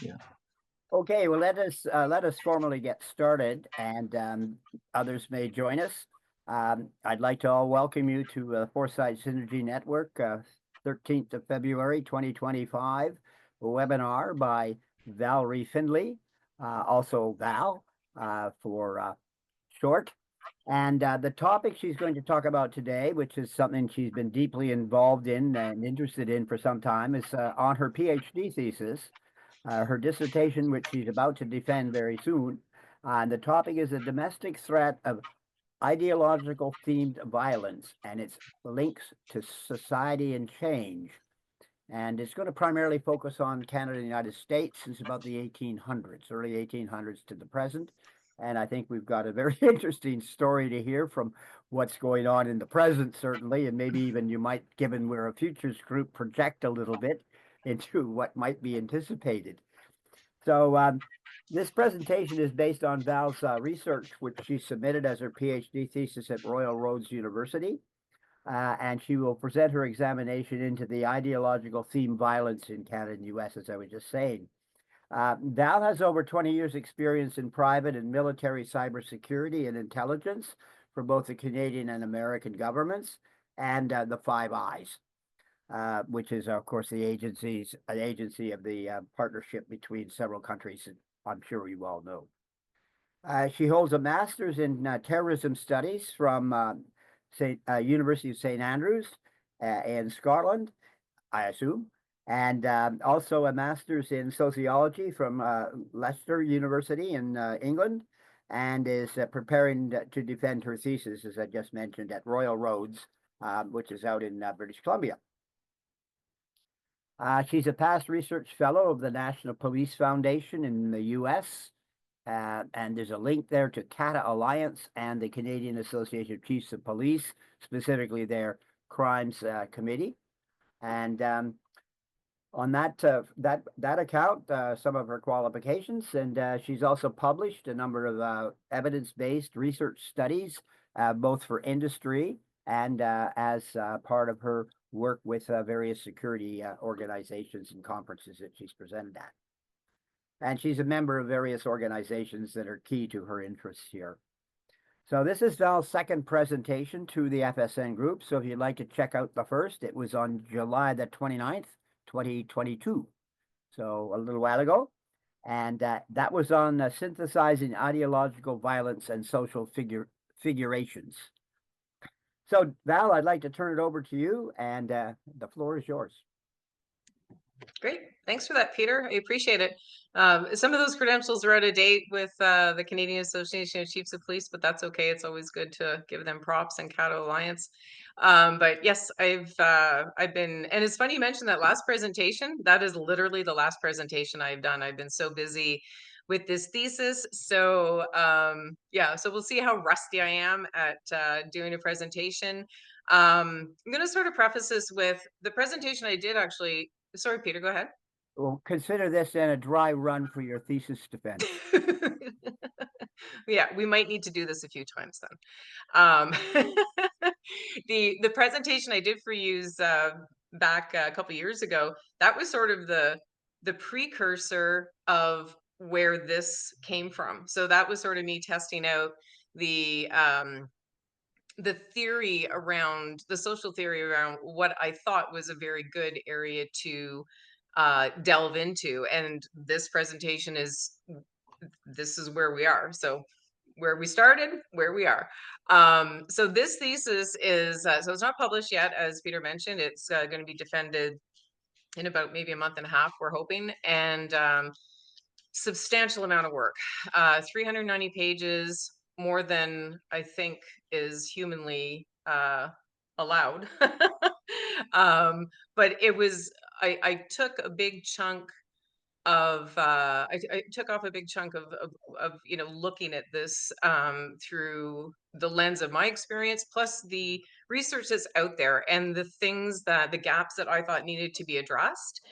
Yeah. Okay, well, let us formally get started, and others may join us. I'd like to all welcome you to Foresight Synergy Network, 13th of February, 2025, a webinar by Valarie Findlay, also Val for short. And the topic she's going to talk about today, which is something she's been deeply involved in and interested in for some time, is on her PhD thesis, her dissertation, which she's about to defend very soon. And the topic is the domestic threat of ideological themed violence and its links to society and change. And it's going to primarily focus on Canada and the United States since about the 1800s, early 1800s to the present. And I think we've got a very interesting story to hear from what's going on in the present, certainly, and maybe even you might, given we're a futures group, project a little bit into what might be anticipated. So this presentation is based on Val's research, which she submitted as her PhD thesis at Royal Roads University. And she will present her examination into the ideological theme violence in Canada and US, as I was just saying. Val has over 20 years experience in private and military cybersecurity and intelligence for both the Canadian and American governments and the Five Eyes, which is, of course, an agency of the partnership between several countries, I'm sure you all know. She holds a master's in terrorism studies from University of St. Andrews in Scotland, I assume, and also a master's in sociology from Leicester University in England, and is preparing to defend her thesis, as I just mentioned, at Royal Roads, which is out in British Columbia. She's a past research fellow of the National Police Foundation in the US. And there's a link there to CATA Alliance and the Canadian Association of Chiefs of Police, specifically their crimes committee. And on that account, some of her qualifications, and she's also published a number of evidence-based research studies, both for industry and as part of her work with various security organizations and conferences that she's presented at. And she's a member of various organizations that are key to her interests here. So this is Val's second presentation to the FSN group. So if you'd like to check out the first, it was on July the 29th, 2022. So a little while ago. And that was on synthesizing ideological violence and social figurations. So Val, I'd like to turn it over to you, and the floor is yours. Great. Thanks for that, Peter. I appreciate it. Some of those credentials are out of date with the Canadian Association of Chiefs of Police, but that's okay. It's always good to give them props and CATA Alliance. But yes, I've been, and it's funny you mentioned that last presentation. That is literally the last presentation I've done. I've been so busy with this thesis. So yeah, so we'll see how rusty I am at doing a presentation. I'm going to sort of preface this with the presentation I did actually. Sorry, Peter, go ahead. Well, consider this then a dry run for your thesis defense. Yeah, we might need to do this a few times then. The presentation I did for you back a couple years ago, that was sort of the precursor of where this came from. So that was sort of me testing out the theory around the social theory around what I thought was a very good area to delve into. And this presentation this is where we are. So where we started, where we are. So this thesis is, so it's not published yet, as Peter mentioned. It's going to be defended in about maybe a month and a half, we're hoping. And substantial amount of work, 390 pages, more than I think is humanly allowed. But it was, I took a big chunk of I took off a big chunk of looking at this through the lens of my experience, plus the research that's out there and the gaps that I thought needed to be addressed.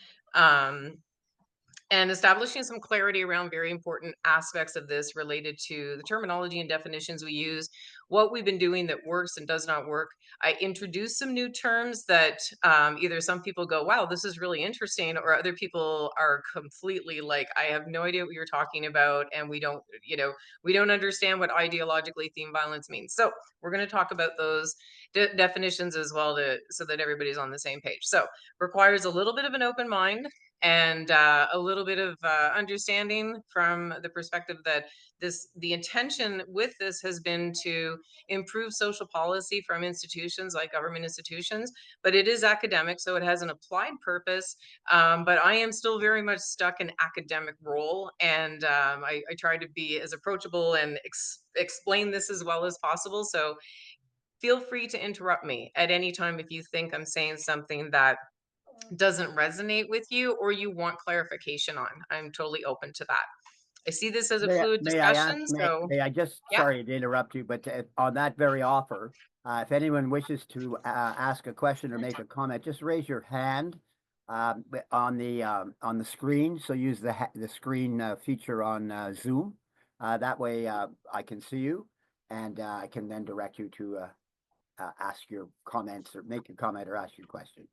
and establishing some clarity around very important aspects of this related to the terminology and definitions we use, what we've been doing that works and does not work. I introduce some new terms that either some people go, wow, this is really interesting, or other people are completely like, I have no idea what you're talking about, and we don't understand what ideologically themed violence means. So we're going to talk about those definitions as well, so that everybody's on the same page. So requires a little bit of an open mind and a little bit of understanding from the perspective that the intention with this has been to improve social policy from institutions like government institutions, but it is academic, so it has an applied purpose. But I am still very much stuck in academic role, and I try to be as approachable and explain this as well as possible. So feel free to interrupt me at any time if you think I'm saying something that doesn't resonate with you or you want clarification on. I'm totally open to that. I see this as a fluid May I ask, discussion, so may I just, yeah. sorry to interrupt you, but on that very offer, if anyone wishes to ask a question or make a comment, just raise your hand on the screen. So use the screen feature on Zoom. That way I can see you, and I can then direct you to ask your comments or make a comment or ask your question.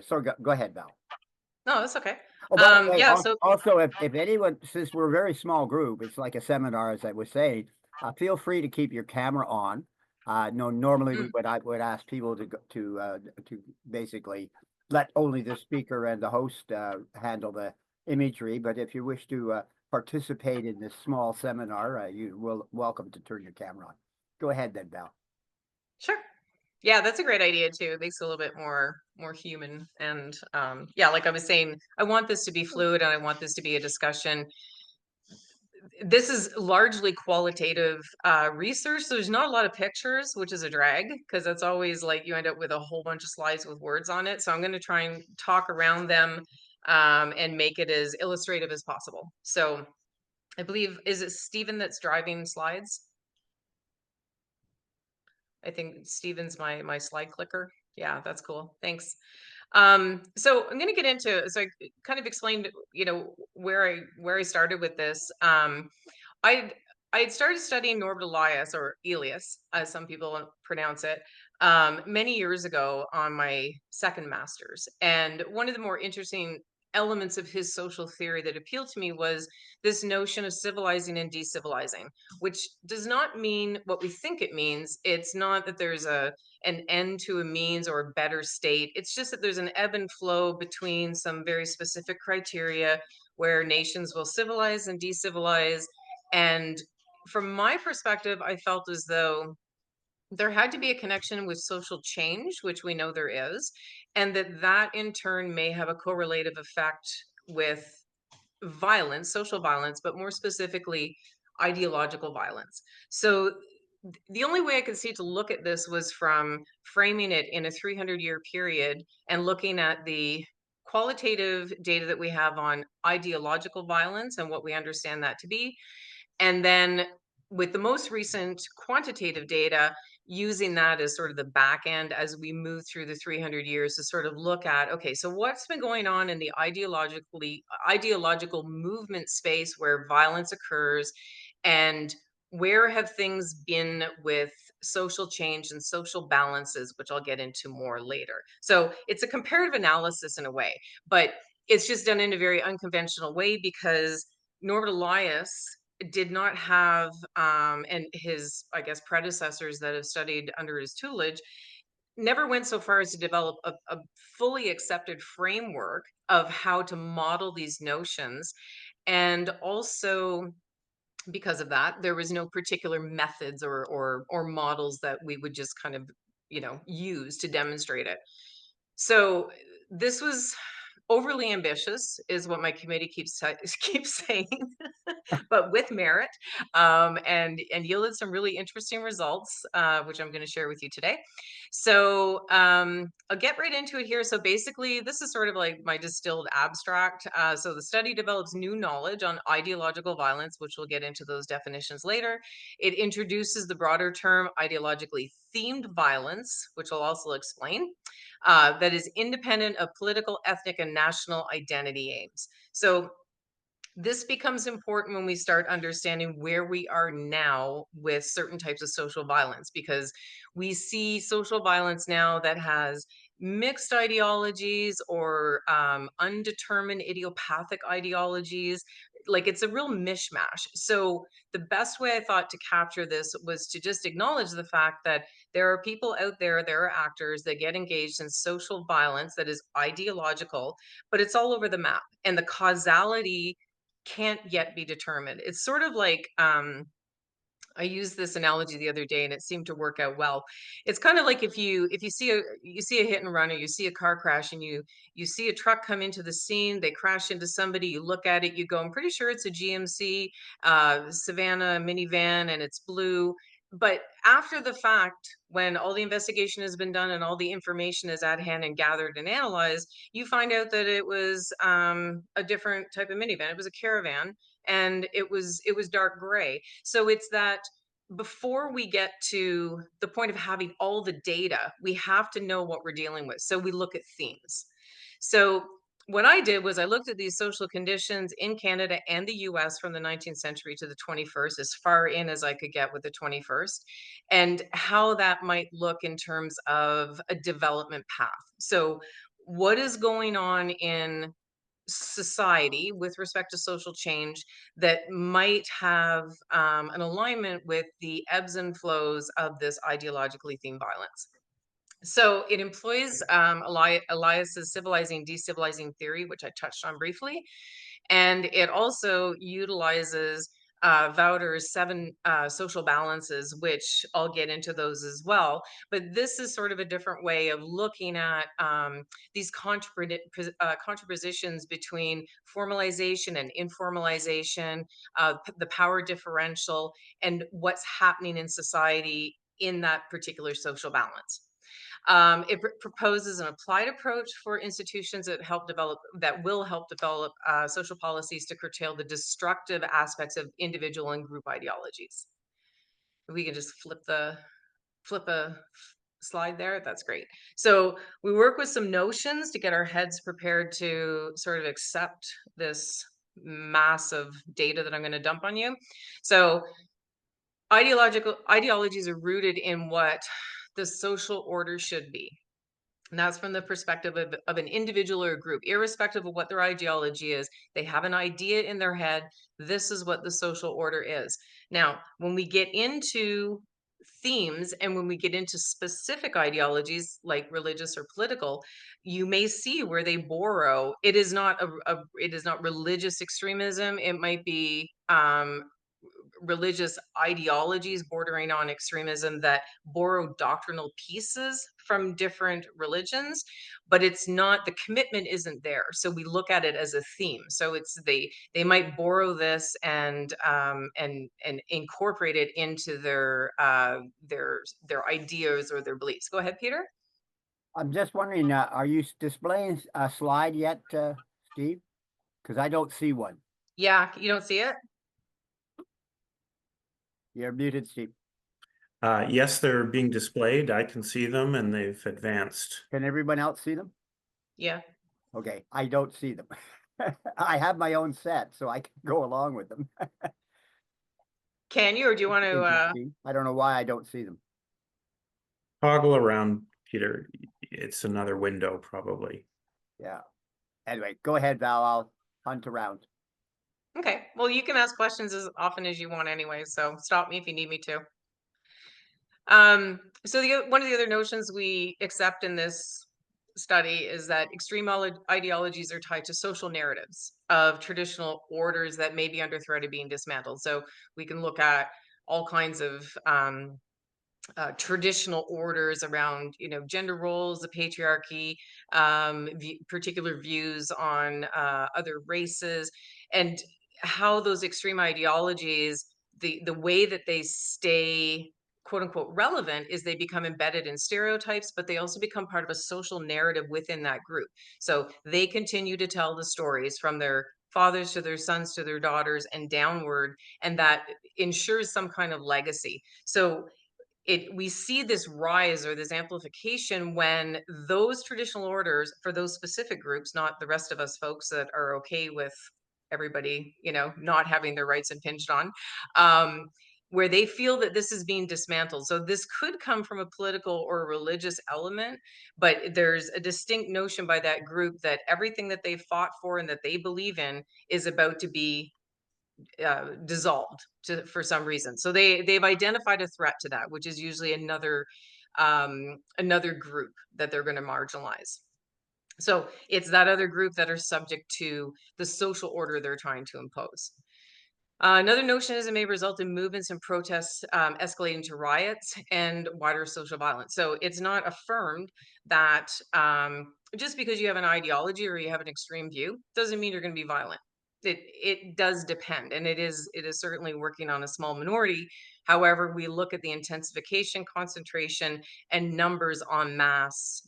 So go ahead, Val. No, that's okay. Oh, by the way, Yeah, so also, if anyone, since we're a very small group, it's like a seminar, as I was saying, feel free to keep your camera on. No, normally mm, I would ask people to basically let only the speaker and the host handle the imagery. But if you wish to participate in this small seminar, you will welcome to turn your camera on. Go ahead then, Val. sure. Yeah, that's a great idea too. It makes it a little bit more human. And yeah, like I was saying, I want this to be fluid and I want this to be a discussion. This is largely qualitative research. So there's not a lot of pictures, which is a drag because that's always like you end up with a whole bunch of slides with words on it. So I'm going to try and talk around them and make it as illustrative as possible. So I believe, is it Stephen that's driving slides? I think Stephen's my slide clicker. Yeah, that's cool. Thanks. So I'm going to get into, so I kind of explained, where I started with this. I I had started studying Norbert Elias, or Elias, as some people pronounce it, many years ago on my second master's. And one of the more interesting elements of his social theory that appealed to me was this notion of civilizing and decivillizing, which does not mean what we think it means. It's not that there's an end to a means or a better state. It's just that there's an ebb and flow between some very specific criteria where nations will civilize and decivilize. And from my perspective, I felt as though there had to be a connection with social change, which we know there is, and that in turn may have a correlative effect with violence, social violence, but more specifically, ideological violence. So the only way I could see to look at this was from framing it in a 300-year period and looking at the qualitative data that we have on ideological violence and what we understand that to be, and then with the most recent quantitative data, using that as sort of the back end as we move through the 300 years to sort of look at, okay, so what's been going on in the ideological movement space where violence occurs, and where have things been with social change and social balances, which I'll get into more later. So it's a comparative analysis in a way, but it's just done in a very unconventional way because Norbert Elias did not have, and his, I guess, predecessors that have studied under his tutelage never went so far as to develop a fully accepted framework of how to model these notions. And also, because of that, there was no particular methods or models that we would just kind of, use to demonstrate it. So this was overly ambitious, is what my committee keeps saying, but with merit, and yielded some really interesting results, which I'm going to share with you today. So I'll get right into it here. So basically, this is sort of like my distilled abstract. So the study develops new knowledge on ideological violence, which we'll get into those definitions later. It introduces the broader term ideologically themed violence, which I'll also explain, that is independent of political, ethnic, and national identity aims. So This becomes important when we start understanding where we are now with certain types of social violence, because we see social violence now that has mixed ideologies or undetermined idiopathic ideologies. Like, it's a real mishmash. So the best way I thought to capture this was to just acknowledge the fact that there are people out there, there are actors that get engaged in social violence that is ideological, but it's all over the map. And the causality can't yet be determined. It's sort of like, I used this analogy the other day and it seemed to work out well. It's kind of like if you see a hit and run, or you see a car crash, and you see a truck come into the scene, they crash into somebody, you look at it, you go, I'm pretty sure it's a GMC Savannah minivan and it's blue. But after the fact, when all the investigation has been done and all the information is at hand and gathered and analyzed, you find out that it was a different type of minivan. It was a caravan, and it was dark gray. So it's that before we get to the point of having all the data, we have to know what we're dealing with. So we look at themes. So what I did was I looked at these social conditions in Canada and the US from the 19th century to the 21st, as far in as I could get with the 21st, and how that might look in terms of a development path. So what is going on in society with respect to social change that might have an alignment with the ebbs and flows of this ideologically themed violence. So it employs Elias's civilizing, decivilizing theory, which I touched on briefly, and it also utilizes Wouters' 7 social balances, which I'll get into those as well. But this is sort of a different way of looking at these contrapositions between formalization and informalization, the power differential, and what's happening in society in that particular social balance. It proposes an applied approach for institutions that will help develop social policies to curtail the destructive aspects of individual and group ideologies. We can just flip a slide there. That's great. So we work with some notions to get our heads prepared to sort of accept this massive data that I'm going to dump on you. So ideologies are rooted in what the social order should be. And that's from the perspective of an individual or a group, irrespective of what their ideology is. They have an idea in their head. This is what the social order is. Now, when we get into themes and when we get into specific ideologies like religious or political, you may see where they borrow. It is not it is not religious extremism. It might be religious ideologies bordering on extremism that borrow doctrinal pieces from different religions, but it's not, the commitment isn't there. So we look at it as a theme. So it's they might borrow this and incorporate it into their ideas or their beliefs. Go ahead, Peter. I'm just wondering, are you displaying a slide yet, Steve? Because I don't see one. Yeah, you don't see it? You're muted, Steve. Yes, they're being displayed. I can see them and they've advanced. Can everyone else see them? Yeah. Okay, I don't see them. I have my own set, so I can go along with them. Can you, or do you want to? I don't know why I don't see them. Toggle around, Peter. It's another window, probably. Yeah. Anyway, go ahead, Val. I'll hunt around. Okay. Well, you can ask questions as often as you want anyway, so stop me if you need me to. So one of the other notions we accept in this study is that extreme ideologies are tied to social narratives of traditional orders that may be under threat of being dismantled. So we can look at all kinds of traditional orders around, gender roles, the patriarchy, particular views on other races, and how those extreme ideologies, the way that they stay quote unquote relevant is they become embedded in stereotypes, but they also become part of a social narrative within that group. So they continue to tell the stories from their fathers to their sons to their daughters and downward, and that ensures some kind of legacy. So we see this rise or this amplification when those traditional orders for those specific groups, not the rest of us folks that are okay with everybody, you know, not having their rights impinged on, where they feel that this is being dismantled. So this could come from a political or a religious element, but there's a distinct notion by that group that everything that they fought for and that they believe in is about to be dissolved for some reason. So they've identified a threat to that, which is usually another group that they're going to marginalize. So it's that other group that are subject to the social order they're trying to impose. Another notion is it may result in movements and protests escalating to riots and wider social violence. So it's not affirmed that just because you have an ideology or you have an extreme view doesn't mean you're going to be violent. It does depend, and it is certainly working on a small minority. However, we look at the intensification, concentration, and numbers en masse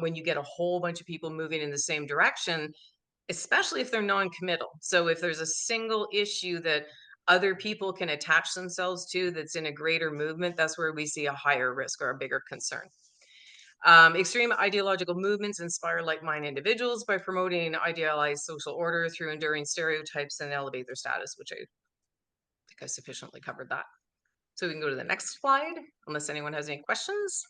when you get a whole bunch of people moving in the same direction, especially if they're non-committal. So if there's a single issue that other people can attach themselves to that's in a greater movement, that's where we see a higher risk or a bigger concern. Extreme ideological movements inspire like-minded individuals by promoting idealized social order through enduring stereotypes and elevate their status, which I think I sufficiently covered that. So we can go to the next slide, unless anyone has any questions.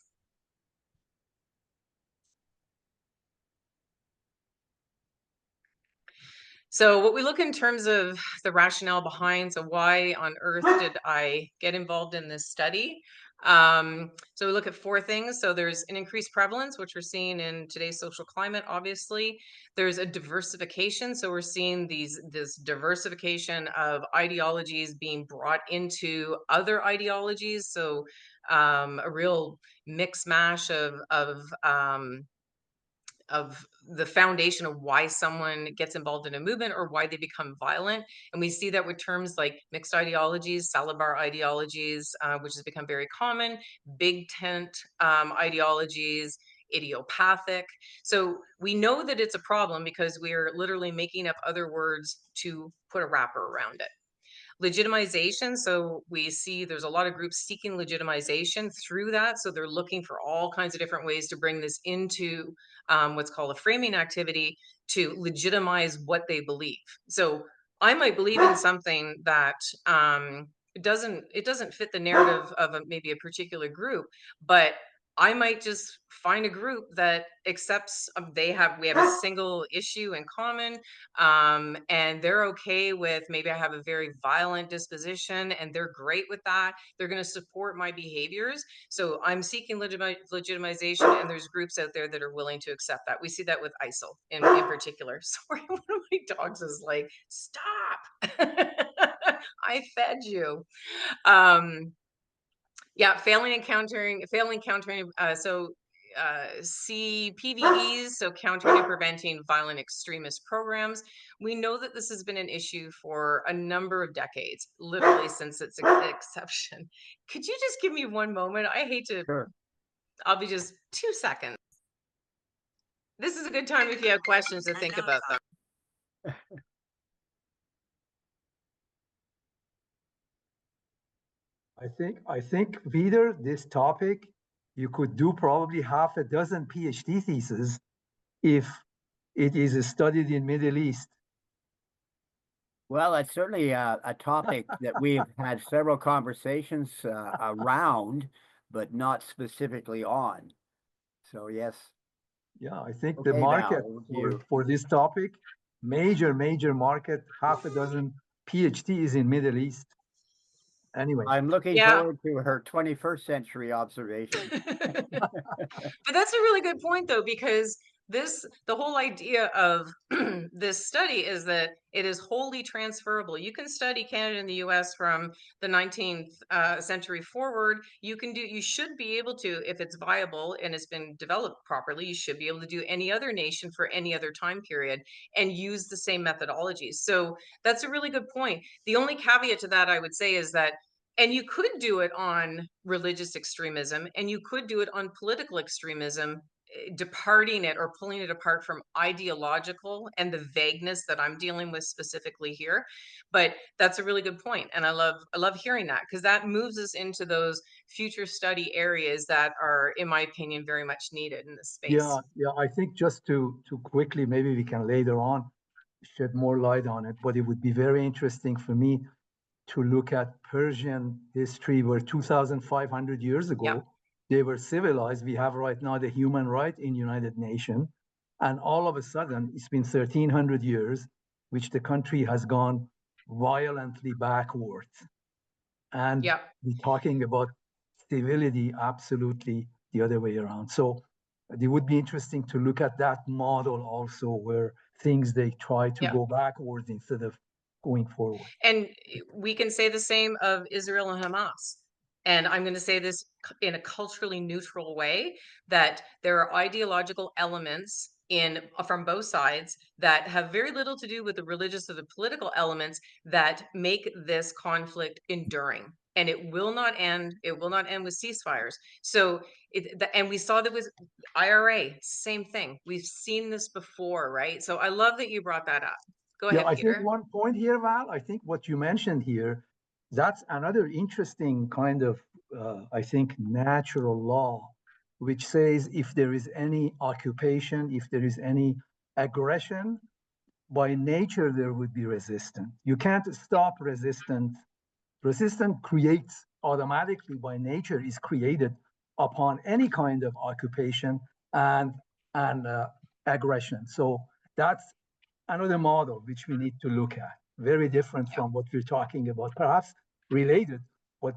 So what we look in terms of the rationale behind, so why on earth did I get involved in this study? So we look at 4 things. So there's an increased prevalence, which we're seeing in today's social climate, obviously. There's a diversification. So we're seeing this diversification of ideologies being brought into other ideologies. So a real mix mash of the foundation of why someone gets involved in a movement or why they become violent. And we see that with terms like mixed ideologies, salad bar ideologies, which has become very common, big tent ideologies, idiopathic. So we know that it's a problem because we're literally making up other words to put a wrapper around it. Legitimization. So we see there's a lot of groups seeking legitimization through that. So they're looking for all kinds of different ways to bring this into what's called a framing activity to legitimize what they believe. So I might believe in something that it doesn't fit the narrative of maybe a particular group, but I might just find a group that accepts we have a single issue in common, and they're okay with maybe I have a very violent disposition and they're great with that. They're going to support my behaviors. So I'm seeking legitimization, and there's groups out there that are willing to accept that. We see that with ISIL in particular. Sorry, one of my dogs is like, stop. I fed you. Yeah, failing countering, CPVEs, so countering and preventing violent extremist programs. We know that this has been an issue for a number of decades, literally since its exception. Could you just give me one moment? I hate to, Sure. I'll be just 2 seconds. This is a good time if you have questions to think about them. I think, Peter, this topic, you could do probably half a dozen PhD theses if it is studied in Middle East. Well, it's certainly a topic that we've had several conversations around, but not specifically on. So yes. Yeah, I think Okay, the market Val, for this topic, major market, half a dozen PhDs in Middle East. Anyway, I'm looking Yeah. forward to her 21st century observation. But that's a really good point, though, because the whole idea of this study is that it is wholly transferable. You can study Canada and the US from the 19th century forward. You should be able to, if it's viable and it's been developed properly, you should be able to do any other nation for any other time period and use the same methodologies. So that's a really good point. The only caveat to that I would say is that, and you could do it on religious extremism, and you could do it on political extremism, departing it or pulling it apart from ideological and the vagueness that I'm dealing with specifically here. But that's a really good point, and I love hearing that, because that moves us into those future study areas that are, in my opinion, very much needed in this space. yeah, I think just to quickly, maybe we can later on shed more light on it, but it would be very interesting for me to look at Persian history, where 2,500 years ago, Yeah. they were civilized. We have right now the human right in United Nations. And all of a sudden, it's been 1,300 years, which the country has gone violently backwards. And Yeah. we're talking about civility, absolutely the other way around. So it would be interesting to look at that model also, where things they try to Yeah. go backwards instead of going forward. And we can say the same of Israel and Hamas. And I'm going to say this in a culturally neutral way, that there are ideological elements from both sides that have very little to do with the religious or the political elements that make this conflict enduring. And it will not end. It will not end with ceasefires. So, and we saw that with IRA, same thing. We've seen this before, right? So I love that you brought that up. Go Yeah, ahead, I Peter. think one point here, Val, I think what you mentioned here, that's another interesting kind of, I think, natural law, which says if there is any occupation, if there is any aggression, by nature, there would be resistance. You can't stop resistance. Resistance creates automatically by nature is created upon any kind of occupation and aggression. So that's another model which we need to look at. Very different from what we're talking about, perhaps related, but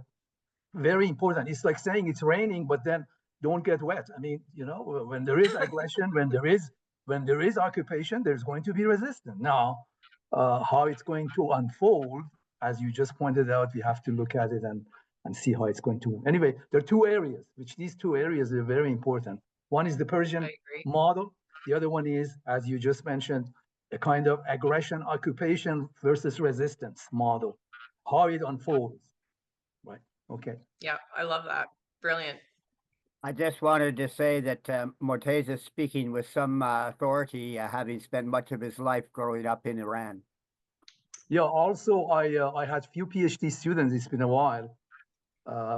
very important. It's like saying it's raining, but then don't get wet. I mean, you know, when there is aggression, when there is occupation, there's going to be resistance. Now, how it's going to unfold, as you just pointed out, we have to look at it and see how it's going to. Anyway, there are two areas, which these two areas are very important. One is the Persian model. The other one is, as you just mentioned, a kind of aggression, occupation versus resistance model, how it unfolds, right? Okay. Yeah, I love that. Brilliant. I just wanted to say that Morteza is speaking with some authority, having spent much of his life growing up in Iran. Yeah, also I had few PhD students, it's been a while,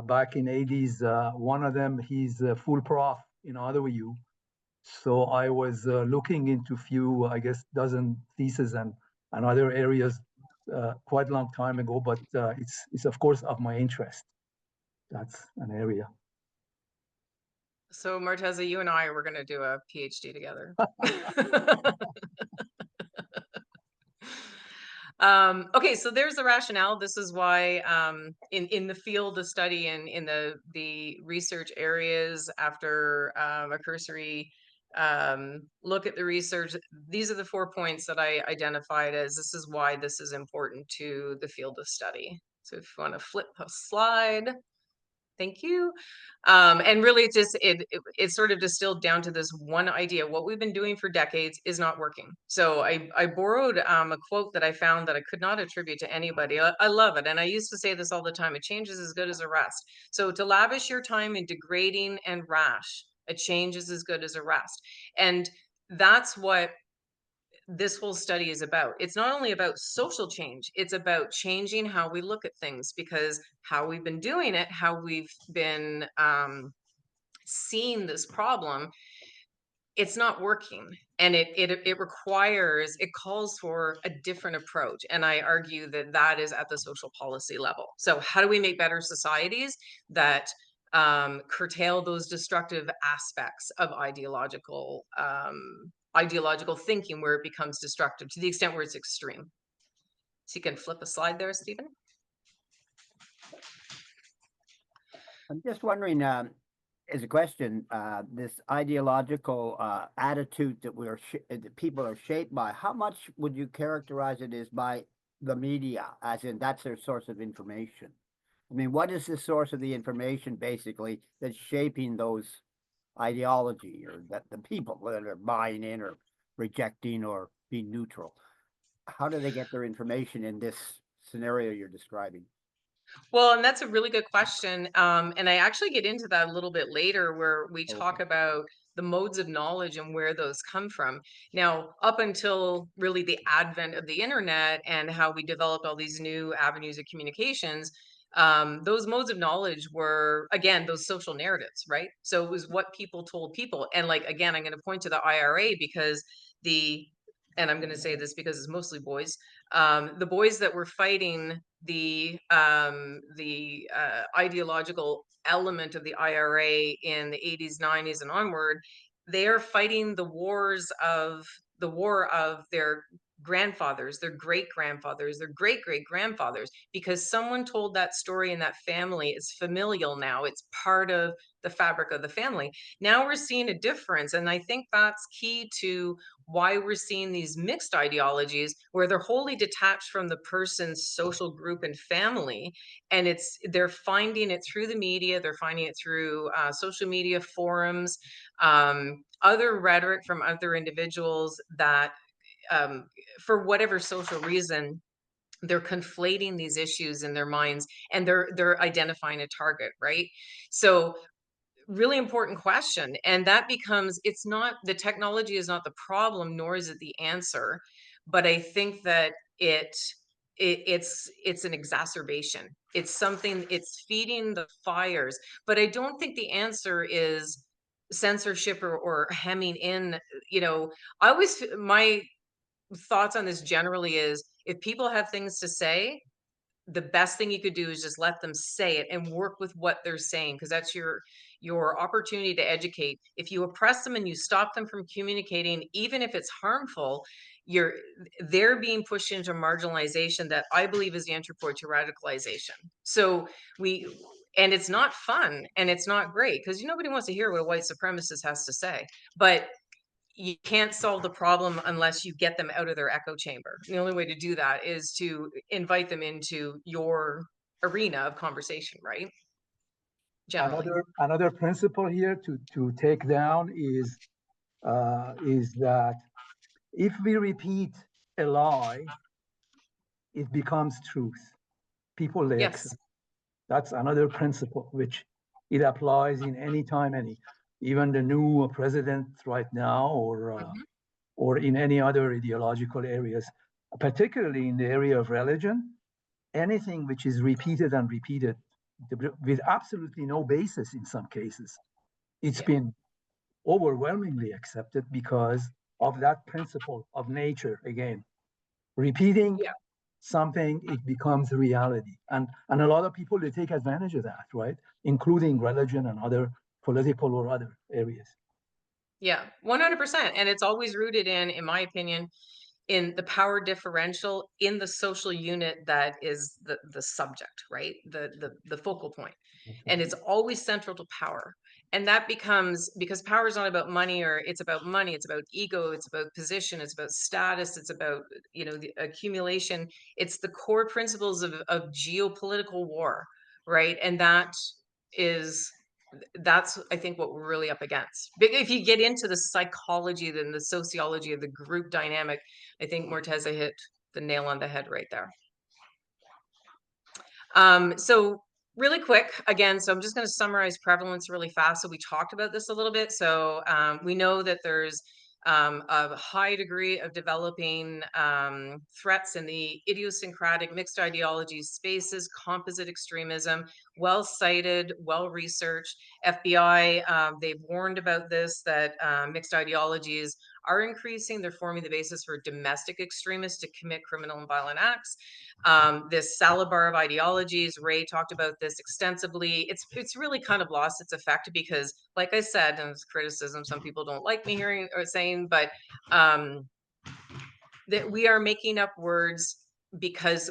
back in 80s. One of them, he's a full prof in RWU. So I was looking into few, I guess, dozen theses and other areas quite a long time ago, but it's of course of my interest. That's an area. So Morteza, you and I were going to do a PhD together. Okay, so there's the rationale. This is why in the field of study and in the research areas, after a cursory look at the research, these are the 4 points that I identified as this is why this is important to the field of study. So if you want to flip a slide. Thank you. And really, it's sort of distilled down to this one idea. What we've been doing for decades is not working. So I borrowed a quote that I found that I could not attribute to anybody. I love it. And I used to say this all the time. A change is as good as a rest. So to lavish your time in degrading and rash, a change is as good as a rest. And that's what this whole study is about. It's not only about social change, it's about changing how we look at things, because how we've been doing it, how we've been seeing this problem, it's not working. And it requires, it calls for a different approach. And I argue that that is at the social policy level. So how do we make better societies that curtail those destructive aspects of ideological thinking, where it becomes destructive to the extent where it's extreme? So you can flip a slide there, Stephen. I'm just wondering, as a question, this ideological attitude that that people are shaped by, how much would you characterize it as by the media, as in that's their source of information? I mean, what is the source of the information, basically, that's shaping those ideology, or that the people that are buying in or rejecting or being neutral? How do they get their information in this scenario you're describing? Well, and that's a really good question. And I actually get into that a little bit later, where we talk about the modes of knowledge and where those come from. Now, up until really the advent of the internet and how we developed all these new avenues of communications, those modes of knowledge were, again, those social narratives, right? So it was what people told people. And like, again, I'm going to point to the IRA, because the and I'm going to say this because it's mostly boys, the boys that were fighting the ideological element of the IRA in the 80s, 90s, and onward, they are fighting the war of their grandfathers, their great grandfathers, their great great grandfathers, because someone told that story in that family. It's familial now. It's part of the fabric of the family. Now we're seeing a difference, and I think that's key to why we're seeing these mixed ideologies where they're wholly detached from the person's social group and family, and they're finding it through the media, they're finding it through social media forums, other rhetoric from other individuals that for whatever social reason, they're conflating these issues in their minds, and they're identifying a target, right? So really important question, and that becomes, it's not, the technology is not the problem, nor is it the answer, but I think that it's an exacerbation. It's something, it's feeding the fires, but I don't think the answer is censorship or hemming in. You know, my thoughts on this generally is, if people have things to say, the best thing you could do is just let them say it and work with what they're saying, because that's your opportunity to educate. If you oppress them and you stop them from communicating, even if it's harmful, they're being pushed into marginalization that I believe is the entry point to radicalization. So and it's not fun and it's not great, because nobody wants to hear what a white supremacist has to say, but you can't solve the problem unless you get them out of their echo chamber. The only way to do that is to invite them into your arena of conversation, right? Generally. Another principle here to take down is that if we repeat a lie, it becomes truth. People, they accept. Yes. That's another principle which it applies in any time, even the new president right now, or in any other ideological areas, particularly in the area of religion. Anything which is repeated and repeated with absolutely no basis in some cases, it's been overwhelmingly accepted because of that principle of nature. Again, repeating something, it becomes reality, and a lot of people, they take advantage of that, right? Including religion and other political or other areas. Yeah, 100%. And it's always rooted in my opinion, in the power differential in the social unit that is the subject, right? The focal point. And it's always central to power. And that becomes, because power is not about money, or it's about money, it's about ego, it's about position, it's about status, it's about, the accumulation. It's the core principles of geopolitical war, right? And that's I think what we're really up against. If you get into the psychology, then the sociology of the group dynamic, I think Morteza hit the nail on the head right there. So really quick again, so I'm just going to summarize prevalence really fast. So we talked about this a little bit. So we know that there's a high degree of developing threats in the idiosyncratic mixed ideologies spaces, composite extremism, well cited, well researched. FBI, they've warned about this, that mixed ideologies are increasing. They're forming the basis for domestic extremists to commit criminal and violent acts. This salad bar of ideologies, Ray talked about this extensively. It's really kind of lost its effect because, like I said, and it's criticism some people don't like me hearing or saying, but that we are making up words because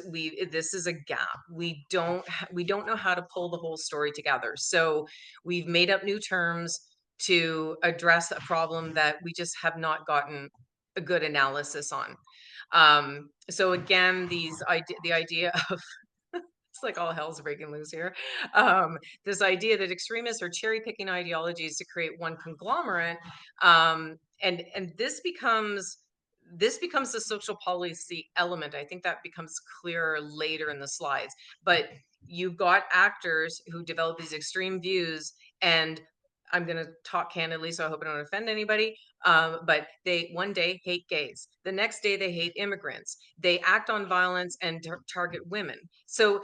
this is a gap. We don't know how to pull the whole story together. So we've made up new terms to address a problem that we just have not gotten a good analysis on. So again, the idea of it's like all hell's breaking loose here. This idea that extremists are cherry picking ideologies to create one conglomerate, and this becomes the social policy element. I think that becomes clearer later in the slides. But you've got actors who develop these extreme views, and I'm going to talk candidly, so I hope I don't offend anybody. But they one day hate gays. The next day they hate immigrants. They act on violence and target women. So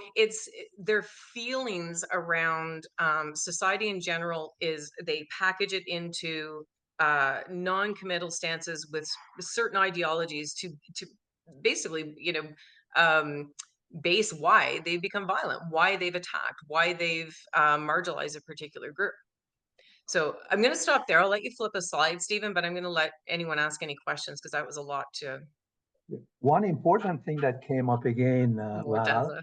their feelings around society in general is they package it into non-committal stances with certain ideologies to basically, base why they've become violent, why they've attacked, why they've marginalized a particular group. So I'm going to stop there. I'll let you flip a slide, Stephen, but I'm going to let anyone ask any questions because that was a lot to. One important thing that came up again, Val,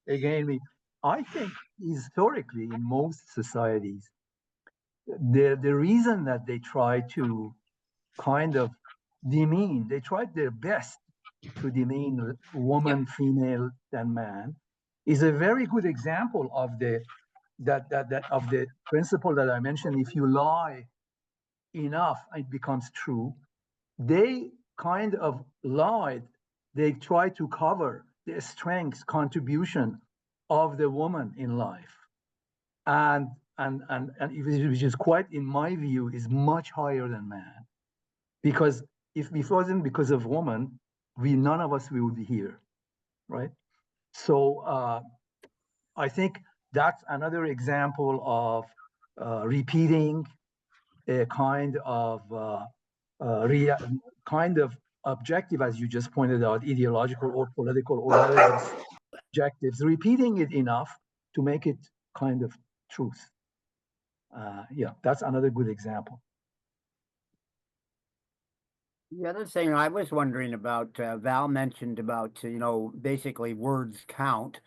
again, I think historically in most societies, the reason that they try to kind of demean, they tried their best to demean woman, female, than man, is a very good example of the of the principle that I mentioned. If you lie enough, it becomes true. They kind of lied. They tried to cover the strengths, contribution of the woman in life, and which is quite, in my view, is much higher than man. Because if it wasn't because of woman, none of us would be here, right? So I think that's another example of repeating a kind of objective, as you just pointed out, ideological or political or religious objectives, repeating it enough to make it kind of truth. Yeah, that's another good example. The other thing I was wondering about, Val mentioned about, basically words count.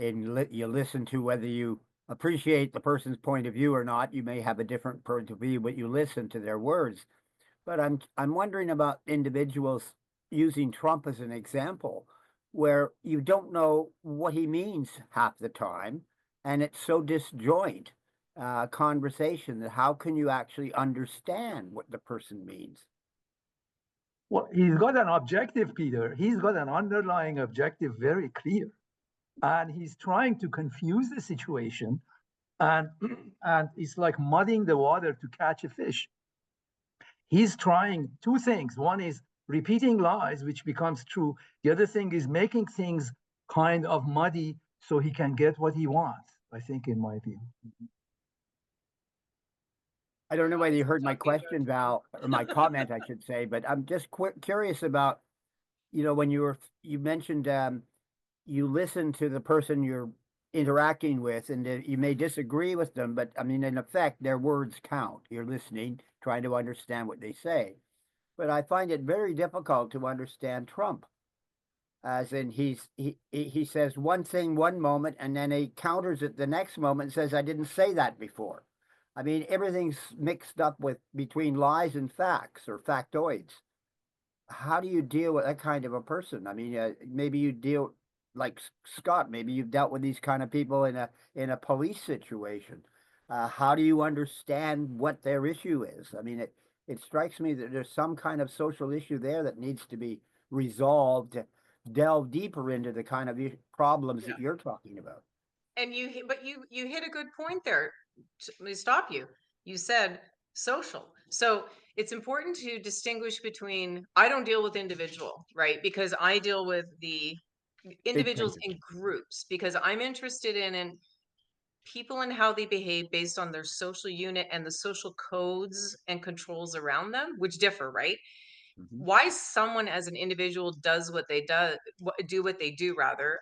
You listen to whether you appreciate the person's point of view or not. You may have a different point of view, but you listen to their words. But I'm wondering about individuals using Trump as an example, where you don't know what he means half the time, and it's so disjoint conversation that how can you actually understand what the person means? Well, he's got an objective, Peter. He's got an underlying objective very clear. And he's trying to confuse the situation. And it's like muddying the water to catch a fish. He's trying two things. One is repeating lies, which becomes true. The other thing is making things kind of muddy so he can get what he wants, I think, in my view. I don't know whether you heard my question, Val, or my comment, I should say, but I'm just curious about, when you mentioned you listen to the person you're interacting with, and you may disagree with them, but I mean, in effect, their words count. You're listening, trying to understand what they say. But I find it very difficult to understand Trump, as in he says one thing one moment, and then he counters it the next moment and says, I didn't say that before. I mean, everything's mixed up between lies and facts or factoids. How do you deal with that kind of a person? I mean, maybe you deal like Scott. Maybe you've dealt with these kind of people in a police situation. How do you understand what their issue is? I mean, it strikes me that there's some kind of social issue there that needs to be resolved to delve deeper into the kind of problems that you're talking about. And you hit a good point there. Let me stop you. You said social. So it's important to distinguish between, I don't deal with individual, right? Because I deal with the individuals in groups, because I'm interested in people and how they behave based on their social unit and the social codes and controls around them, which differ, right? Why someone as an individual does what they do what they do rather,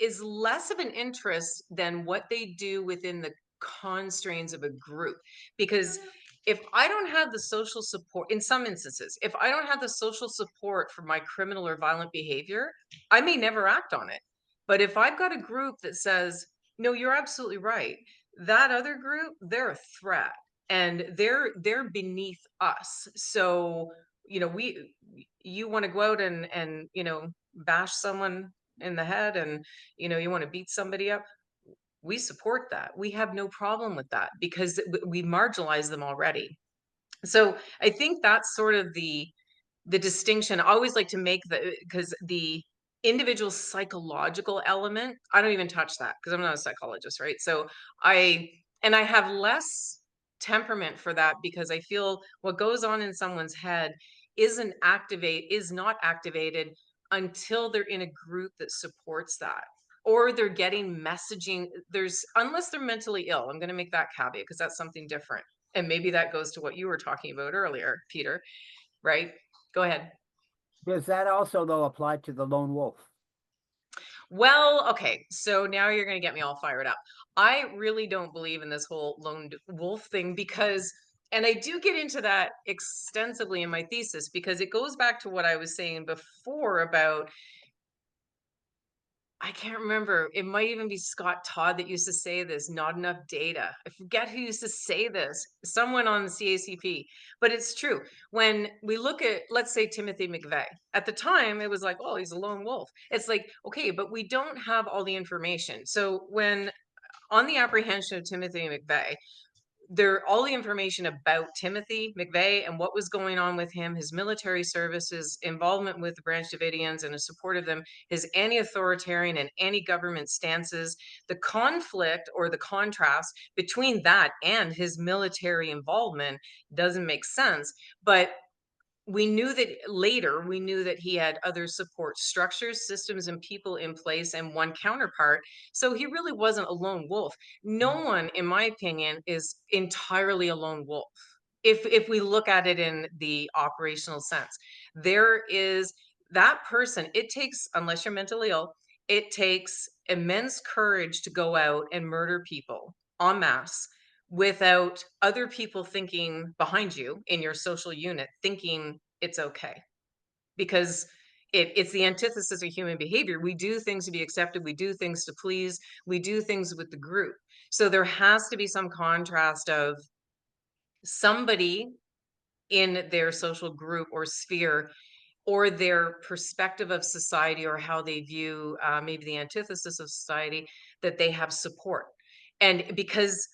is less of an interest than what they do within the constraints of a group. Because if I don't have the social support, in some instances, if I don't have the social support for my criminal or violent behavior, I may never act on it. But if I've got a group that says, no, you're absolutely right, that other group, they're a threat and they're beneath us. So, you want to go out and bash someone in the head, and you want to beat somebody up, we support that. We have no problem with that because we marginalize them already. So I think that's sort of the distinction I always like to make, because the individual psychological element, I don't even touch that because I'm not a psychologist, right? So I have less temperament for that, because I feel what goes on in someone's head is not activated until they're in a group that supports that. or they're getting messaging. Unless they're mentally ill, I'm going to make that caveat because that's something different. And maybe that goes to what you were talking about earlier, Peter, right? Go ahead. Does that also, though, apply to the lone wolf? Well, okay, so now you're going to get me all fired up. I really don't believe in this whole lone wolf thing because, and I do get into that extensively in my thesis because it goes back to what I was saying before about, I can't remember, it might even be Scott Todd that used to say this, not enough data. I forget who used to say this, someone on the CACP, but it's true. When we look at, let's say, Timothy McVeigh, at the time, it was like, oh, he's a lone wolf. It's like, okay, but we don't have all the information. So when on the apprehension of Timothy McVeigh, all the information about Timothy McVeigh and what was going on with him, his military service, his involvement with the Branch Davidians and his support of them, his anti-authoritarian and anti-government stances, the conflict or the contrast between that and his military involvement doesn't make sense. But we knew that he had other support structures, systems, and people in place, and one counterpart. So he really wasn't a lone wolf. No one, in my opinion, is entirely a lone wolf. If we look at it in the operational sense, there is that person. It takes, unless you're mentally ill, it takes immense courage to go out and murder people en masse without other people thinking behind you in your social unit thinking it's okay, because it's the antithesis of human behavior. We do things to be accepted, we do things to please, we do things with the group. So there has to be some contrast of somebody in their social group or sphere or their perspective of society or how they view maybe the antithesis of society, that they have support. And because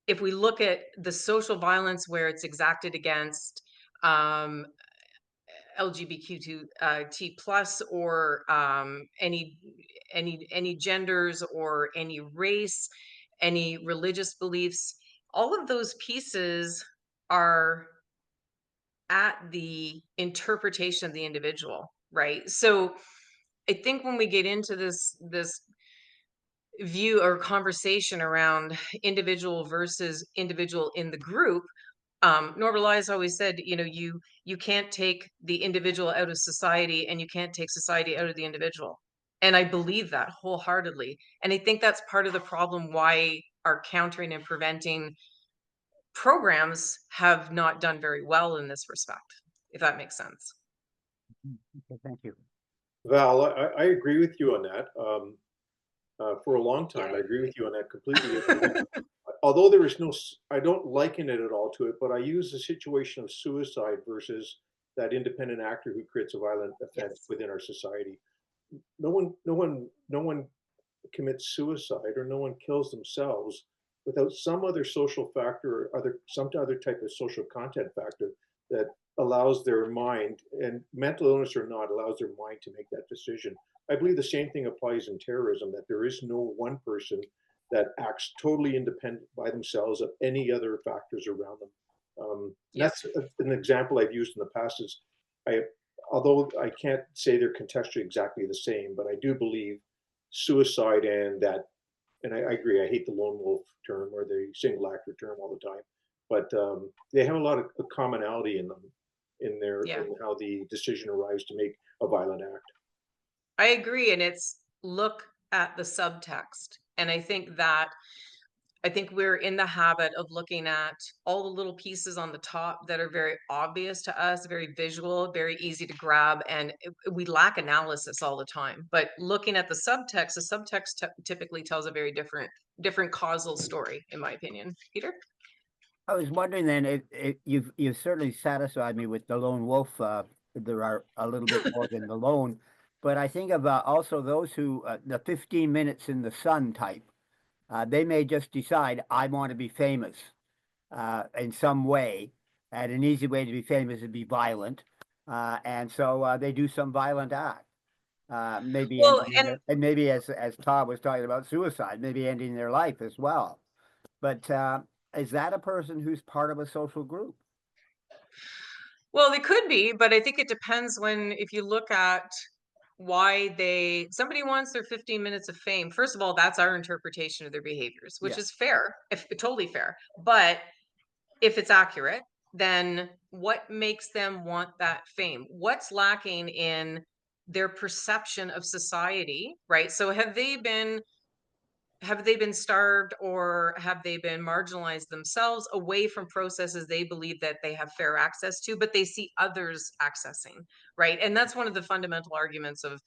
if we look at the social violence where it's exacted against LGBTQ T plus or any genders or any race, any religious beliefs, all of those pieces are at the interpretation of the individual, right? So I think when we get into this view or conversation around individual versus individual in the group, Norbert Elias always said, you can't take the individual out of society and you can't take society out of the individual. And I believe that wholeheartedly. And I think that's part of the problem why our countering and preventing programs have not done very well in this respect, if that makes sense. Okay, thank you. Val, I agree with you on that. For a long time, I agree with you on that completely. Although there is I don't liken it at all to it, but I use the situation of suicide versus that independent actor who creates a violent offense within our society. No one commits suicide or no one kills themselves without some other social factor or some other type of social content factor that allows their mind, and mental illness or not, allows their mind to make that decision. I believe the same thing applies in terrorism, that there is no one person that acts totally independent by themselves of any other factors around them. That's an example I've used in the past. Although I can't say they're contextually exactly the same, but I do believe suicide and I agree, I hate the lone wolf term or the single actor term all the time, but they have a lot of commonality in them, in how the decision arrives to make a violent act. I agree. And it's look at the subtext. And I think we're in the habit of looking at all the little pieces on the top that are very obvious to us, very visual, very easy to grab, and we lack analysis all the time. But looking at the subtext typically tells a very different causal story, in my opinion. Peter? I was wondering then, you've certainly satisfied me with the lone wolf. There are a little bit more than the lone, but I think of also those who, the 15 minutes in the sun type. They may just decide, I want to be famous in some way, and an easy way to be famous is to be violent, and so they do some violent act. Maybe Well, and maybe as Todd was talking about suicide, maybe ending their life as well. But is that a person who's part of a social group? well, they could be, but I think it depends if you look at somebody wants their 15 minutes of fame. First of all, that's our interpretation of their behaviors, which is fair, if totally fair. But if it's accurate, then what makes them want that fame? What's lacking in their perception of society, right? So have they been starved, or have they been marginalized themselves away from processes they believe that they have fair access to, but they see others accessing, right? And that's one of the fundamental arguments of,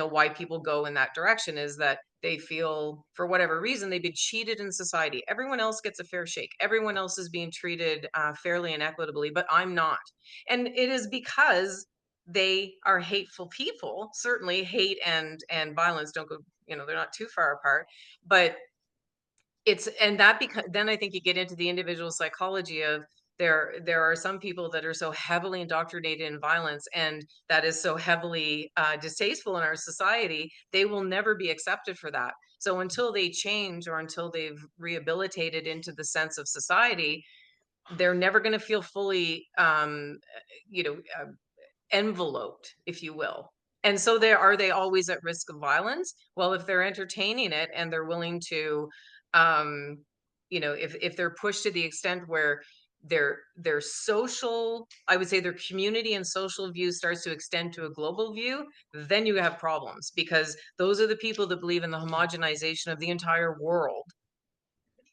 why people go in that direction, is that they feel, for whatever reason, they've been cheated in society. Everyone else gets a fair shake. Everyone else is being treated fairly and equitably, but I'm not. And it is because they are hateful people. Certainly hate and violence don't go, they're not too far apart, but then I think you get into the individual psychology of, there are some people that are so heavily indoctrinated in violence, and that is so heavily distasteful in our society, they will never be accepted for that. So until they change, or until they've rehabilitated into the sense of society, they're never going to feel fully you know enveloped, if you will. And so are they always at risk of violence? Well, if they're entertaining it, and they're willing to, if they're pushed to the extent where their social, I would say their community and social view starts to extend to a global view, then you have problems, because those are the people that believe in the homogenization of the entire world.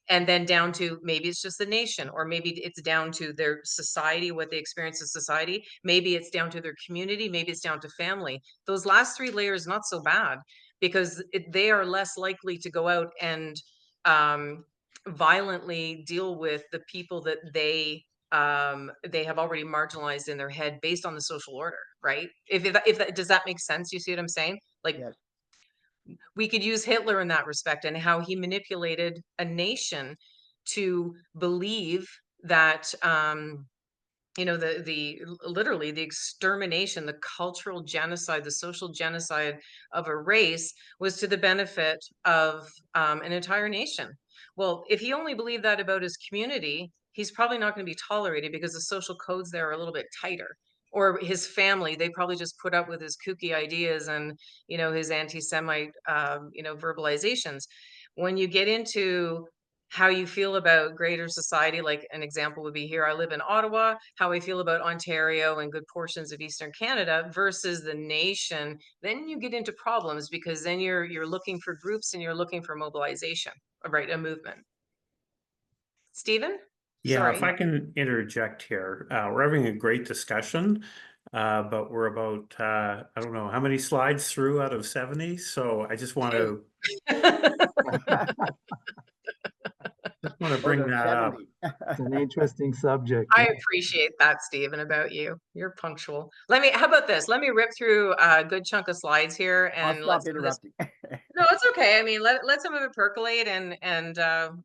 And then down to, maybe it's just the nation, or maybe it's down to their society, what they experience in society. Maybe it's down to their community. Maybe it's down to family. Those last three layers, not so bad, because they are less likely to go out and violently deal with the people that they have already marginalized in their head based on the social order, right? Does that make sense? You see what I'm saying? Like, Yes. we could use Hitler in that respect, and how he manipulated a nation to believe that, the literally the extermination, the cultural genocide, the social genocide of a race was to the benefit of an entire nation. Well, if he only believed that about his community, he's probably not going to be tolerated, because the social codes there are a little bit tighter. Or his family, they probably just put up with his kooky ideas and, his anti-Semite, verbalizations. When you get into how you feel about greater society, like an example would be, here I live in Ottawa, how I feel about Ontario and good portions of Eastern Canada versus the nation, then you get into problems, because then you're looking for groups, and you're looking for mobilization, right? A movement. Stephen? Yeah, if Sorry. I can interject here, we're having a great discussion, but we're about, I don't know, how many slides through out of 70? So I just want to bring that up. It's an interesting subject. I appreciate that, Stephen, about you. You're punctual. How about this? Let me rip through a good chunk of slides here, and I'll stop interrupting. No, it's okay. I mean, let some of it percolate, and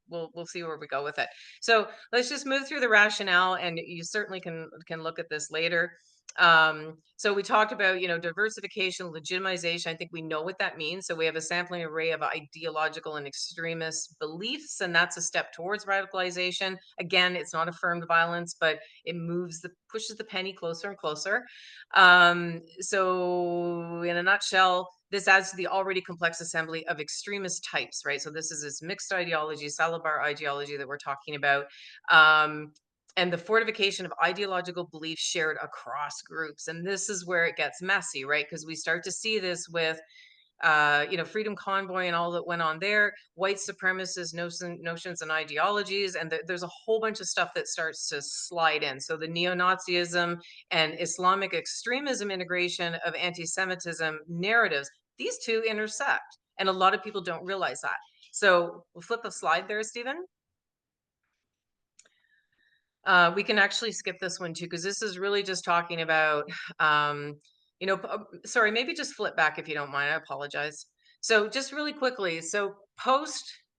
we'll see where we go with it. So let's just move through the rationale, and you certainly can look at this later. So we talked about, diversification, legitimization. I think we know what that means. So we have a sampling array of ideological and extremist beliefs, and that's a step towards radicalization. Again, it's not affirmed violence, but it pushes the penny closer and closer. So in a nutshell, this adds to the already complex assembly of extremist types, right? So this is this mixed ideology, Salabar ideology that we're talking about. And the fortification of ideological beliefs shared across groups. And this is where it gets messy, right? Because we start to see this with, Freedom Convoy and all that went on there, white supremacist notions and ideologies. And there's a whole bunch of stuff that starts to slide in. So the neo-Nazism and Islamic extremism integration of anti-Semitism narratives, these two intersect. And a lot of people don't realize that. So we'll flip a slide there, Stephen. We can actually skip this one too, because this is really just talking about, sorry, maybe just flip back if you don't mind. I apologize. So just really quickly. So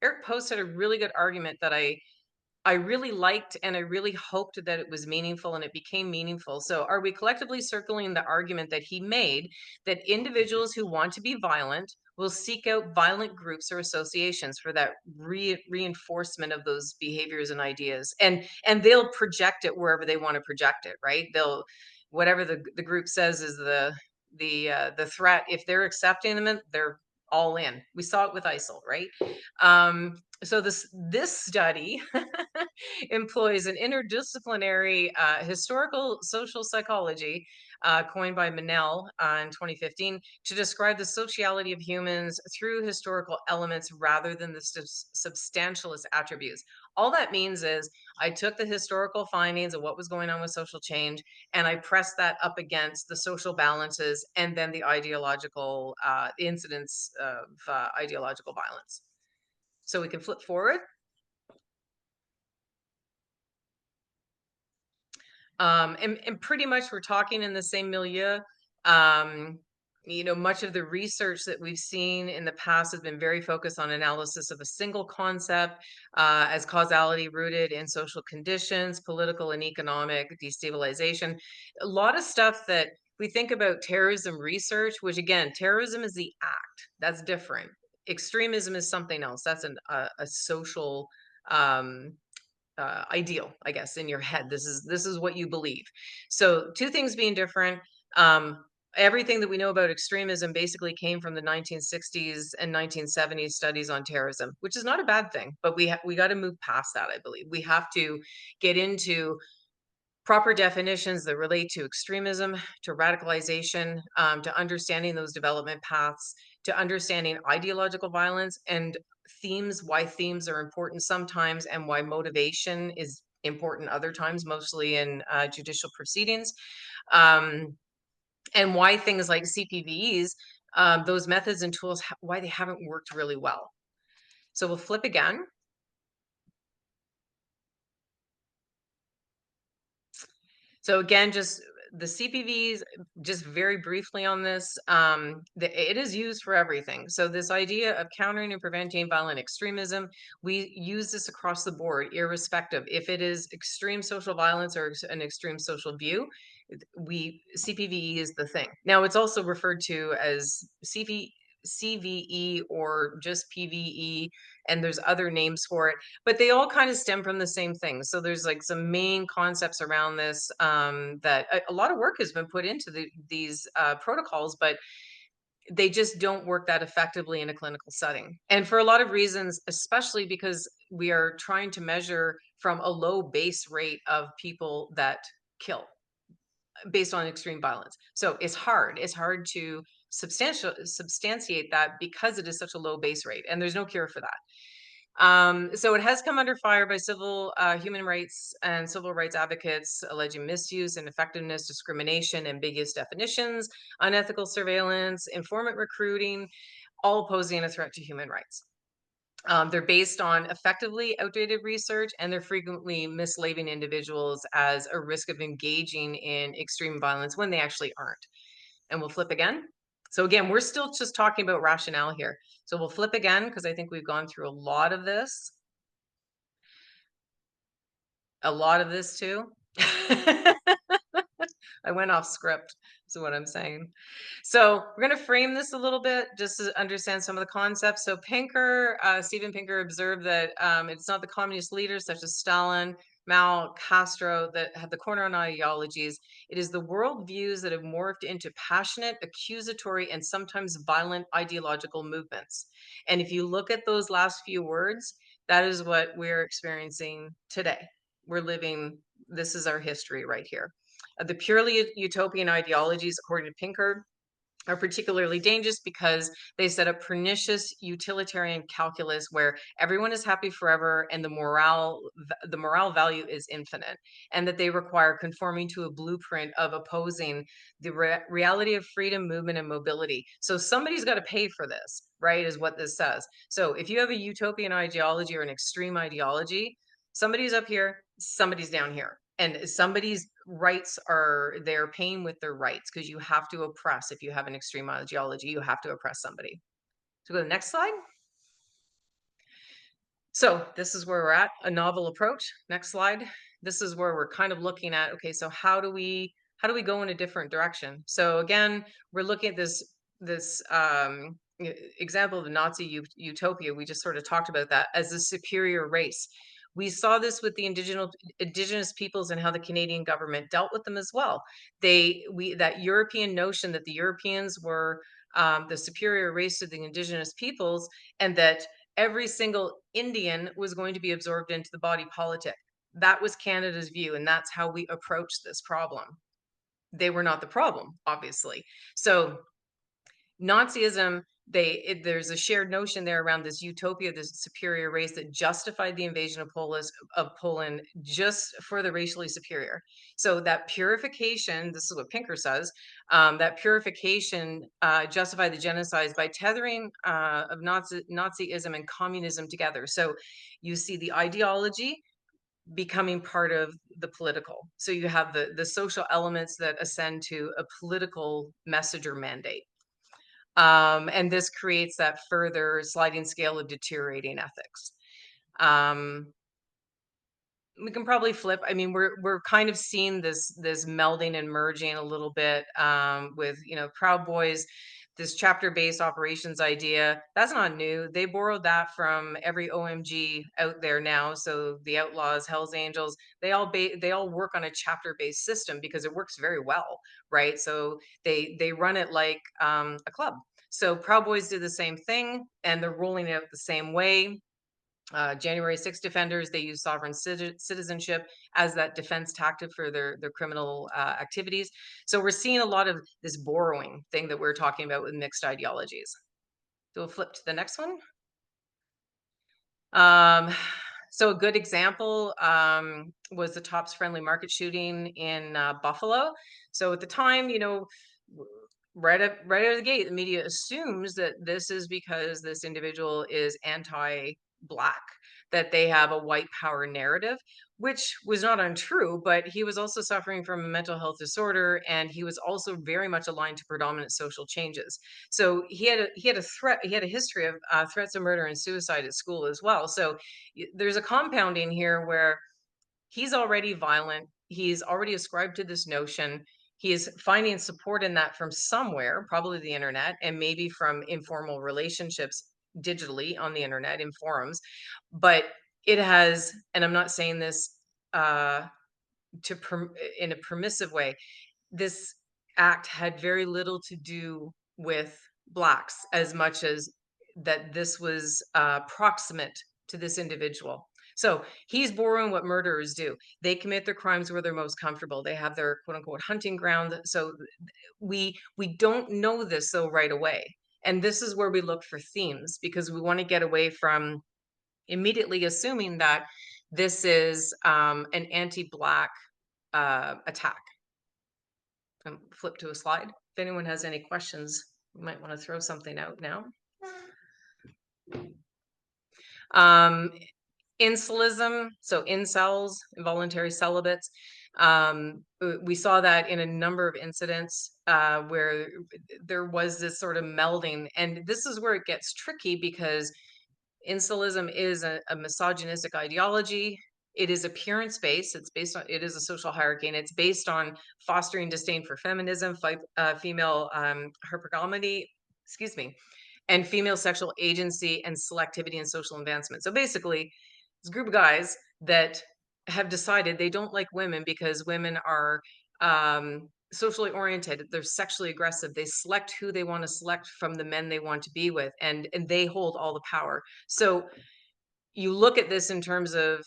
Eric Post had a really good argument that I really liked, and I really hoped that it was meaningful, and it became meaningful. So are we collectively circling the argument that he made, that individuals who want to be violent will seek out violent groups or associations for that reinforcement of those behaviors and ideas, and they'll project it wherever they want to project it, right? Whatever the group says is the the threat, if they're accepting them, they're all in. We saw it with ISIL, right? So this study employs an interdisciplinary historical social psychology coined by Manel in 2015 to describe the sociality of humans through historical elements rather than the substantialist attributes. All that means is I took the historical findings of what was going on with social change and I pressed that up against the social balances and then the ideological incidents of ideological violence. So we can flip forward. And pretty much we're talking in the same milieu. You know, much of the research that we've seen in the past has been very focused on analysis of a single concept as causality rooted in social conditions, political and economic destabilization. A lot of stuff that we think about terrorism research, which again, terrorism is the act. That's different. Extremism is something else. That's a social ideal, I guess, in your head. This is what you believe. So two things being different. Everything that we know about extremism basically came from the 1960s and 1970s studies on terrorism, which is not a bad thing, but we got to move past that. I believe we have to get into proper definitions that relate to extremism, to radicalization, to understanding those development paths, to understanding ideological violence and themes, why themes are important sometimes and why motivation is important other times, mostly in judicial proceedings, and why things like CPVEs, those methods and tools, why they haven't worked really well. So we'll flip again. So again, just the CPVs, just very briefly on this, it is used for everything. So this idea of countering and preventing violent extremism, we use this across the board, irrespective if it is extreme social violence or an extreme social view. CPVE is the thing. Now it's also referred to as CVE or just PVE, and there's other names for it, but they all kind of stem from the same thing. So there's like some main concepts around this that a lot of work has been put into these protocols, but they just don't work that effectively in a clinical setting. And for a lot of reasons, especially because we are trying to measure from a low base rate of people that kill based on extreme violence. So it's hard to substantiate that because it is such a low base rate, and there's no cure for that. So it has come under fire by civil human rights and civil rights advocates alleging misuse, ineffectiveness, discrimination, ambiguous definitions, unethical surveillance, informant recruiting, all posing a threat to human rights. They're based on effectively outdated research, and they're frequently mislabeling individuals as a risk of engaging in extreme violence when they actually aren't. And we'll flip again. So again, we're still just talking about rationale here. So we'll flip again because I think we've gone through a lot of this. A lot of this too. I went off script, is what I'm saying. So we're going to frame this a little bit just to understand some of the concepts. So Pinker, Steven Pinker observed that it's not the communist leaders such as Stalin, Mao, Castro that have the corner on ideologies. It is the worldviews that have morphed into passionate, accusatory, and sometimes violent ideological movements. And if you look at those last few words, that is what we're experiencing today. We're living, this is our history right here. The purely utopian ideologies, according to Pinker, are particularly dangerous because they set up pernicious utilitarian calculus where everyone is happy forever and the morale value is infinite, and that they require conforming to a blueprint of opposing the reality of freedom, movement, and mobility. So somebody's got to pay for this, right, is what this says. So if you have a utopian ideology or an extreme ideology, somebody's up here, somebody's down here. And somebody's rights are, they're paying with their rights because you have to oppress. If you have an extreme ideology, you have to oppress somebody. So go to the next slide. So this is where we're at, a novel approach. Next slide. This is where we're kind of looking at, okay, so how do we go in a different direction? So again, we're looking at this example of the Nazi utopia. We just sort of talked about that as a superior race. We saw this with the indigenous peoples and how the Canadian government dealt with them as well. That European notion that the Europeans were the superior race to the indigenous peoples, and that every single Indian was going to be absorbed into the body politic. That was Canada's view, and that's how we approached this problem. They were not the problem, obviously. So Nazism, there's a shared notion there around this utopia, this superior race that justified the invasion of Poland just for the racially superior. So that purification, this is what Pinker says, that purification justified the genocides by tethering of Nazism and communism together. So you see the ideology becoming part of the political. So you have the social elements that ascend to a political message or mandate. And this creates that further sliding scale of deteriorating ethics. We can probably flip. I mean, we're kind of seeing this melding and merging a little bit with, you know, Proud Boys, this chapter-based operations idea. That's not new. They borrowed that from every OMG out there now. So the Outlaws, Hells Angels, they all work on a chapter-based system because it works very well, right? So they run it like a club. So Proud Boys did the same thing, and they're rolling it out the same way. January 6 defenders, they use sovereign citizenship as that defense tactic for their criminal activities. So we're seeing a lot of this borrowing thing that we're talking about with mixed ideologies. So we'll flip to the next one. So a good example was the Tops Friendly Market shooting in Buffalo. So at the time, you know, right out of the gate, the media assumes that this is because this individual is anti-Black, that they have a white power narrative, which was not untrue, but he was also suffering from a mental health disorder, and he was also very much aligned to predominant social changes. So he had a history of threats of murder and suicide at school as well. So there's a compounding here where he's already violent. He's already ascribed to this notion. He is finding support in that from somewhere, probably the internet, and maybe from informal relationships digitally on the internet in forums. But it has, and I'm not saying this in a permissive way, this act had very little to do with Blacks as much as that this was proximate to this individual. So he's borrowing what murderers do. They commit their crimes where they're most comfortable. They have their quote unquote hunting ground. So we don't know this though right away. And this is where we look for themes, because we want to get away from immediately assuming that this is an anti-Black attack. Flip to a slide. If anyone has any questions, you might want to throw something out now. Incelism, so incels, involuntary celibates. We saw that in a number of incidents where there was this sort of melding. And this is where it gets tricky, because incelism is a misogynistic ideology. It is appearance-based. It is a social hierarchy, and it's based on fostering disdain for feminism, female hypergamy, and female sexual agency and selectivity and social advancement. So basically, it's a group of guys that have decided they don't like women because women are socially oriented, they're sexually aggressive, they select who they want to select from the men they want to be with, and they hold all the power. So you look at this in terms of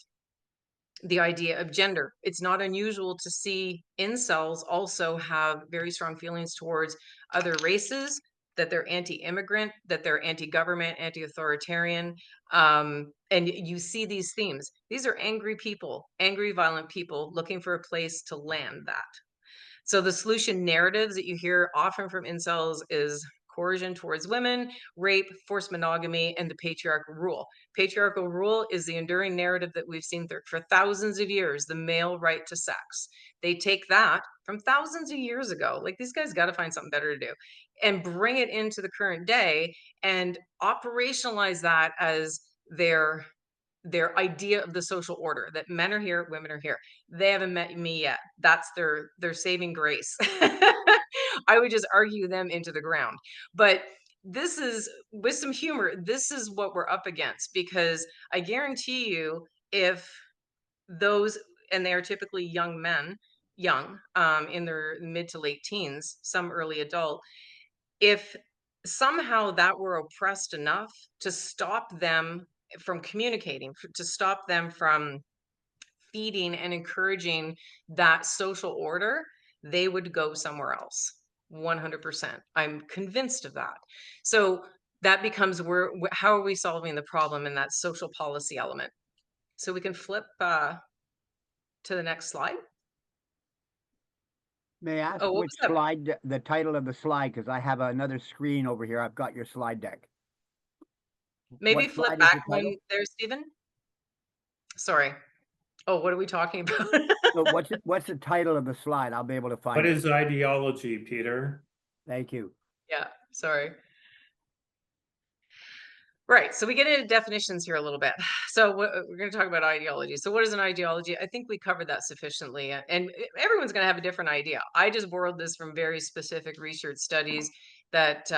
the idea of gender. It's not unusual to see incels also have very strong feelings towards other races, that they're anti-immigrant, that they're anti-government, anti-authoritarian. And you see these themes. These are angry people, angry, violent people looking for a place to land that. So the solution narratives that you hear often from incels is coercion towards women, rape, forced monogamy, and the patriarchal rule. Patriarchal rule is the enduring narrative that we've seen for thousands of years, the male right to sex. They take that from thousands of years ago, like these guys got to find something better to do, and bring it into the current day and operationalize that as their idea of the social order, that men are here, women are here. They haven't met me yet. That's their saving grace. I would just argue them into the ground. But this is, with some humor, this is what we're up against, because I guarantee you, if those, and they are typically young men, in their mid to late teens, some early adult, if somehow that were oppressed enough to stop them from communicating, to stop them from feeding and encouraging that social order, they would go somewhere else. 100%. I'm convinced of that. So that becomes how are we solving the problem in that social policy element? So we can flip to the next slide. May I ask Oh, what which was that? slide, the title of the slide, because I have another screen over here. I've got your slide deck. Maybe What flip slide is back the one title? there, Stephen. Sorry. Oh, what are we talking about? So what's the title of the slide? I'll be able to find What it. is ideology, Peter? Thank you. Yeah, sorry. Right. So we get into definitions here a little bit. So we're going to talk about ideology. So what is an ideology? I think we covered that sufficiently, and everyone's going to have a different idea. I just borrowed this from very specific research studies that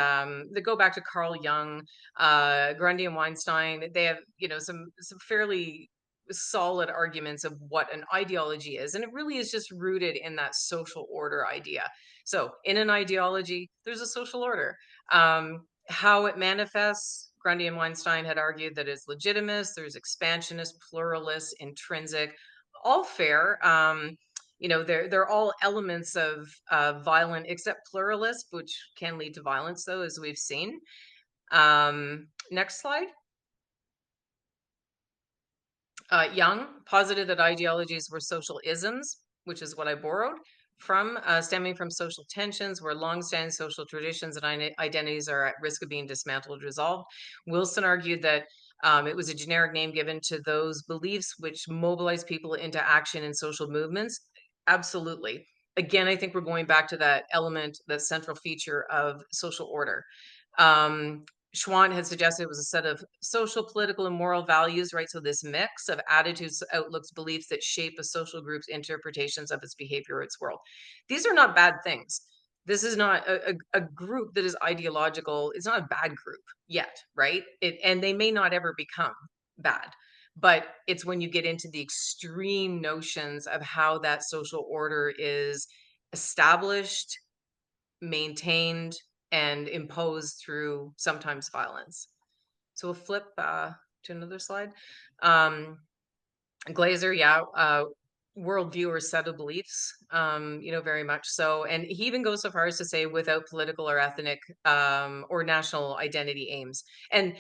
go back to Carl Jung, Grundy and Weinstein. They have, some fairly solid arguments of what an ideology is, and it really is just rooted in that social order idea. So in an ideology, there's a social order. How it manifests, Grundy and Weinstein had argued that it's legitimist, there's expansionist, pluralist, intrinsic, all fair. They're all elements of violent, except pluralist, which can lead to violence, though, as we've seen. Next slide. Jung posited that ideologies were social isms, which is what I borrowed from, stemming from social tensions where long-standing social traditions and identities are at risk of being dismantled or resolved. Wilson argued that it was a generic name given to those beliefs which mobilize people into action in social movements. Absolutely. Again, I think we're going back to that element, that central feature of social order. Schwann had suggested it was a set of social, political, and moral values, right? So this mix of attitudes, outlooks, beliefs that shape a social group's interpretations of its behavior or its world. These are not bad things. This is not a group that is ideological. It's not a bad group yet, right? And they may not ever become bad. But it's when you get into the extreme notions of how that social order is established, maintained, and imposed through sometimes violence. So we'll flip to another slide. Glazer, worldview or set of beliefs, very much so. And he even goes so far as to say without political or ethnic or national identity aims. And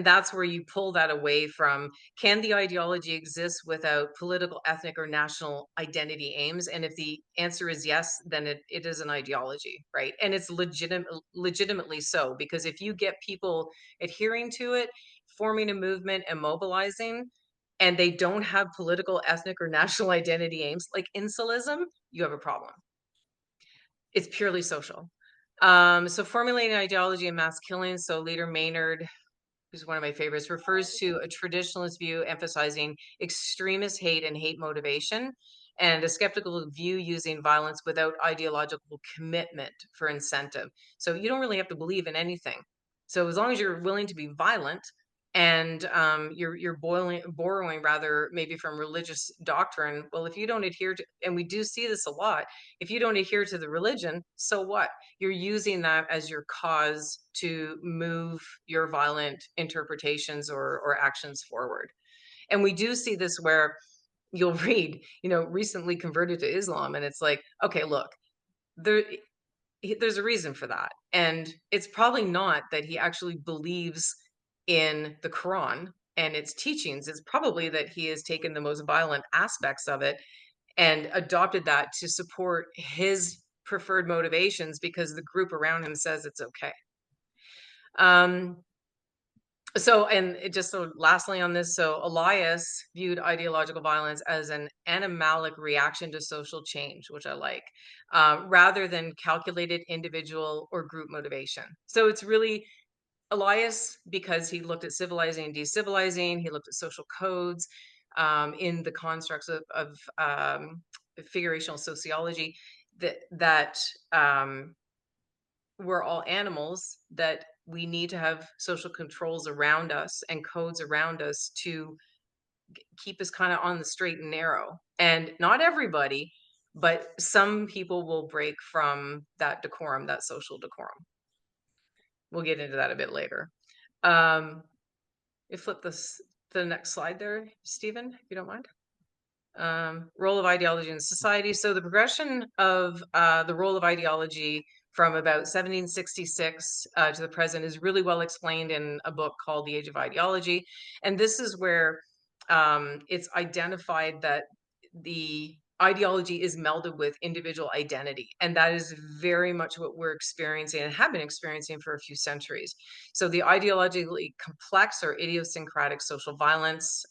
that's where you pull that away from, can the ideology exist without political, ethnic, or national identity aims? And if the answer is yes, then it is an ideology, right? And it's legitimately so, because if you get people adhering to it, forming a movement and mobilizing, and they don't have political, ethnic, or national identity aims, like insulism, you have a problem. It's purely social. So formulating ideology and mass killing. So leader Maynard, who's one of my favorites, refers to a traditionalist view emphasizing extremist hate and hate motivation, and a skeptical view using violence without ideological commitment for incentive. So you don't really have to believe in anything. So as long as you're willing to be violent, and you're borrowing rather maybe from religious doctrine. Well, if you don't adhere to, and we do see this a lot, if you don't adhere to the religion, so what? You're using that as your cause to move your violent interpretations or actions forward. And we do see this where you'll read, recently converted to Islam, and it's like, okay, look, there's a reason for that. And it's probably not that he actually believes in the Quran and its teachings. It's probably that he has taken the most violent aspects of it and adopted that to support his preferred motivations because the group around him says it's okay. So lastly on this, so Elias viewed ideological violence as an animalic reaction to social change, which I like, rather than calculated individual or group motivation. So it's really Elias, because he looked at civilizing and decivilizing, he looked at social codes in the constructs of figurational sociology, that we're all animals, that we need to have social controls around us and codes around us to keep us kind of on the straight and narrow. And not everybody, but some people will break from that decorum, that social decorum. We'll get into that a bit later. You flip this to the next slide there, Stephen, if you don't mind. Role of ideology in society. So the progression of the role of ideology from about 1766 to the present is really well explained in a book called The Age of Ideology. And this is where it's identified that the ideology is melded with individual identity. And that is very much what we're experiencing and have been experiencing for a few centuries. So the ideologically complex or idiosyncratic social violence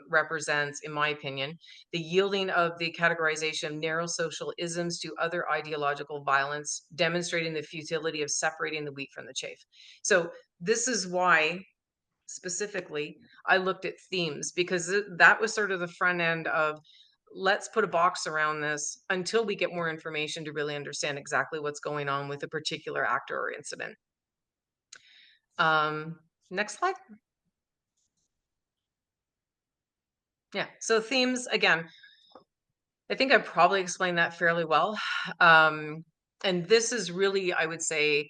represents, in my opinion, the yielding of the categorization of narrow social isms to other ideological violence, demonstrating the futility of separating the wheat from the chaff. So this is why specifically I looked at themes, because that was sort of the front end of, let's put a box around this until we get more information to really understand exactly what's going on with a particular actor or incident. Next slide. Yeah, so themes, again, I think I probably explained that fairly well. And this is really, I would say,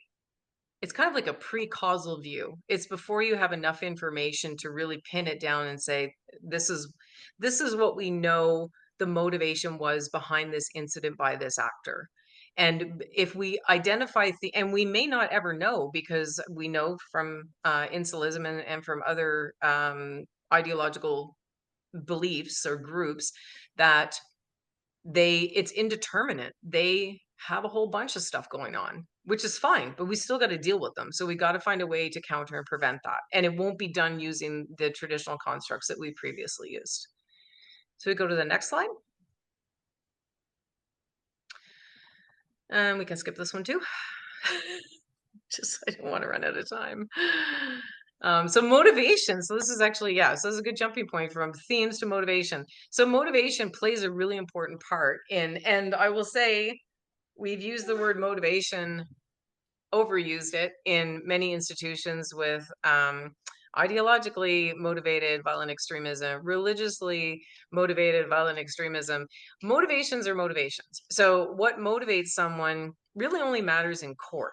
it's kind of like a pre-causal view. It's before you have enough information to really pin it down and say, this is what we know the motivation was behind this incident by this actor. And if we identify and we may not ever know, because we know from insulism and from other ideological beliefs or groups that it's indeterminate. They have a whole bunch of stuff going on, which is fine, but we still got to deal with them. So we got to find a way to counter and prevent that. And it won't be done using the traditional constructs that we previously used. So we go to the next slide. And we can skip this one too. Just, I don't want to run out of time. So motivation. So this is actually, so this is a good jumping point from themes to motivation. So motivation plays a really important part in, and I will say, we've used the word motivation, overused it in many institutions with ideologically motivated violent extremism, religiously motivated violent extremism. Motivations are motivations. So what motivates someone really only matters in court.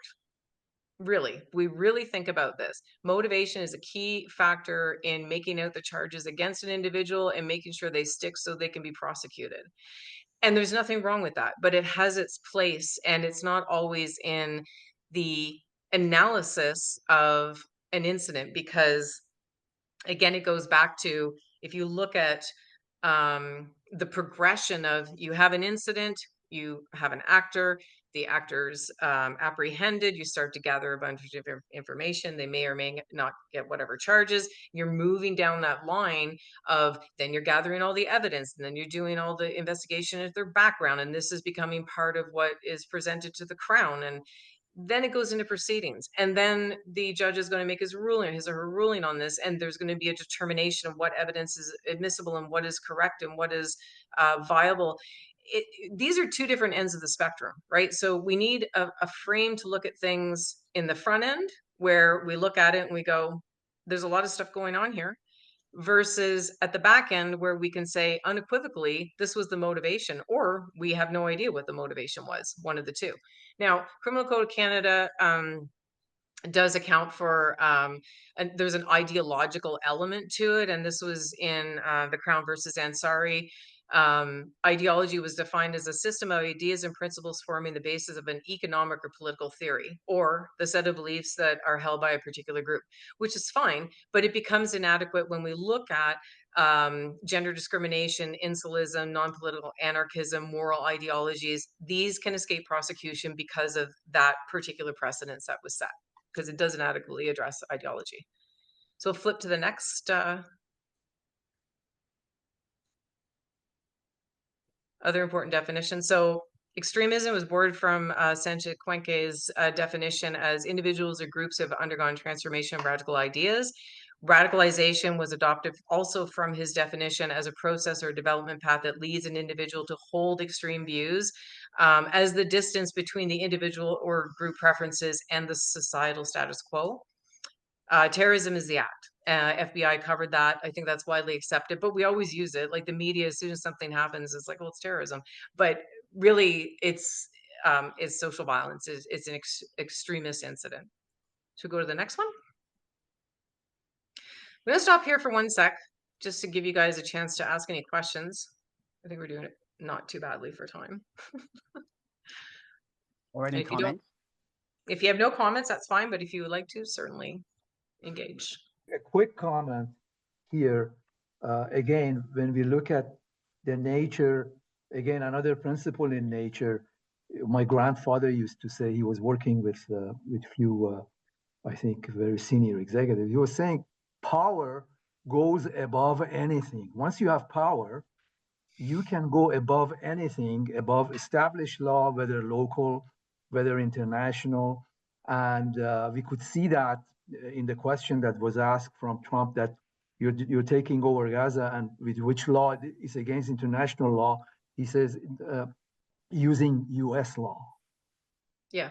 Really, we really think about this. Motivation is a key factor in making out the charges against an individual and making sure they stick so they can be prosecuted. And there's nothing wrong with that, but it has its place, and it's not always in the analysis of an incident, because again, it goes back to, if you look at the progression of, you have an incident, you have an actor, the actor's apprehended, you start to gather a bunch of different information, they may or may not get whatever charges, you're moving down that line of, then you're gathering all the evidence, and then you're doing all the investigation of their background, and this is becoming part of what is presented to the Crown, and then it goes into proceedings, and then the judge is going to make his or her ruling on this, and there's going to be a determination of what evidence is admissible and what is correct and what is viable. These are two different ends of the spectrum, right? So we need a frame to look at things in the front end, where we look at it and we go, there's a lot of stuff going on here, versus at the back end, where we can say unequivocally, this was the motivation, or we have no idea what the motivation was, one of the two. Now, Criminal Code of Canada does account for, there's an ideological element to it, and this was in the Crown versus Ansari. Ideology was defined as a system of ideas and principles forming the basis of an economic or political theory, or the set of beliefs that are held by a particular group, which is fine, but it becomes inadequate when we look at gender discrimination, insulism, non-political anarchism, moral ideologies. These can escape prosecution because of that particular precedence that was set, because it doesn't adequately address ideology. So we'll flip to the next other important definition. So extremism was borrowed from Sanchez Cuenque's definition as individuals or groups have undergone transformation of radical ideas. Radicalization was adopted also from his definition as a process or development path that leads an individual to hold extreme views as the distance between the individual or group preferences and the societal status quo. Terrorism is the act. FBI covered that. I think that's widely accepted, but we always use it. Like the media, as soon as something happens, it's like, well, it's terrorism. But really, it's social violence. It's an extremist incident. Should we go to the next one? I'm going to stop here for 1 sec, just to give you guys a chance to ask any questions. I think we're doing it not too badly for time. Or any If you don't, comments? if you have no comments, that's fine. But if you would like to, certainly engage. A quick comment here. Again, when we look at the nature, again, another principle in nature, my grandfather used to say, he was working with few, I think, very senior executives. He was saying power goes above anything. Once you have power, you can go above anything, above established law, whether local, whether international. And we could see that in the question that was asked from Trump, that you're taking over Gaza, and with which law is against international law. He says using US law. Yeah.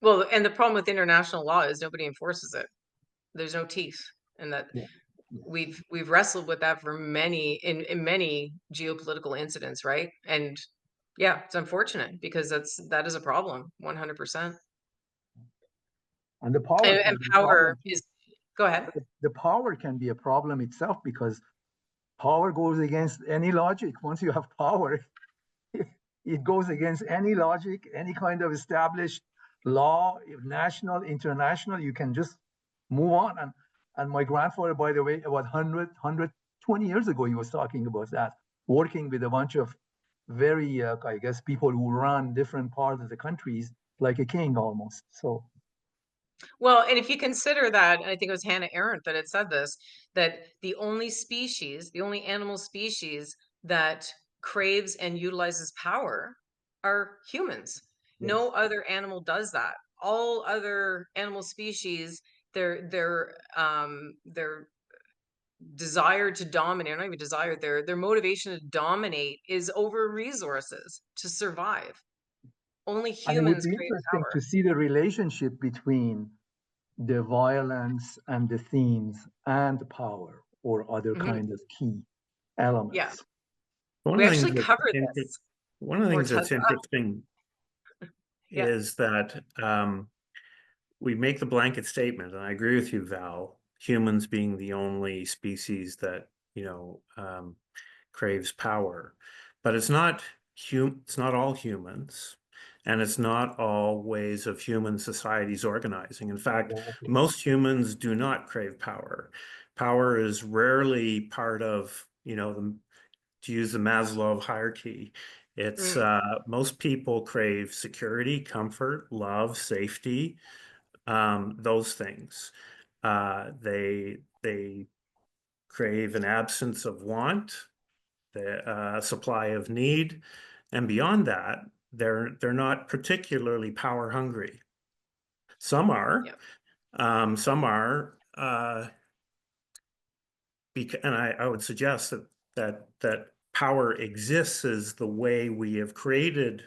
Well, and the problem with international law is nobody enforces it. There's no teeth, and that Yeah. we've wrestled with that for many in many geopolitical incidents, right? And yeah, it's unfortunate because that is a problem, 100%. And the power And, can and be a power problem. is. Go ahead. The power can be a problem itself, because power goes against any logic. Once you have power, it goes against any logic, any kind of established law, national, international. You can just move on. And my grandfather, by the way, about 120 years ago, he was talking about that, working with a bunch of very, I guess, people who run different parts of the countries, like a king almost. So. Well, and if you consider that, I think it was Hannah Arendt that had said this, that the only animal species that craves and utilizes power are humans. Yes. No other animal does that. All other animal species, their desire to dominate, or not even desire, their motivation to dominate is over resources to survive. Only And it would humans be crave interesting power. to see the relationship between the violence and the themes and power, or other kind of key elements. Yeah. One We of the actually things covered that's this. one of the things that's Morteza. interesting Yeah. is that we make the blanket statement, and I agree with you, Val, humans being the only species that, craves power. But it's not all humans, and it's not all ways of human societies organizing. In fact, Exactly. most humans do not crave power. Power is rarely part of, to use the Maslow hierarchy. It's most people crave security, comfort, love, safety, those things. They crave an absence of want, the supply of need, and beyond that, they're not particularly power hungry. Some are, Yeah. Some are, and I would suggest that power exists as the way we have created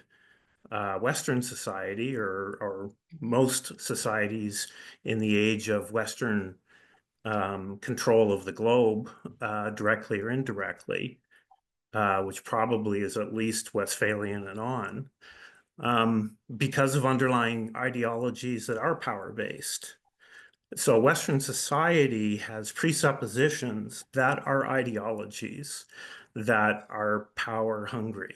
Western society, or most societies in the age of Western control of the globe, directly or indirectly, which probably is at least Westphalian and on, because of underlying ideologies that are power-based. So Western society has presuppositions that are ideologies that are power hungry.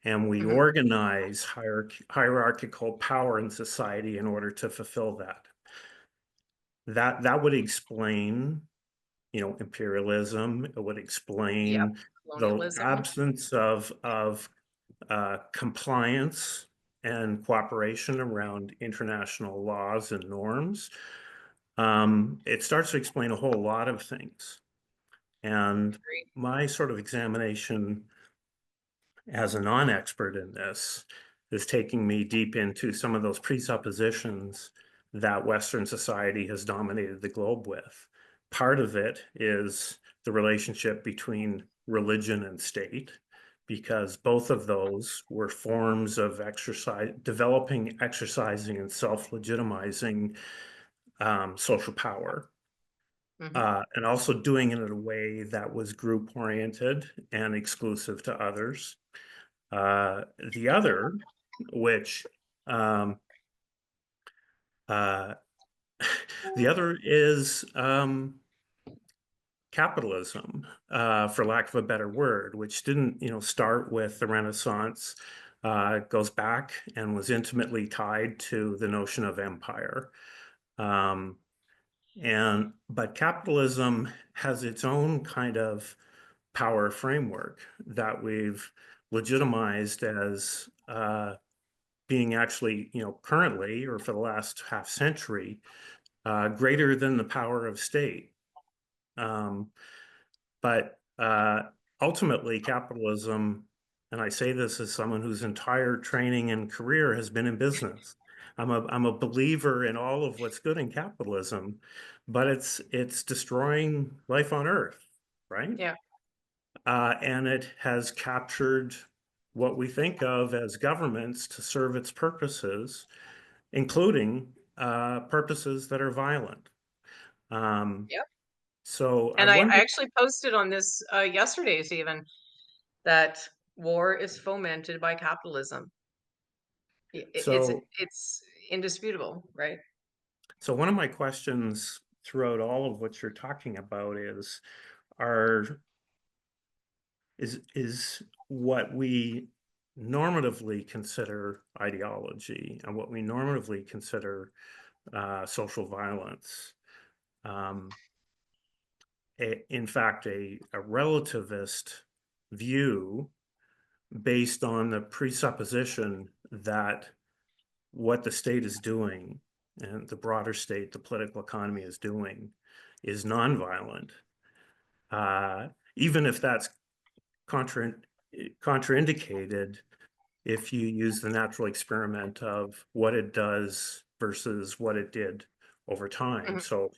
And we organize hierarchical power in society in order to fulfill that. That would explain, imperialism. It would explain the Colonialism. absence of compliance and cooperation around international laws and norms. It starts to explain a whole lot of things. And my sort of examination as a non-expert in this is taking me deep into some of those presuppositions that Western society has dominated the globe with. Part of it is the relationship between religion and state, because both of those were forms of exercising and self-legitimizing social power. Mhm. And also doing it in a way that was group oriented and exclusive to others. The other, which um, uh, the other is capitalism, for lack of a better word, which didn't, start with the Renaissance. Goes back and was intimately tied to the notion of empire. Um, but capitalism has its own kind of power framework that we've legitimized as being actually, currently or for the last half century, greater than the power of state. Um, but ultimately, capitalism, and I say this as someone whose entire training and career has been in business. I'm a believer in all of what's good in capitalism, but it's destroying life on Earth, right? Yeah. And it has captured what we think of as governments to serve its purposes, including purposes that are violent. Um, Yep. so I And I wonder. actually posted on this yesterday's even that war is fomented by capitalism. So It's indisputable, right? So one of my questions throughout all of what you're talking about are is what we normatively consider ideology and what we normatively consider social violence. Um, in fact, a relativist view based on the presupposition that what the state is doing and the broader state, the political economy is doing, is nonviolent, even if that's contra contraindicated if you use the natural experiment of what it does versus what it did over time. Mhm. So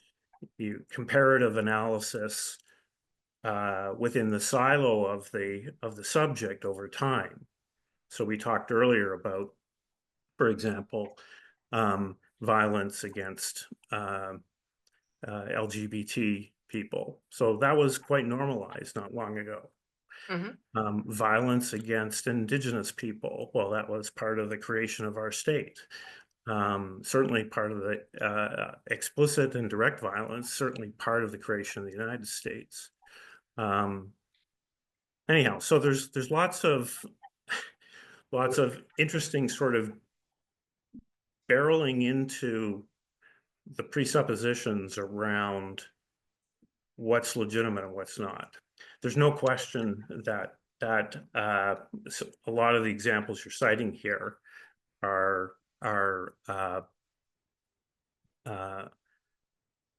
you comparative analysis within the silo of the subject over time. So we talked earlier about, for example, violence against LGBT people. So that was quite normalized not long ago. Mhm. Violence against indigenous people, well, that was part of the creation of our state. Certainly part of the explicit and direct violence, certainly part of the creation of the United States. Anyhow, so there's lots of interesting sort of barreling into the presuppositions around what's legitimate and what's not. There's no question that a lot of the examples you're citing here are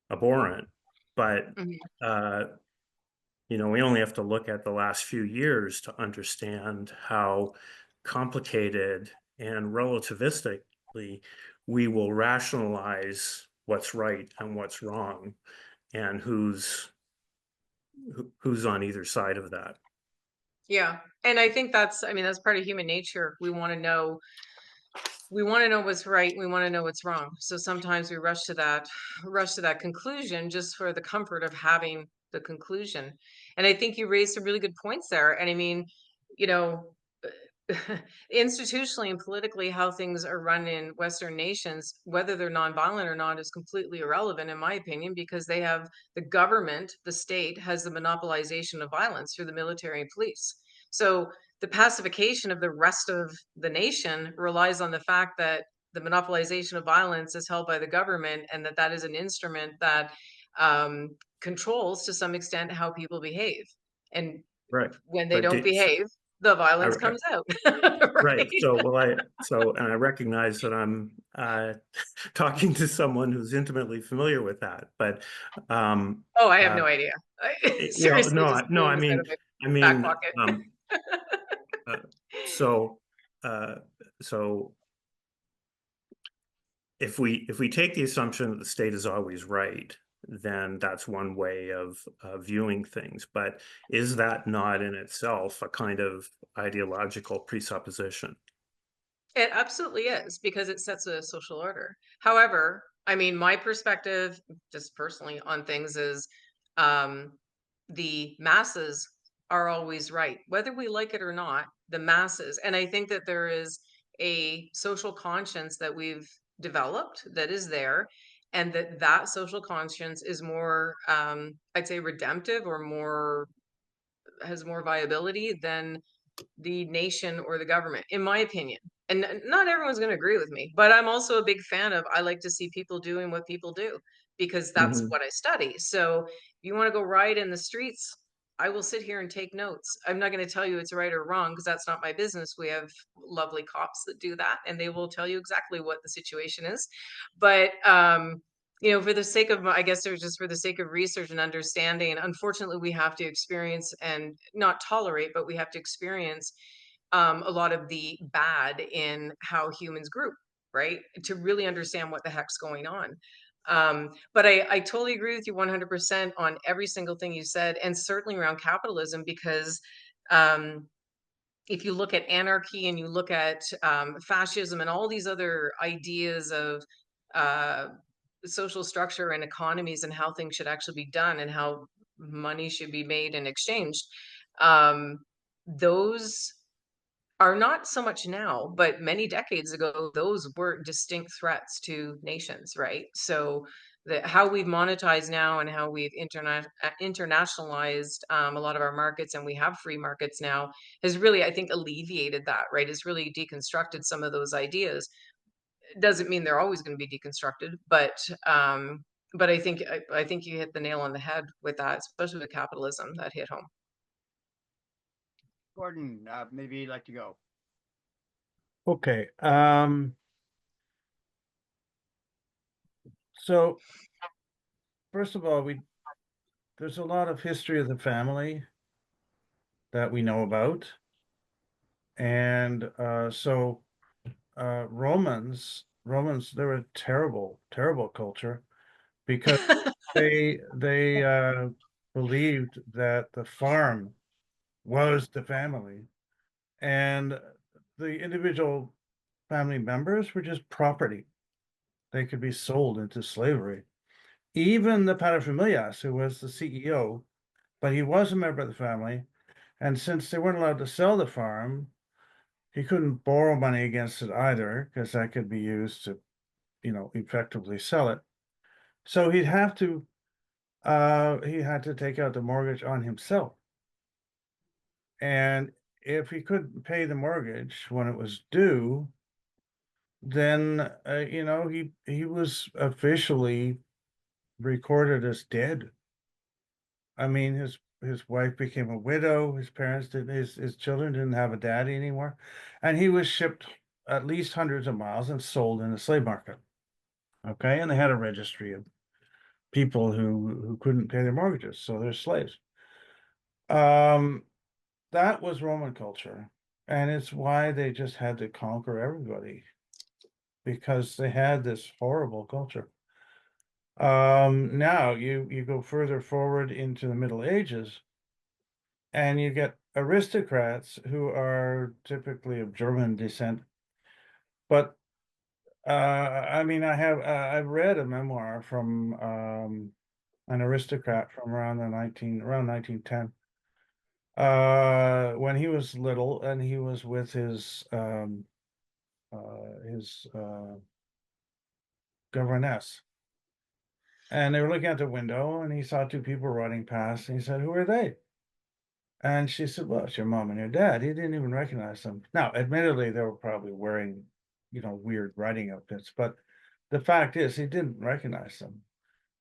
abhorrent, but Mhm. uh, we only have to look at the last few years to understand how complicated and relativistically we will rationalize what's right and what's wrong and who's on either side of that. Yeah. And I think I mean, that's part of human nature. We want to know what's right. We want to know what's wrong. So sometimes we rush to that conclusion just for the comfort of having the conclusion. And I think you raised some really good points there. And I mean, you know, institutionally and politically, how things are run in Western nations, whether they're nonviolent or not, is completely irrelevant, in my opinion, because they have the government, the state has the monopolization of violence through the military and police. So the pacification of the rest of the nation relies on the fact that the monopolization of violence is held by the government, and that is an instrument that controls to some extent how people behave. And Right. when they But don't behave, the I, violence I, comes out. right. Right. And I recognize that I'm talking to someone who's intimately familiar with that. But Oh, I have uh, no idea. I well, seriously no, just no. blew I this out of mean, my I back mean, pocket. uh, so uh, so if we take the assumption that the state is always right, then that's one way of viewing things. But is that not in itself a kind of ideological presupposition? It absolutely is, because it sets a social order. However, I mean, my perspective, just personally on things is, um, the masses are always right, whether we like it or not, the masses. And I think that there is a social conscience that we've developed that is there, and that social conscience is more, I'd say, redemptive or more has more viability than the nation or the government, in my opinion. And not everyone's going to agree with me, but I'm also a big fan of, I like to see people doing what people do because that's Mhm. what I study. So if you want to go riot in the streets, I will sit here and take notes. I'm not going to tell you it's right or wrong because that's not my business. We have lovely cops that do that and they will tell you exactly what the situation is. But for the sake of, I guess it was just for the sake of research and understanding, unfortunately, we have to experience and not tolerate, but we have to experience a lot of the bad in how humans group, right? To really understand what the heck's going on. But I totally agree with you 100% on every single thing you said, and certainly around capitalism, because um, if you look at anarchy and you look at fascism and all these other ideas of uh, social structure and economies and how things should actually be done and how money should be made and exchanged, those are not so much now, but many decades ago, those were distinct threats to nations, right? So how we've monetized now and how we've internationalized a lot of our markets, and we have free markets now, has really, I think, alleviated that, right? It's really deconstructed some of those ideas. It doesn't mean they're always going to be deconstructed, but I think you hit the nail on the head with that, especially with capitalism, that hit home. Gordon, maybe you'd like to go. Okay. So first of all, there's a lot of history of the family that we know about. And Romans, they're a terrible, terrible culture because they believed that the farm was the family, and the individual family members were just property. They could be sold into slavery. Even the paterfamilias, who was the CEO, but he was a member of the family, and since they weren't allowed to sell the farm, he couldn't borrow money against it either, because that could be used to, effectively sell it. So he had to take out the mortgage on himself. And if he couldn't pay the mortgage when it was due, then he was officially recorded as dead. I mean, his wife became a widow. His parents didn't. His children didn't have a daddy anymore, and he was shipped at least hundreds of miles and sold in the slave market. Okay, and they had a registry of people who couldn't pay their mortgages, so they're slaves. That was Roman culture, and it's why they just had to conquer everybody because they had this horrible culture. Now you go further forward into the Middle Ages, and you get aristocrats who are typically of German descent. But I mean, I've read a memoir from an aristocrat from around 1910, when he was little, and he was with his governess, and they were looking out the window, and he saw two people running past, and he said, "Who are they?" And she said, "Well, it's your mom and your dad." He didn't even recognize them. Now, admittedly, they were probably wearing, weird riding outfits, but the fact is, he didn't recognize them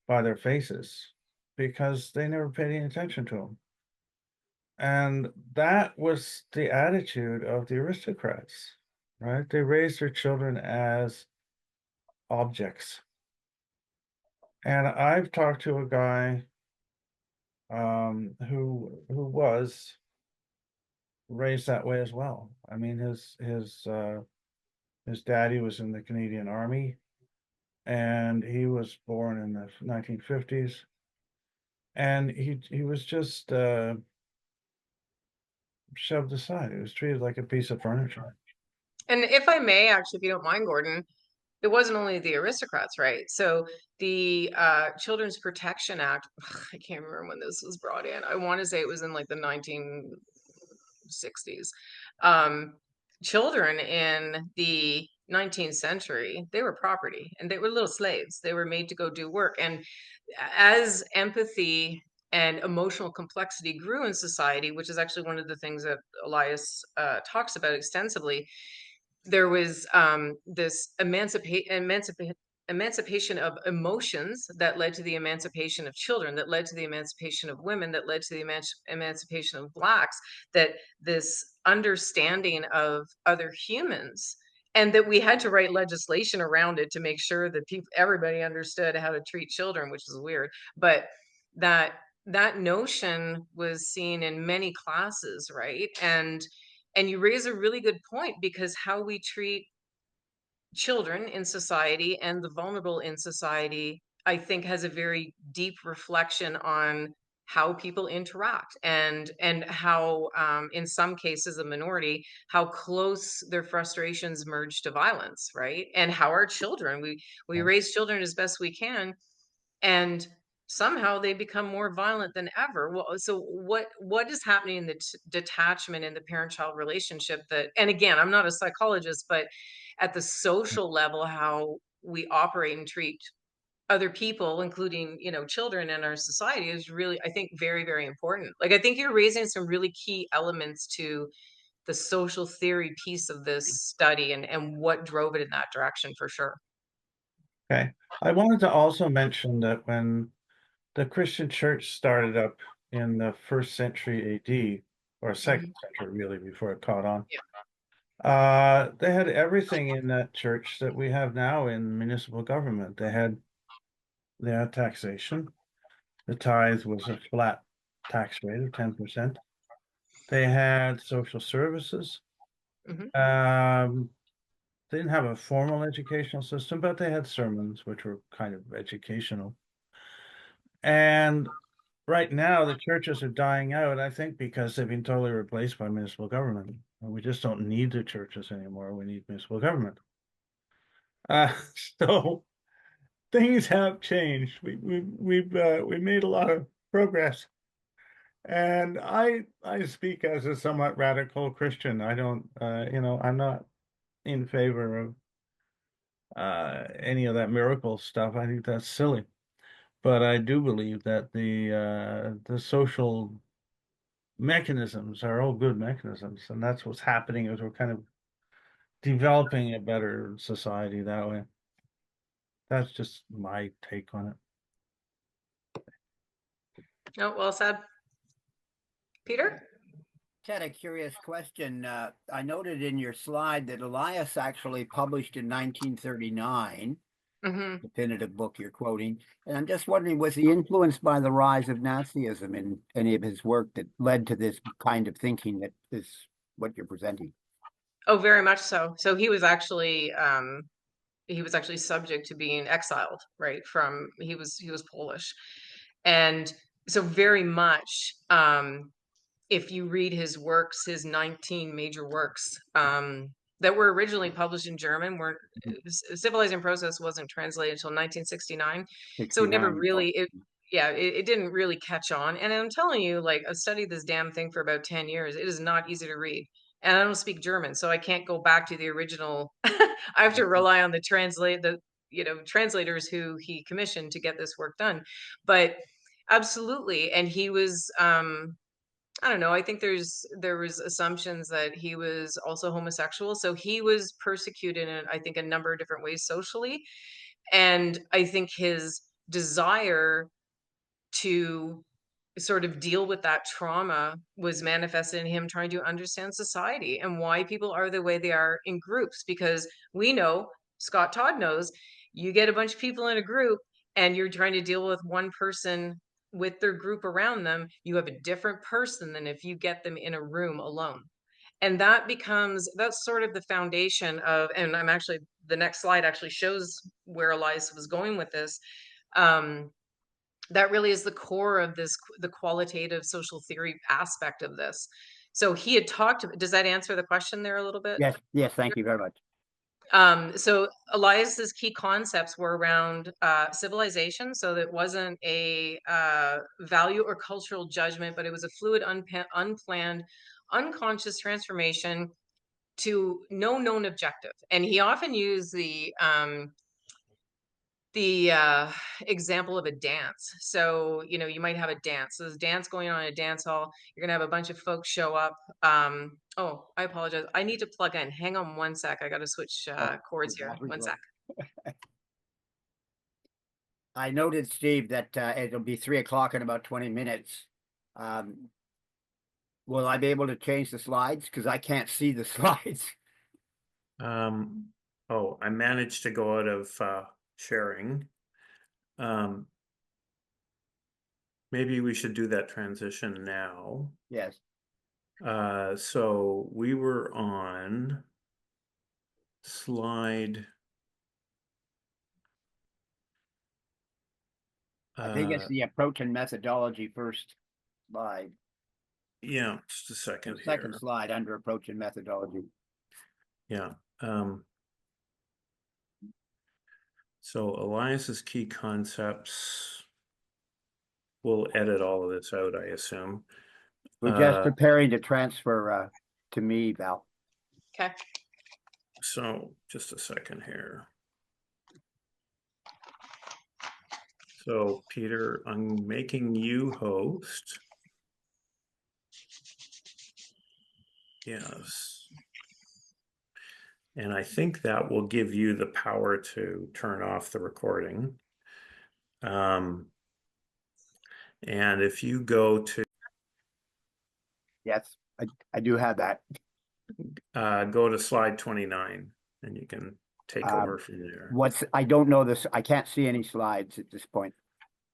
by their faces because they never paid any attention to him. And that was the attitude of the aristocrats, right? They raised their children as objects. And I've talked to a guy who was raised that way as well. I mean, his daddy was in the Canadian Army, and he was born in the 1950s, and he was just shoved aside. He was treated like a piece of furniture. And if I may, actually, if you don't mind, Gordon, it wasn't only the aristocrats, right? So the Children's Protection Act, I can't remember when this was brought in. I want to say it was in like the 1960s. Children in the 19th century, they were property and they were little slaves. They were made to go do work. And as empathy and emotional complexity grew in society, which is actually one of the things that Elias talks about extensively, there was this emancipation of emotions that led to the emancipation of children, that led to the emancipation of women, that led to the emancipation of Blacks, that this understanding of other humans, and that we had to write legislation around it to make sure that everybody understood how to treat children, which is weird, but that notion was seen in many classes, right? And you raise a really good point, because how we treat children in society and the vulnerable in society, I think, has a very deep reflection on how people interact, and how in some cases a minority, how close their frustrations merge to violence, right? And how our children, we raise children as best we can, and somehow they become more violent than ever. Well, so what is happening in the detachment in the parent-child relationship? That, and again, I'm not a psychologist, but at the social level, how we operate and treat other people, including, children in our society, is really, I think, very, very important. Like, I think you're raising some really key elements to the social theory piece of this study, and what drove it in that direction, for sure. Okay. I wanted to also mention that when the Christian church started up in the 1st century AD, or 2nd century, really, before it caught on, they had everything in that church that we have now in municipal government. They had taxation. The tithe was a flat tax rate of 10%. They had social services. They didn't have a formal educational system, but they had sermons, which were kind of educational. And right now, the churches are dying out, I think, because they've been totally replaced by municipal government. And we just don't need the churches anymore. We need municipal government. So things have changed. We made a lot of progress. And I speak as a somewhat radical Christian. I don't, I'm not in favor of any of that miracle stuff. I think that's silly. But I do believe that the social mechanisms are all good mechanisms, and that's what's happening, is we're kind of developing a better society that way. That's just my take on it. Oh, well said. Peter? Had a curious question. I noted in your slide that Elias actually published in 1939, Mm-hmm. definitive book you're quoting. And I'm just wondering, was he influenced by the rise of Nazism in any of his work that led to this kind of thinking that is what you're presenting? Oh, very much so. So he was actually subject to being exiled, right? He was Polish. And so very much, if you read his works, his 19 major works, that were originally published in German, Civilizing Process wasn't translated until 1969. So it never really, it didn't really catch on. And I'm telling you, like, I've studied this damn thing for about 10 years. It is not easy to read. And I don't speak German, so I can't go back to the original. I have to rely on the translators who he commissioned to get this work done. But absolutely. And he was, I don't know. I think there was assumptions that he was also homosexual. So he was persecuted in, I think, a number of different ways socially. And I think his desire to sort of deal with that trauma was manifested in him trying to understand society and why people are the way they are in groups. Because we know, Scott Todd knows, you get a bunch of people in a group and you're trying to deal with one person with their group around them, you have a different person than if you get them in a room alone. And that's sort of the foundation of, and I'm actually, the next slide actually shows where Elias was going with this. That really is the core of the qualitative social theory aspect of this. So he had talked, does that answer the question there a little bit? Yes, thank you very much. So Elias's key concepts were around civilization. So that wasn't a value or cultural judgment, but it was a fluid, unplanned, unconscious transformation to no known objective. And he often used the example of a dance. So, you know, you might have a dance. So there's dance going on in a dance hall. You're gonna have a bunch of folks show up. Oh, I apologize. I need to plug in. Hang on one sec. I got to switch cords here. One sec. I noted, Steve, that it'll be 3 o'clock in about 20 minutes. Will I be able to change the slides? Because I can't see the slides. Oh, I managed to go out of sharing. Maybe we should do that transition now. Yes. So we were on slide. I think it's the approach and methodology first slide. Yeah, just a second The second here. slide under approach and methodology. Yeah. So Elias's key concepts. We'll edit all of this out, I assume. We're just preparing to transfer to me, Val. Okay. So just a second here. So Peter, I'm making you host. Yes. And I think that will give you the power to turn off the recording. And if you go to Yes, I do have that. go to slide 29 and you can take over from there. I don't know this. I can't see any slides at this point.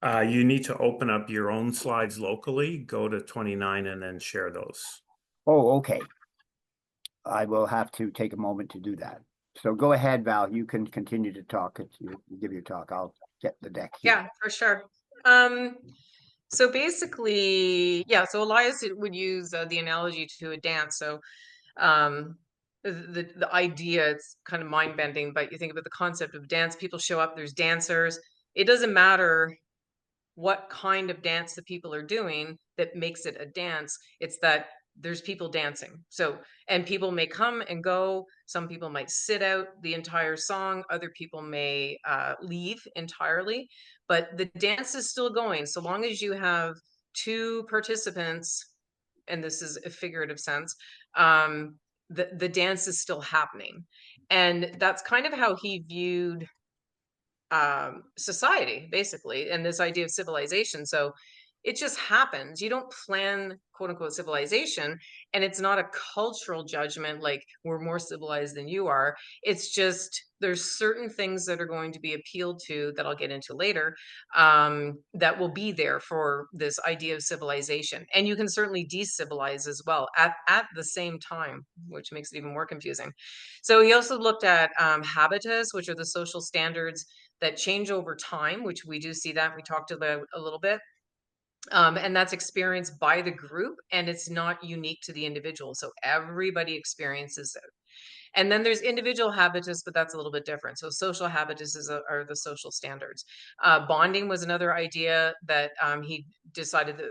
You need to open up your own slides locally, go to 29 and then share those. Oh, okay. I will have to take a moment to do that. So go ahead, Val. You can continue to talk. You give your talk. I'll get the deck here. Yeah, for sure. So basically, yeah, so Elias would use the analogy to a dance. So the idea, it's kind of mind bending, but you think about the concept of dance, people show up, there's dancers. It doesn't matter what kind of dance the people are doing that makes it a dance. It's that there's people dancing. So, and people may come and go. Some people might sit out the entire song. Other people may leave entirely, but the dance is still going. So long as you have two participants, and this is a figurative sense, the dance is still happening. And that's kind of how he viewed society, basically, and this idea of civilization. So it just happens. You don't plan, quote unquote, civilization, and it's not a cultural judgment like we're more civilized than you are. It's just there's certain things that are going to be appealed to that I'll get into later, that will be there for this idea of civilization. And you can certainly decivilize as well at the same time, which makes it even more confusing. So he also looked at habitus, which are the social standards that change over time, which we do see that we talked about a little bit. And that's experienced by the group, and it's not unique to the individual. So everybody experiences it. And then there's individual habitus, but that's a little bit different. So social habitus are the social standards. Bonding was another idea that he decided that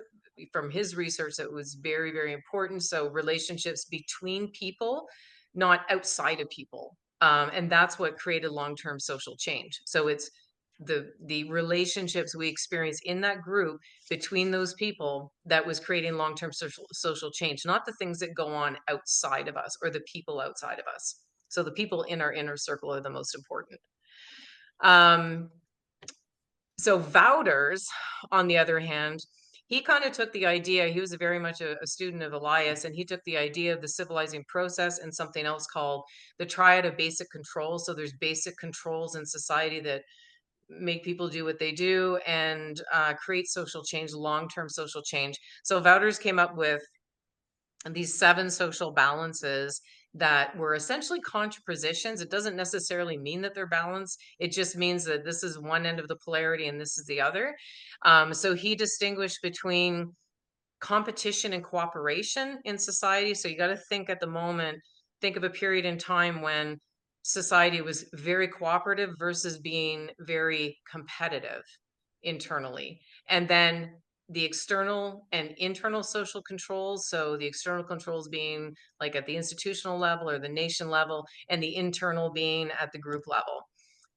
from his research that was very, very important. So relationships between people, not outside of people. And that's what created long-term social change. So it's the relationships we experience in that group between those people that was creating long-term social change, not the things that go on outside of us or the people outside of us. So the people in our inner circle are the most important. So Wouters, on the other hand, he kind of took the idea, he was very much a student of Elias, and he took the idea of the civilizing process and something else called the triad of basic controls. So there's basic controls in society that make people do what they do and create social change, long-term social change. So Wouters came up with these 7 social balances that were essentially contrapositions. It doesn't necessarily mean that they're balanced. It just means that this is one end of the polarity and this is the other. So he distinguished between competition and cooperation in society. So you got to think at the moment, think of a period in time when society was very cooperative versus being very competitive internally. And then the external and internal social controls. So the external controls being like at the institutional level or the nation level, and the internal being at the group level.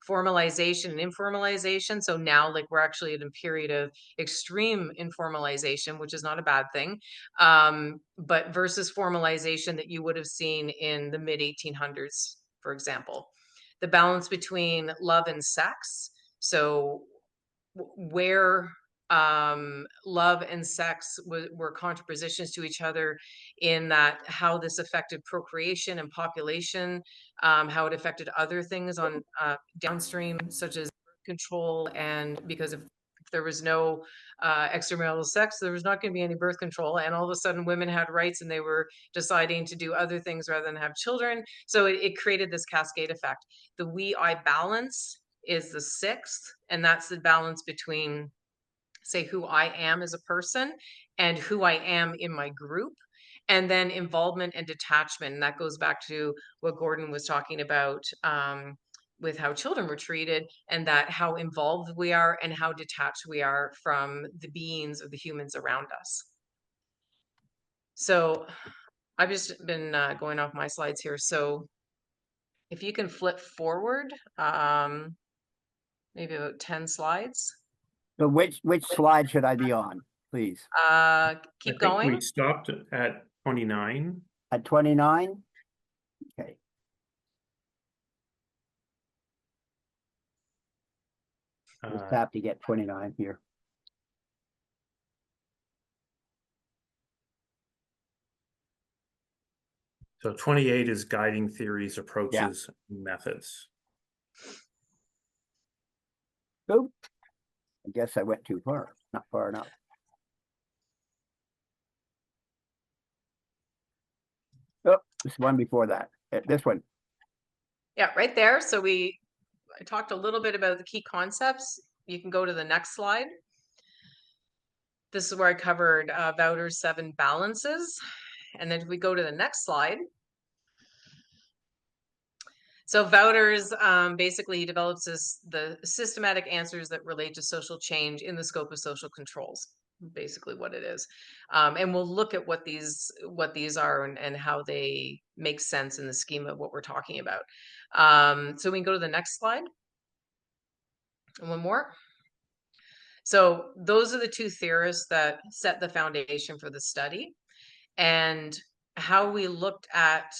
Formalization and informalization. So now, like, we're actually in a period of extreme informalization, which is not a bad thing, but versus formalization that you would have seen in the mid 1800s, for example. The balance between love and sex. So where love and sex were contrapositions to each other, in that how this affected procreation and population, how it affected other things on downstream, such as birth control. And because if there was no extramarital sex, there was not going to be any birth control, and all of a sudden women had rights and they were deciding to do other things rather than have children. So it created this cascade effect. The we-I balance is the sixth, and that's the balance between, say, who I am as a person and who I am in my group, and then involvement and detachment. And that goes back to what Gordon was talking about, with how children were treated, and that how involved we are and how detached we are from the beings or the humans around us. So I've just been going off my slides here. So if you can flip forward, maybe about 10 slides. So which slide should I be on, please? Keep I think going. we stopped at 29. At 29? Okay. Just have to get 29 here. So 28 is guiding theories, approaches, and methods. Oop. I guess I went too far, not far enough. Oh, this one before that. This one. Yeah, right there. So I talked a little bit about the key concepts. You can go to the next slide. This is where I covered Wouters' 7 balances. And then if we go to the next slide. So Wouters, basically he develops the systematic answers that relate to social change in the scope of social controls, basically what it is. And we'll look at what these are and how they make sense in the scheme of what we're talking about. So we can go to the next slide. And one more. So those are the 2 theorists that set the foundation for the study. And how we looked at,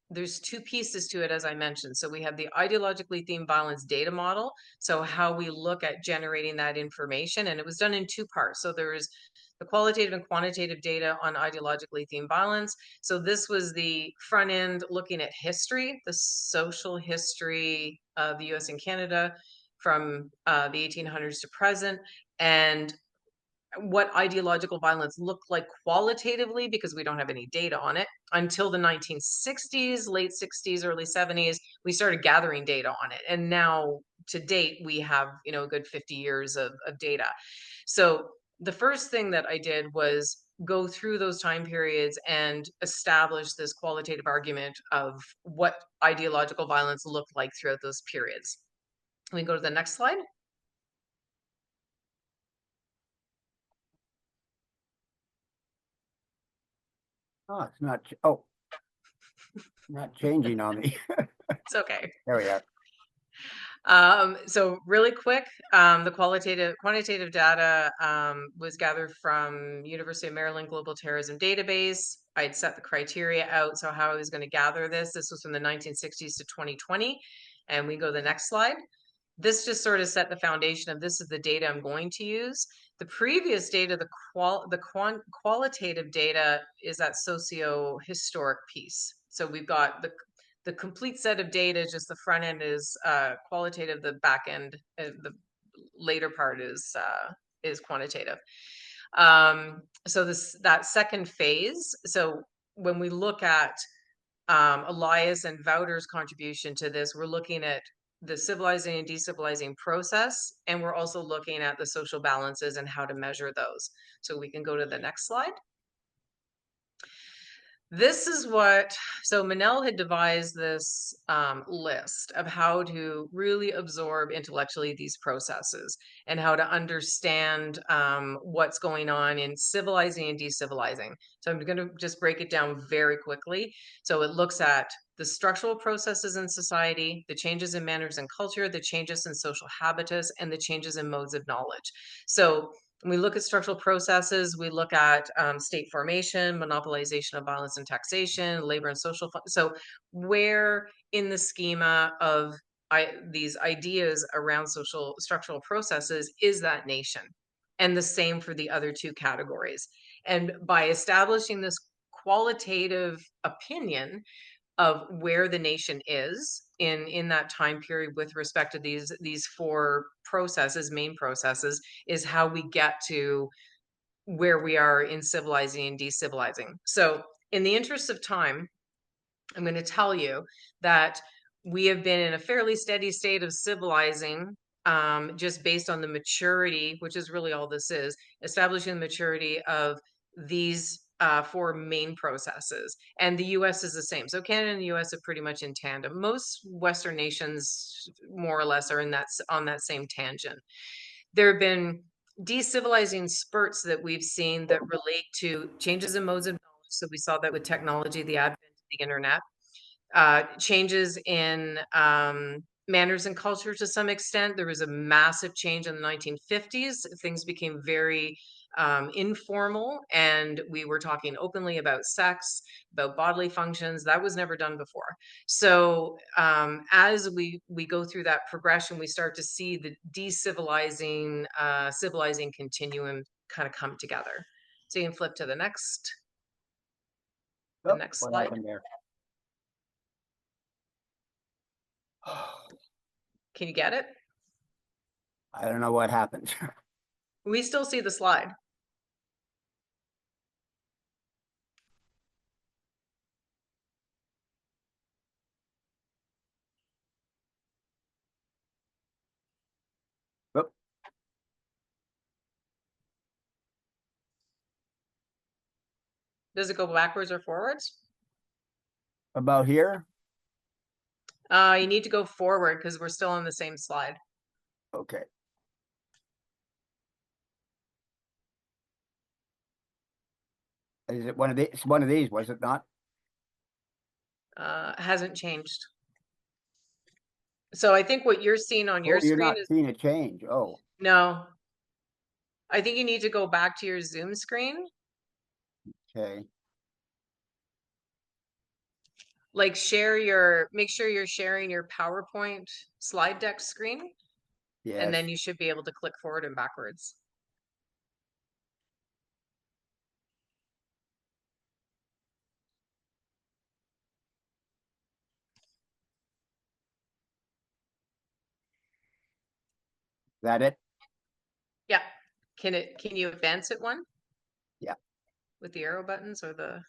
there's 2 pieces to it, as I mentioned. So we have the ideologically themed violence data model. So how we look at generating that information, and it was done in 2 parts. So there's the qualitative and quantitative data on ideologically themed violence. So this was the front end, looking at history, the social history of the US and Canada from the 1800s to present, and what ideological violence looked like qualitatively, because we don't have any data on it until the 1960s, late 60s, early 70s. We started gathering data on it, and now to date we have a good 50 years of data. So the first thing that I did was go through those time periods and establish this qualitative argument of what ideological violence looked like throughout those periods. We can go to the next slide. Oh, it's not. Not changing on me. It's okay. There we are. So really quick, the quantitative data was gathered from University of Maryland Global Terrorism Database. I'd set the criteria out, so how I was going to gather this. This was from the 1960s to 2020. And we go to the next slide. This just sort of set the foundation of, this is the data I'm going to use. The previous data, the qualitative data, is that socio-historic piece. So we've got the complete set of data, just the front end is qualitative, the back end, the later part is quantitative. So that second phase. So when we look at Elias and Wouters' contribution to this, we're looking at the civilizing and decivalizing process, and we're also looking at the social balances and how to measure those. So we can go to the next slide. This is what, so Manel had devised this list of how to really absorb intellectually these processes and how to understand what's going on in civilizing and decivilizing. So I'm going to just break it down very quickly. So it looks at the structural processes in society, the changes in manners and culture, the changes in social habitus, and the changes in modes of knowledge. So when we look at structural processes, we look at state formation, monopolization of violence and taxation, labor and social. So where in the schema of these ideas around social structural processes is that nation? And the same for the other two categories. And by establishing this qualitative opinion of where the nation is in that time period with respect to these four processes, main processes, is how we get to where we are in civilizing and decivilizing. So in the interest of time, I'm going to tell you that we have been in a fairly steady state of civilizing, just based on the maturity, which is really all this is, establishing the maturity of these four main processes. And the US is the same. So Canada and the US are pretty much in tandem. Most Western nations, more or less, are on that same tangent. There have been decivilizing spurts that we've seen that relate to changes in modes of knowledge. So we saw that with technology, the advent of the internet, changes in manners and culture to some extent. There was a massive change in the 1950s. Things became very informal, and we were talking openly about sex, about bodily functions. That was never done before. So as we go through that progression, we start to see the decivilizing, civilizing continuum kind of come together. So you can flip to the next Oh, next what slide. happened there? Can you get it? I don't know what happened. We still see the slide. Oop. Does it go backwards or forwards? About here? You need to go forward because we're still on the same slide. Okay. Is it one of these? It's one of these, was it not? Hasn't changed. So I think what you're seeing on your Oh, you're screen not is seeing a change. Oh, no. I think you need to go back to your Zoom screen. okay. Like make sure you're sharing your PowerPoint slide deck screen, Yes. and then you should be able to click forward and backwards. That it? Yeah. Can you advance it one? Yeah. With the arrow buttons or the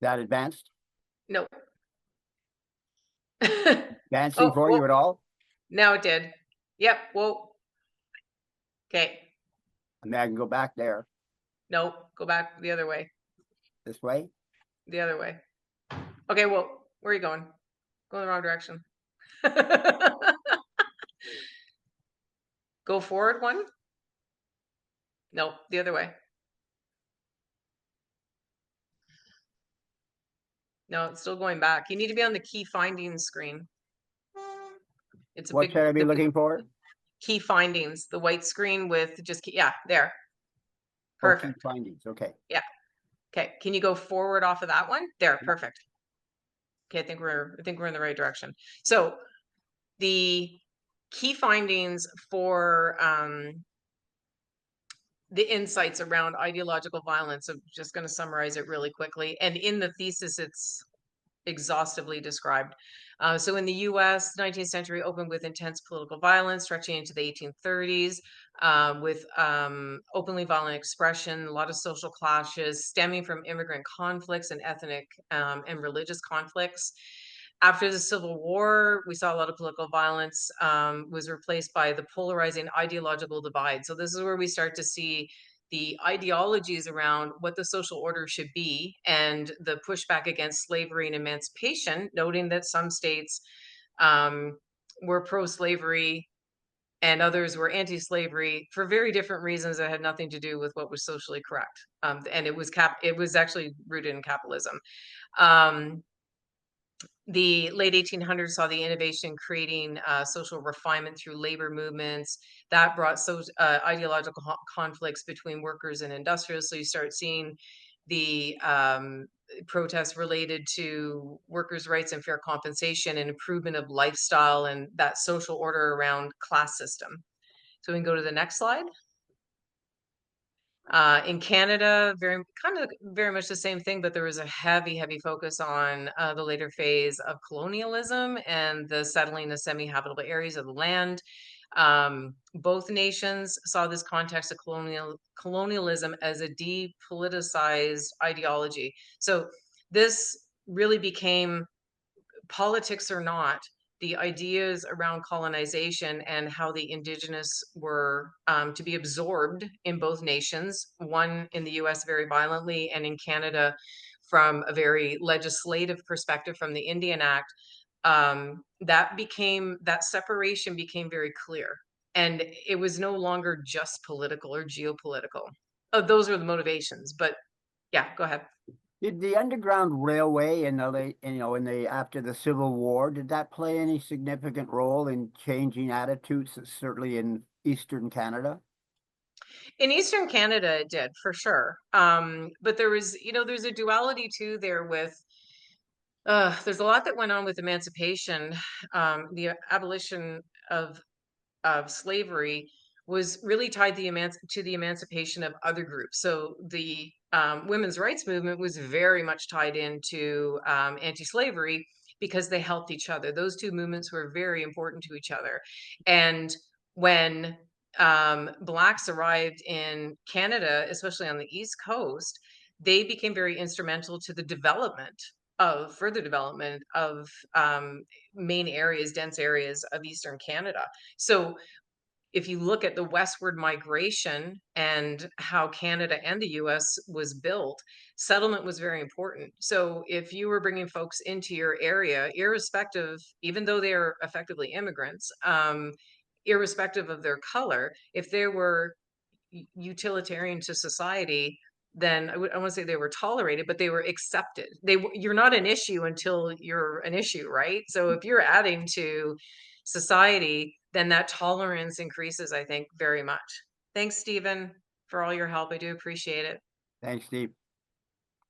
That advanced? no. Advancing for you at all? Now it did. Yep. Whoa. Okay. I mean, I can go back there. No, go back the other way. This way? The other way. Okay, well, where are you going? Go in the wrong direction. Go forward one? No, the other way. No, it's still going back. You need to be on the key findings screen. It's a What big should I be the looking for? key findings, the white screen with just yeah, there. Oh, key Perfect. findings. Okay. Yeah. Okay. Can you go forward off of that one? There, perfect. Okay, I think we're in the right direction. So the key findings for the insights around ideological violence. I'm just going to summarize it really quickly. And in the thesis, it's exhaustively described. So in the US, 19th century opened with intense political violence, stretching into the 1830s, with openly violent expression, a lot of social clashes stemming from immigrant conflicts and ethnic and religious conflicts. After the Civil War, we saw a lot of political violence was replaced by the polarizing ideological divide. So this is where we start to see the ideologies around what the social order should be and the pushback against slavery and emancipation, noting that some states were pro-slavery and others were anti-slavery for very different reasons that had nothing to do with what was socially correct. And it was actually rooted in capitalism. The late 1800s saw the innovation creating social refinement through labor movements that brought ideological conflicts between workers and industrialists. So you start seeing the protests related to workers' rights and fair compensation and improvement of lifestyle and that social order around class system. So we can go to the next slide. In Canada, very much the same thing, but there was a heavy focus on the later phase of colonialism and the settling of semi-habitable areas of the land. Both nations saw this context of colonialism as a depoliticized ideology. So this really became, politics or not, the ideas around colonization and how the indigenous were to be absorbed in both nations, one in the US very violently, and in Canada from a very legislative perspective from the Indian Act, that separation became very clear. And it was no longer just political or geopolitical. Oh, those are the motivations, but yeah, go ahead. Did the Underground Railway in the late, after the Civil War, did that play any significant role in changing attitudes, certainly in Eastern Canada? In Eastern Canada, it did for sure. But there was, there's a duality too there with, there's a lot that went on with emancipation. The abolition of slavery was really tied to the emancipation of other groups. So the women's rights movement was very much tied into anti-slavery because they helped each other. Those two movements were very important to each other. And when Blacks arrived in Canada, especially on the East Coast, they became very instrumental to the further development of main areas, dense areas of Eastern Canada. So if you look at the westward migration and how Canada and the US was built, settlement was very important. So if you were bringing folks into your area, irrespective, even though they are effectively immigrants, irrespective of their color, if they were utilitarian to society, then I want to say they were tolerated, but they were accepted. You're not an issue until you're an issue, right? So if you're adding to society, then that tolerance increases, I think, very much. Thanks, Stephen, for all your help. I do appreciate it. Thanks, Steve.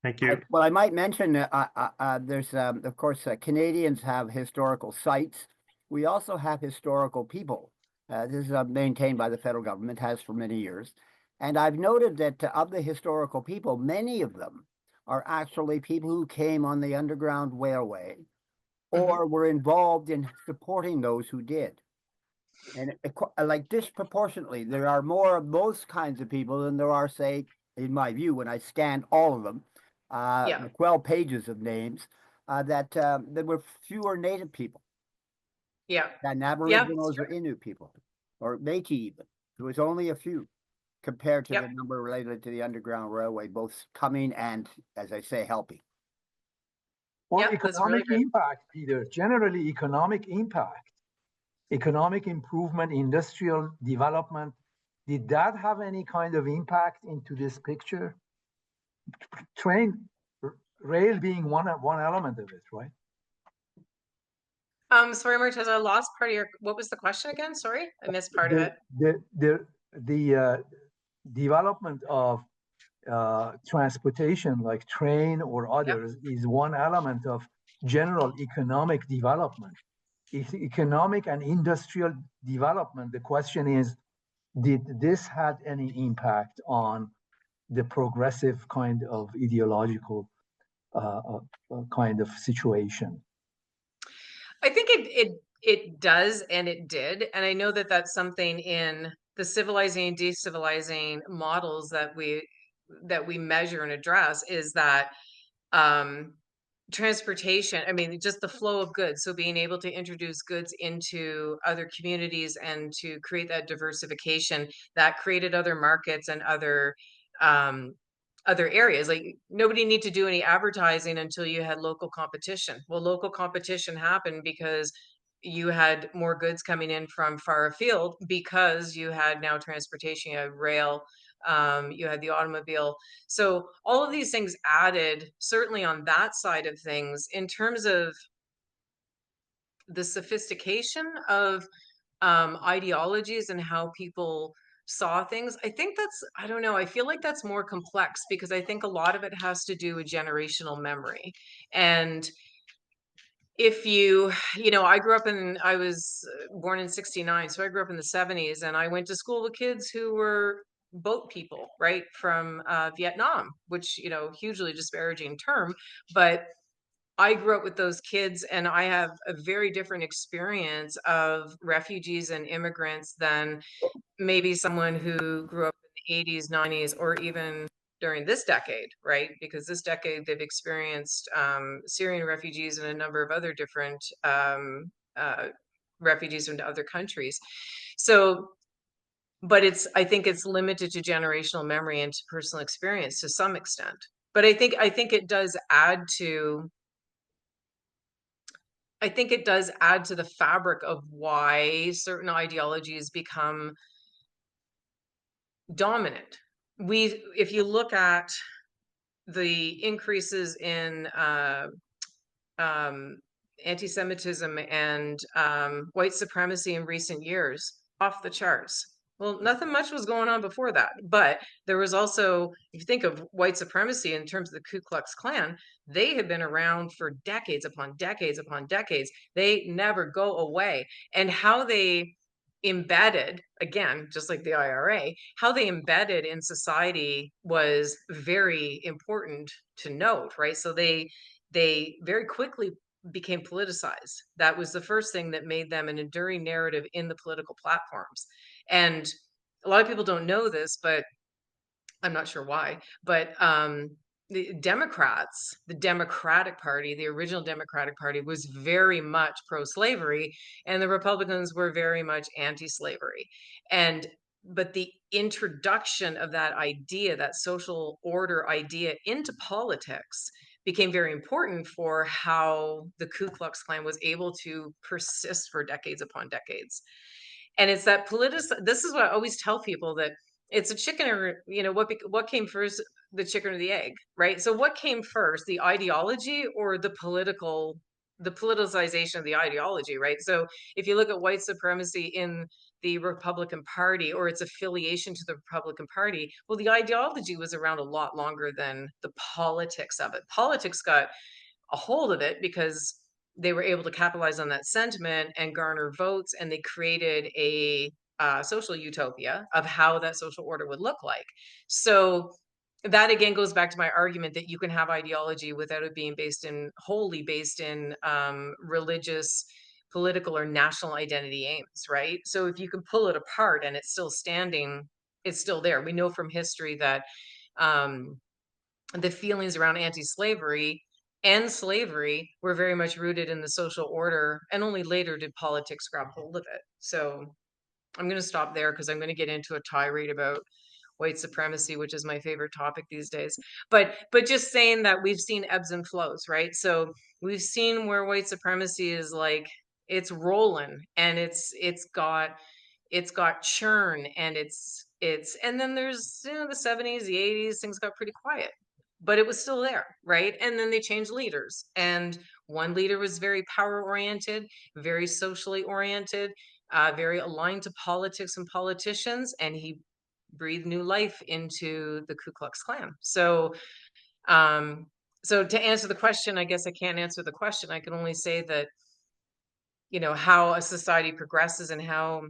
Thank you. Well, I might mention there's, of course, Canadians have historical sites. We also have historical people. This is maintained by the federal government, has for many years. And I've noted that of the historical people, many of them are actually people who came on the Underground Railway or were involved in supporting those who did. And like disproportionately, there are more of those kinds of people than there are, say, in my view, when I scanned all of them, 12 pages of names, that there were fewer Native people. Yeah. Than Aboriginals or Inuit people, or Métis even. There was only a few compared to the number related to the Underground Railway, both coming and, as I say, helping. Or economic impact, Peter, generally economic impact, economic improvement, industrial development. Did that have any kind of impact into this picture? Rail being one element of it, right? Sorry, Martez, I lost part of what was the question again? Sorry, I missed part of it. The development of transportation like train or others is one element of general economic development. If economic and industrial development, the question is, did this have any impact on the progressive kind of ideological kind of situation? I think it does, and it did, and I know that that's something in the civilizing and decivalizing models that we measure and address, is that transportation, I mean, just the flow of goods. So being able to introduce goods into other communities and to create that diversification that created other markets and um, other areas. Like nobody need to do any advertising until you had local competition. Well, local competition happened because you had more goods coming in from far afield because you had now transportation, you had rail, you had the automobile. So all of these things added, certainly on that side of things, in terms of the sophistication of ideologies and how people saw things. I think that's, I don't know, I feel like that's more complex because I think a lot of it has to do with generational memory. And if you know, I was born in 69, so I grew up in the 70s, and I went to school with kids who were boat people, right, from Vietnam, which, you know, hugely disparaging term, but I grew up with those kids, and I have a very different experience of refugees and immigrants than maybe someone who grew up in the 80s, 90s, or even during this decade, right? Because this decade they've experienced Syrian refugees and a number of other different refugees into other countries. So, but I think it's limited to generational memory and to personal experience to some extent. But I think it does add to the fabric of why certain ideologies become dominant. If you look at the increases in um, anti-Semitism and white supremacy in recent years, off the charts. Well, nothing much was going on before that, but there was also, if you think of white supremacy in terms of the Ku Klux Klan, they have been around for decades upon decades upon decades. They never go away. And how they embedded, again, just like the IRA, how they embedded in society was very important to note, right? So they very quickly became politicized. That was the first thing that made them an enduring narrative in the political platforms. And a lot of people don't know this, but I'm not sure why, but the Democrats, the Democratic Party, the original Democratic Party was very much pro-slavery, and the Republicans were very much anti-slavery. But the introduction of that idea, that social order idea into politics became very important for how the Ku Klux Klan was able to persist for decades upon decades. And it's that this is what I always tell people, that it's a chicken or, you know, what came first, the chicken or the egg, right? So what came first, the ideology or the politicization of the ideology, right? So if you look at white supremacy in the Republican Party or its affiliation to the Republican Party, well, the ideology was around a lot longer than the politics of it. Politics got a hold of it because they were able to capitalize on that sentiment and garner votes, and they created a social utopia of how that social order would look like. So that again goes back to my argument that you can have ideology without it being wholly based in religious, political, or national identity aims, right? So if you can pull it apart and it's still standing, it's still there. We know from history that the feelings around anti-slavery and slavery were very much rooted in the social order, and only later did politics grab hold of it. So I'm going to stop there because I'm going to get into a tirade about white supremacy, which is my favorite topic these days. But just saying that we've seen ebbs and flows, right? So we've seen where white supremacy is like, it's rolling, and it's got churn, and and then there's, you know, the 70s, the 80s, things got pretty quiet, but it was still there, right? And then they changed leaders, and one leader was very power oriented, very socially oriented, very aligned to politics and politicians, and he breathed new life into the Ku Klux Klan. So so to answer the question, I guess I can't answer the question. I can only say that, you know, how a society progresses and how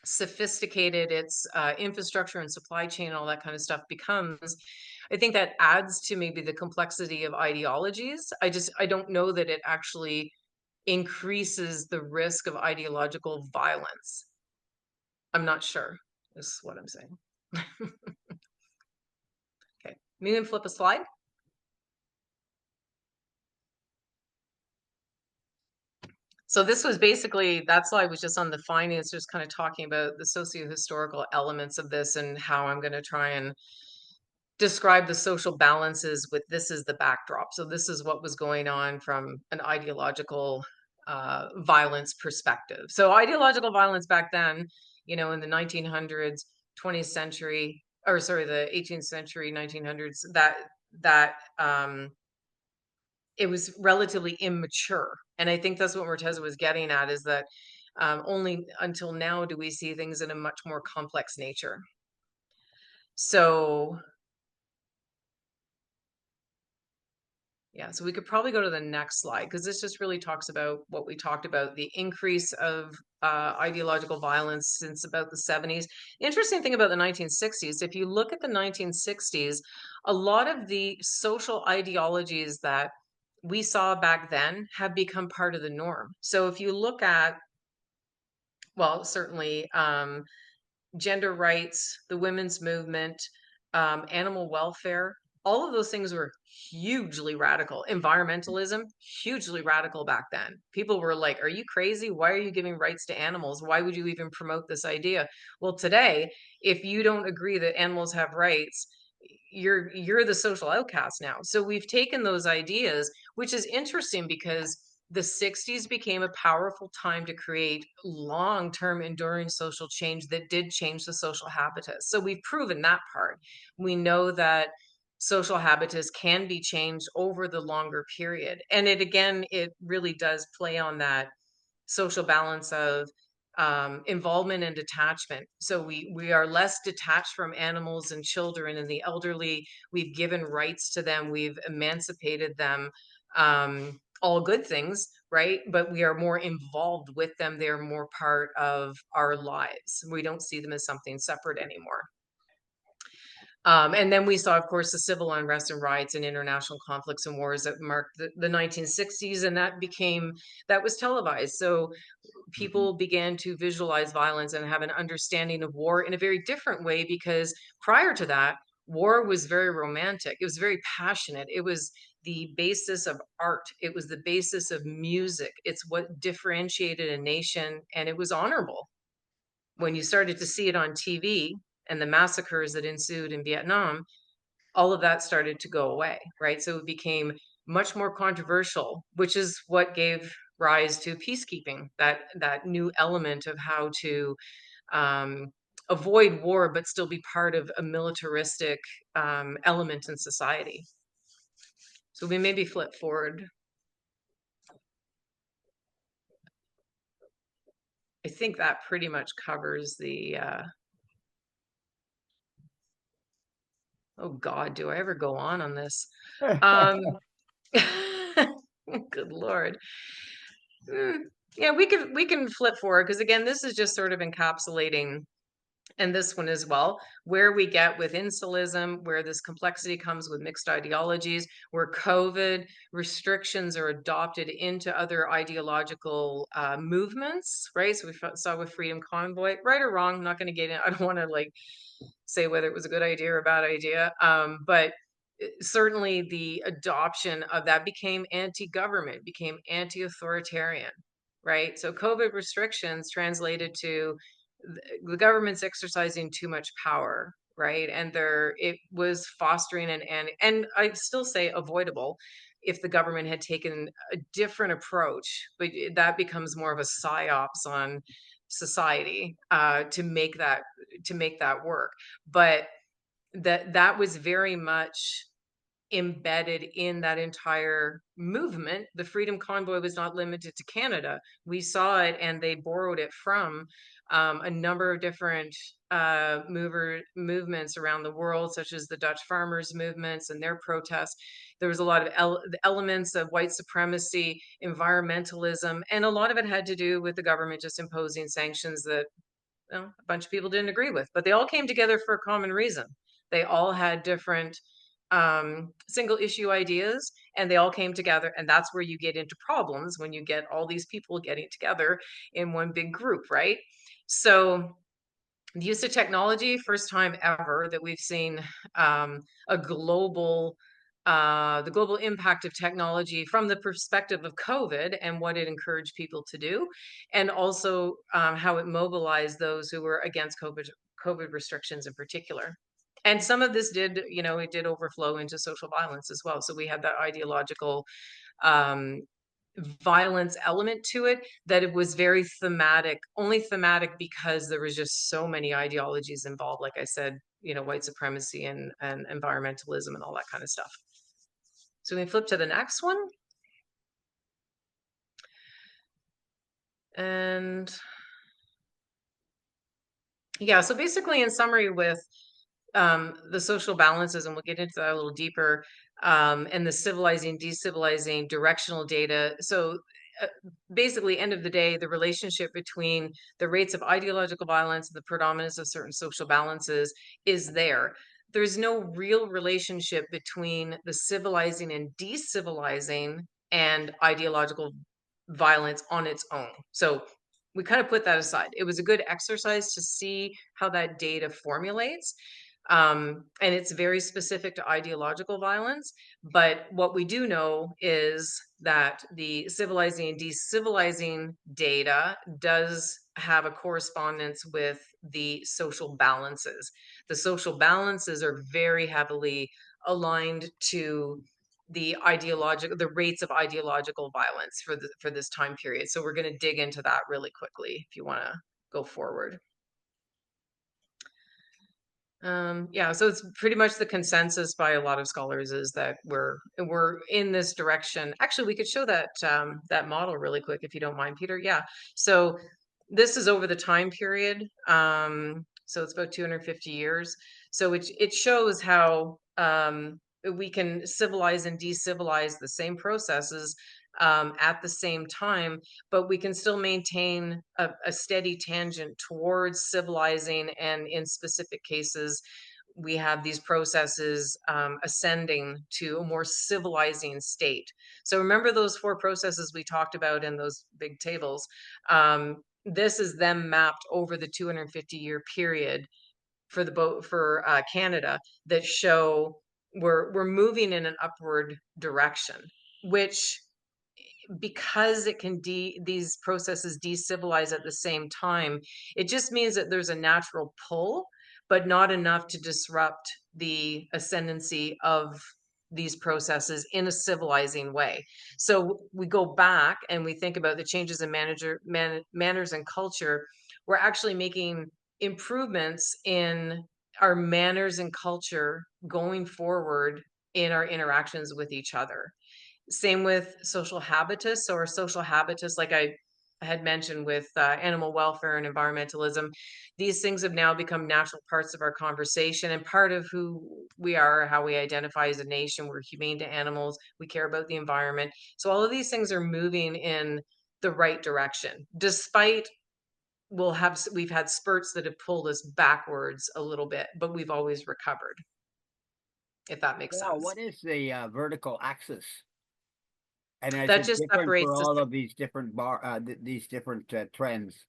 sophisticated its infrastructure and supply chain and all that kind of stuff becomes, I think that adds to maybe the complexity of ideologies. I don't know that it actually increases the risk of ideological violence. I'm not sure, is what I'm saying. Okay, maybe flip a slide. So this was basically, that's why I was just on the findings, just kind of talking about the socio-historical elements of this and how I'm going to try and describe the social balances with this is the backdrop. So this is what was going on from an ideological violence perspective. So ideological violence back then, you know, in the 1900s, 20th century, or sorry, the 18th century, 1900s, that it was relatively immature. And I think that's what Morteza was getting at, is that only until now do we see things in a much more complex nature. So yeah, so we could probably go to the next slide, because this just really talks about what we talked about, the increase of ideological violence since about the 70s. Interesting thing about the 1960s, if you look at the 1960s, a lot of the social ideologies that we saw back then have become part of the norm. So if you look at, well, certainly gender rights, the women's movement, animal welfare, all of those things were hugely radical. Environmentalism, hugely radical back then. People were like, are you crazy? Why are you giving rights to animals? Why would you even promote this idea? Well, today, if you don't agree that animals have rights, you're the social outcast now. So we've taken those ideas, which is interesting because the 60s became a powerful time to create long-term enduring social change that did change the social habitus. So we've proven that part. We know that social habitus can be changed over the longer period. And it, again, it really does play on that social balance of involvement and detachment. So we are less detached from animals and children and the elderly. We've given rights to them. We've emancipated them. All good things, right? But we are more involved with them. They're more part of our lives. We don't see them as something separate anymore. And then we saw, of course, the civil unrest and riots and international conflicts and wars that marked the 1960s, and that was televised. So people began to visualize violence and have an understanding of war in a very different way, because prior to that, war was very romantic. It was very passionate. It was the basis of art. It was the basis of music. It's what differentiated a nation, and it was honorable. When you started to see it on TV and the massacres that ensued in Vietnam, all of that started to go away, right? So it became much more controversial, which is what gave rise to peacekeeping, that new element of how to avoid war but still be part of a militaristic element in society. So we maybe flip forward. I think that pretty much covers the oh God, do I ever go on this? Good Lord. Yeah, we can flip forward, because again, this is just sort of encapsulating, and this one as well, where we get with insulism, where this complexity comes with mixed ideologies, where COVID restrictions are adopted into other ideological movements, right? So we saw with Freedom Convoy, right or wrong, I'm not going to get in. I don't want to like say whether it was a good idea or a bad idea, but certainly the adoption of that became anti-government, became anti-authoritarian, right? So COVID restrictions translated to the government's exercising too much power, right? And it was fostering and I still say avoidable if the government had taken a different approach, but that becomes more of a psyops on society to make that work. But that was very much embedded in that entire movement. The Freedom Convoy was not limited to Canada. We saw it, and they borrowed it from a number of different movements around the world, such as the Dutch farmers' movements and their protests. There was a lot of elements of white supremacy, environmentalism, and a lot of it had to do with the government just imposing sanctions that a bunch of people didn't agree with, but they all came together for a common reason. They all had different single issue ideas, and they all came together, and that's where you get into problems, when you get all these people getting together in one big group, right? So the use of technology, first time ever that we've seen a global the global impact of technology from the perspective of COVID and what it encouraged people to do, and also how it mobilized those who were against COVID restrictions in particular. And some of this did, you know, it did overflow into social violence as well. So we had that ideological violence element to it, that it was very thematic, only thematic because there was just so many ideologies involved. Like I said, you know, white supremacy and environmentalism and all that kind of stuff. So we flip to the next one. And yeah, so basically in summary with the social balances, and we'll get into that a little deeper, and the civilizing, decivilizing, directional data. So basically, end of the day, the relationship between the rates of ideological violence and the predominance of certain social balances is there. There's no real relationship between the civilizing and decivilizing and ideological violence on its own. So we kind of put that aside. It was a good exercise to see how that data formulates. And it's very specific to ideological violence. But what we do know is that the civilizing and decivilizing data does have a correspondence with the social balances. The social balances are very heavily aligned to the rates of ideological violence for this time period. So we're going to dig into that really quickly if you want to go forward. Yeah, so it's pretty much the consensus by a lot of scholars is that we're in this direction. Actually, we could show that that model really quick if you don't mind, Peter. Yeah. So this is over the time period. So it's about 250 years. So it shows how we can civilize and decivilize the same processes at the same time, but we can still maintain a steady tangent towards civilizing. And in specific cases, we have these processes ascending to a more civilizing state. So remember those 4 processes we talked about in those big tables. This is them mapped over the 250-year period for Canada, that show we're moving in an upward direction, which, because it can these processes decivilize at the same time, it just means that there's a natural pull, but not enough to disrupt the ascendancy of these processes in a civilizing way. So we go back and we think about the changes in manners and culture. We're actually making improvements in our manners and culture going forward in our interactions with each other. Same with social habitus. So our social habitus, like I had mentioned with animal welfare and environmentalism, these things have now become natural parts of our conversation and part of who we are, how we identify as a nation. We're humane to animals. We care about the environment. So all of these things are moving in the right direction, despite we've had spurts that have pulled us backwards a little bit, but we've always recovered, if that makes Well, sense. what is the vertical axis? And is That it just different separates for us. all of these different these different trends?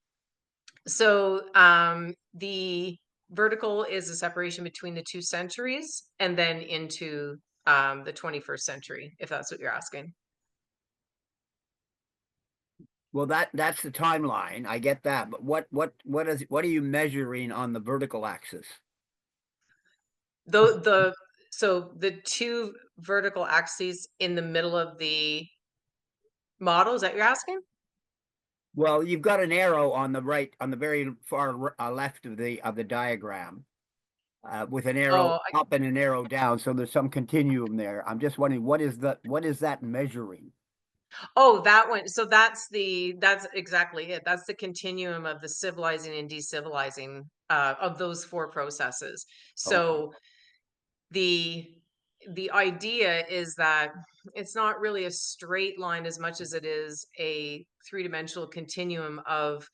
So the vertical is a separation between the 2 centuries and then into the 21st century, if that's what you're asking. Well, that's the timeline. I get that, but what are you measuring on the vertical axis? So the 2 vertical axes in the middle of the model, is that you're asking? Well, you've got an arrow on the right, on the very far left of the diagram, with an arrow up and an arrow down. So there's some continuum there. I'm just wondering, what is that measuring? Oh, that one. So that's exactly it. That's the continuum of the civilizing and decivilizing of those 4 processes. So the idea is that it's not really a straight line as much as it is a 3-dimensional continuum of,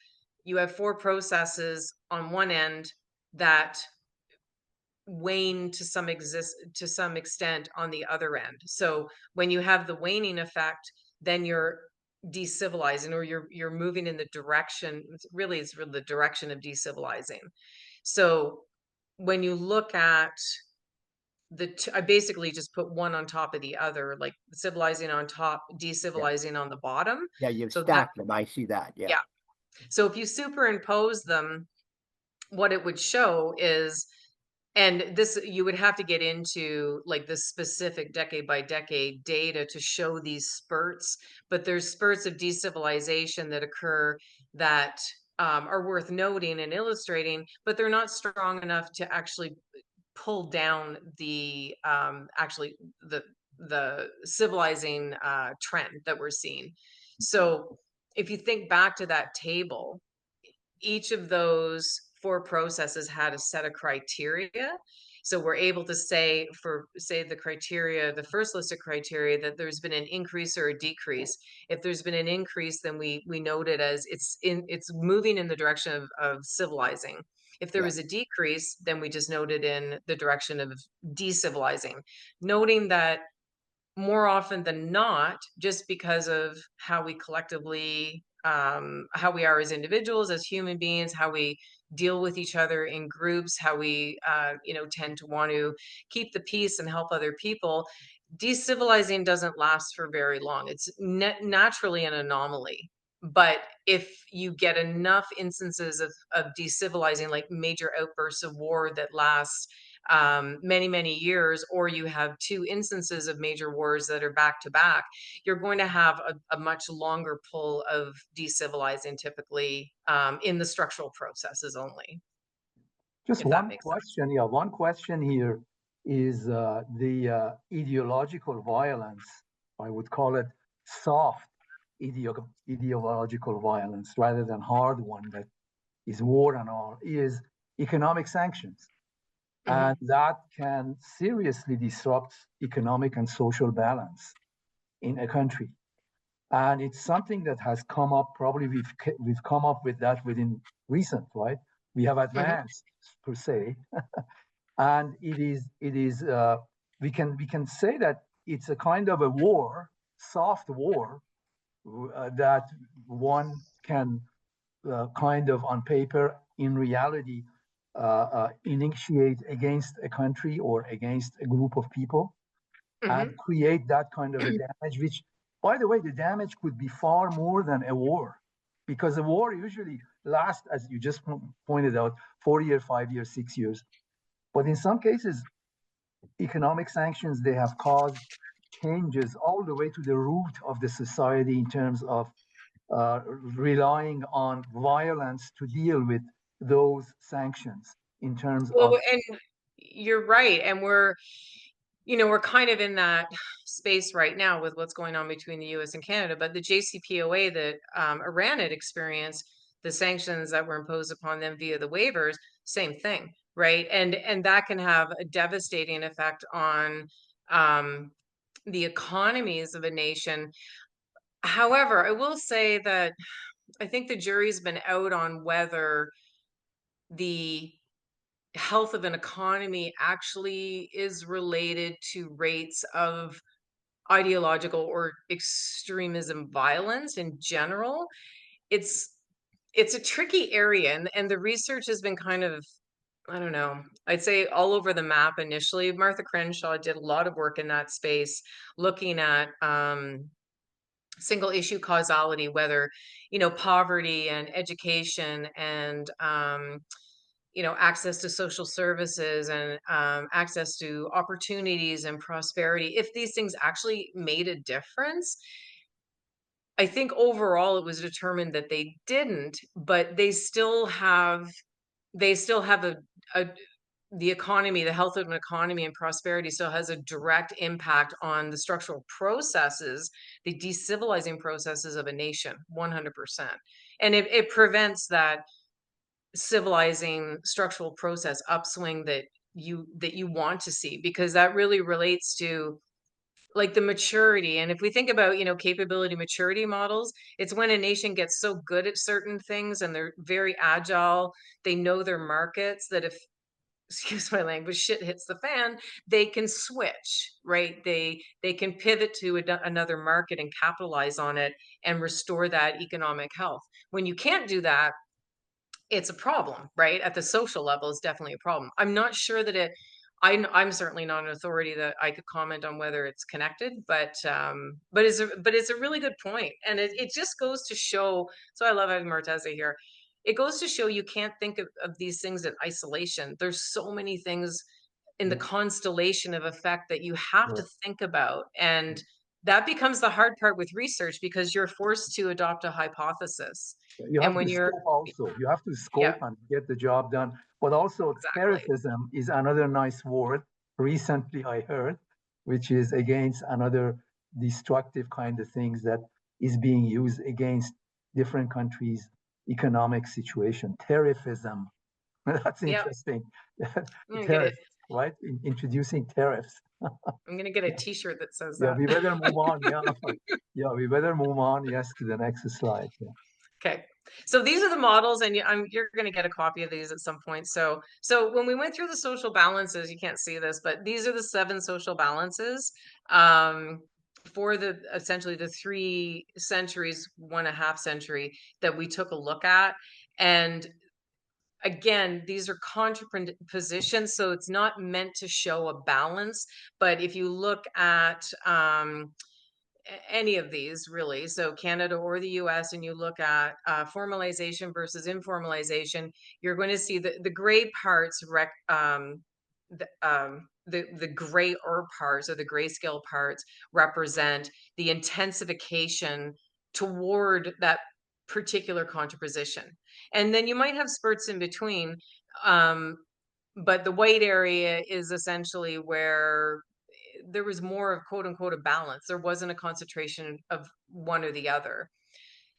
you have 4 processes on one end that wane to some extent on the other end. So when you have the waning effect, then you're decivilizing, or you're moving in the direction, it's really the direction of decivilizing. So when you look at I basically just put one on top of the other, like civilizing on top, decivilizing on the bottom. Yeah, you've So that, stacked them. I see that. Yeah. yeah. So if you superimpose them, what it would show is, and this, you would have to get into like the specific decade by decade data to show these spurts, but there's spurts of decivilization that occur that are worth noting and illustrating, but they're not strong enough to actually pull down the actually the civilizing trend that we're seeing. So if you think back to that table, each of those four processes had a set of criteria. So we're able to say, for say the criteria, the first list of criteria, that there's been an increase or a decrease. If there's been an increase, then we note it as it's moving in the direction of civilizing. If there Yeah. was a decrease, then we just noted in the direction of decivilizing, noting that more often than not, just because of how we collectively, how we are as individuals, as human beings, how we deal with each other in groups, how we, tend to want to keep the peace and help other people, decivilizing doesn't last for very long. It's naturally an anomaly. But if you get enough instances of decivilizing, like major outbursts of war that last many years, or you have two instances of major wars that are back to back, you're going to have a much longer pull of decivilizing, typically in the structural processes only. Just If that one makes sense. question. Yeah, one question here is the ideological violence. I would call it soft ideological violence rather than hard one that is war and all, is economic sanctions. And that can seriously disrupt economic and social balance in a country. And it's something that has come up, probably we've come up with that within recent, right? We have advanced per se. And it is we can say that it's a kind of a war, soft war, that one can kind of on paper, in reality, initiate against a country or against a group of people and create that kind of a damage, which, by the way, the damage could be far more than a war, because a war usually lasts, as you just pointed out, 4 years, 5 years, 6 years. But in some cases, economic sanctions, they have caused changes all the way to the root of the society in terms of relying on violence to deal with those sanctions in terms of. Well, and you're right. And we're kind of in that space right now with what's going on between the US and Canada, but the JCPOA that Iran had experienced, the sanctions that were imposed upon them via the waivers, same thing, right? And that can have a devastating effect on the economies of a nation. However, I will say that I think the jury's been out on whether the health of an economy actually is related to rates of ideological or extremism violence in general. It's a tricky area, and the research has been kind of, I don't know, I'd say all over the map initially. Martha Crenshaw did a lot of work in that space, looking at single issue causality, whether poverty and education and access to social services and access to opportunities and prosperity, if these things actually made a difference. I think overall it was determined that they didn't, but they still have a the economy, the health of an economy and prosperity still has a direct impact on the structural processes, the decivilizing processes of a nation, 100%. And it prevents that civilizing structural process upswing that you want to see, because that really relates to like the maturity. And if we think about capability maturity models, it's when a nation gets so good at certain things and they're very agile, they know their markets, that if excuse my language, shit hits the fan, they can switch, right? They can pivot to another market and capitalize on it and restore that economic health. When you can't do that, it's a problem, right? At the social level, it's definitely a problem. I'm not sure that it I'm certainly not an authority that I could comment on whether it's connected, but it's a really good point, and it just goes to show. So I love having Marteza here. It goes to show you can't think of these things in isolation. There's so many things in the Yeah. constellation of effect that you have to Sure. think about, and that becomes the hard part with research because you're forced to adopt a hypothesis, You and have when to you're scope also. You have to yeah, scope and get the job done. But also, exactly. terrorism is another nice word recently I heard, which is against another destructive kind of things that is being used against different countries' economic situation. Terrorism. That's Yeah, interesting. I'm gonna get it. Tariffs, right? Introducing tariffs. I'm gonna get a T-shirt that says Yeah, that. we better move on. Yeah. Yeah, we better move on. Yes, to the next slide. Yeah. Okay. So these are the models, and you're going to get a copy of these at some point. So when we went through the social balances, you can't see this, but these are the 7 social balances for essentially the 3 centuries, 1.5 century that we took a look at. And again, these are contrapositions, so it's not meant to show a balance. But if you look at any of these really, so Canada or the US, and you look at formalization versus informalization, you're going to see the gray parts the gray parts, or the grayscale parts, represent the intensification toward that particular contraposition, and then you might have spurts in between, um, but the white area is essentially where there was more of quote unquote a balance. There wasn't a concentration of one or the other.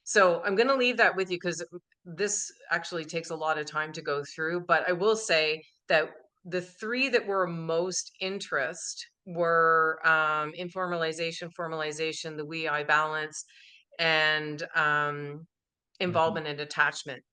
So I'm going to leave that with you because this actually takes a lot of time to go through. But I will say that the 3 that were most interest were informalization, formalization, the we-I balance, and involvement and attachment.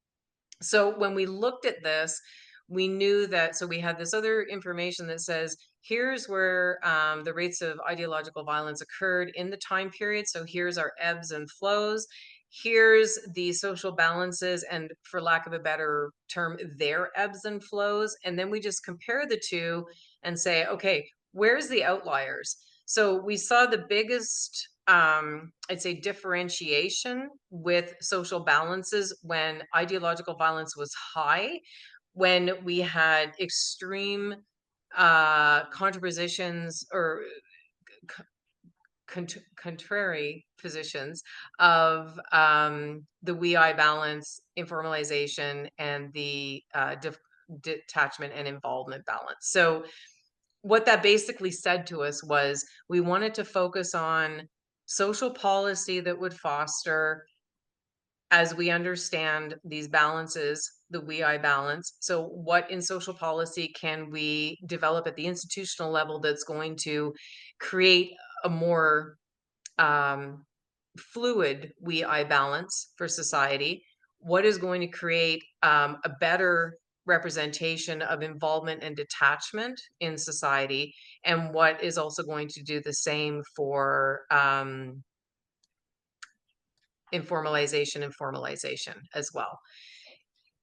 So when we looked at this, we knew that, so we had this other information that says, here's where the rates of ideological violence occurred in the time period. So here's our ebbs and flows. Here's the social balances, and for lack of a better term, their ebbs and flows. And then we just compare the 2 and say, okay, where's the outliers? So we saw the biggest, I'd say, differentiation with social balances when ideological violence was high, when we had extreme contrapositions or contrary positions of the we-I balance, informalization, and the detachment and involvement balance. So what that basically said to us was we wanted to focus on social policy that would foster, as we understand these balances, the we-I balance. So what in social policy can we develop at the institutional level that's going to create a more fluid we-I balance for society? What is going to create a better representation of involvement and detachment in society? And what is also going to do the same for informalization and formalization as well?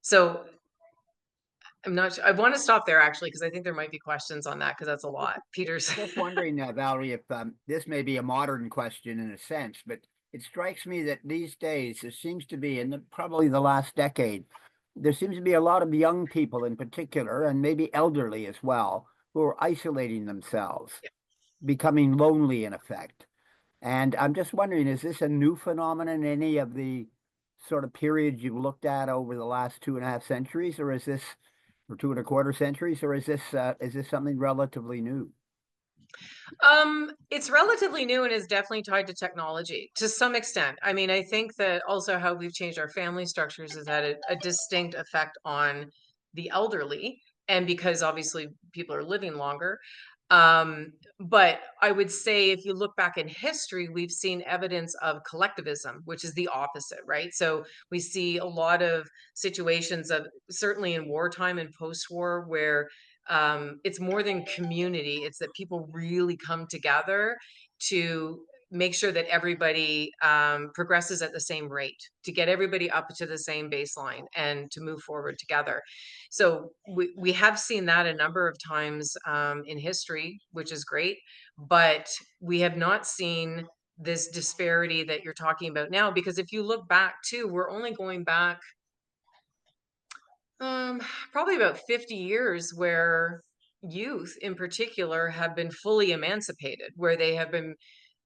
So I'm not sure. I want to stop there actually, because I think there might be questions on that, because that's a lot. Peter's Just wondering, Valarie, if this may be a modern question in a sense, but it strikes me that these days there seems to be, in probably the last decade, there seems to be a lot of young people in particular, and maybe elderly as well, who are isolating themselves, becoming lonely in effect. And I'm just wondering, is this a new phenomenon in any of the sort of periods you've looked at over the last 2.5 centuries, or is this, or 2.25 centuries, or is this something relatively new? It's relatively new and is definitely tied to technology to some extent. I mean, I think that also how we've changed our family structures has had a distinct effect on the elderly, and because obviously people are living longer. But I would say if you look back in history, we've seen evidence of collectivism, which is the opposite, right? So we see a lot of situations of, certainly in wartime and post-war, where it's more than community. It's that people really come together to make sure that everybody progresses at the same rate, to get everybody up to the same baseline and to move forward together. So we have seen that a number of times in history, which is great, but we have not seen this disparity that you're talking about now, because if you look back too, we're only going back probably about 50 years where youth in particular have been fully emancipated, where they have been,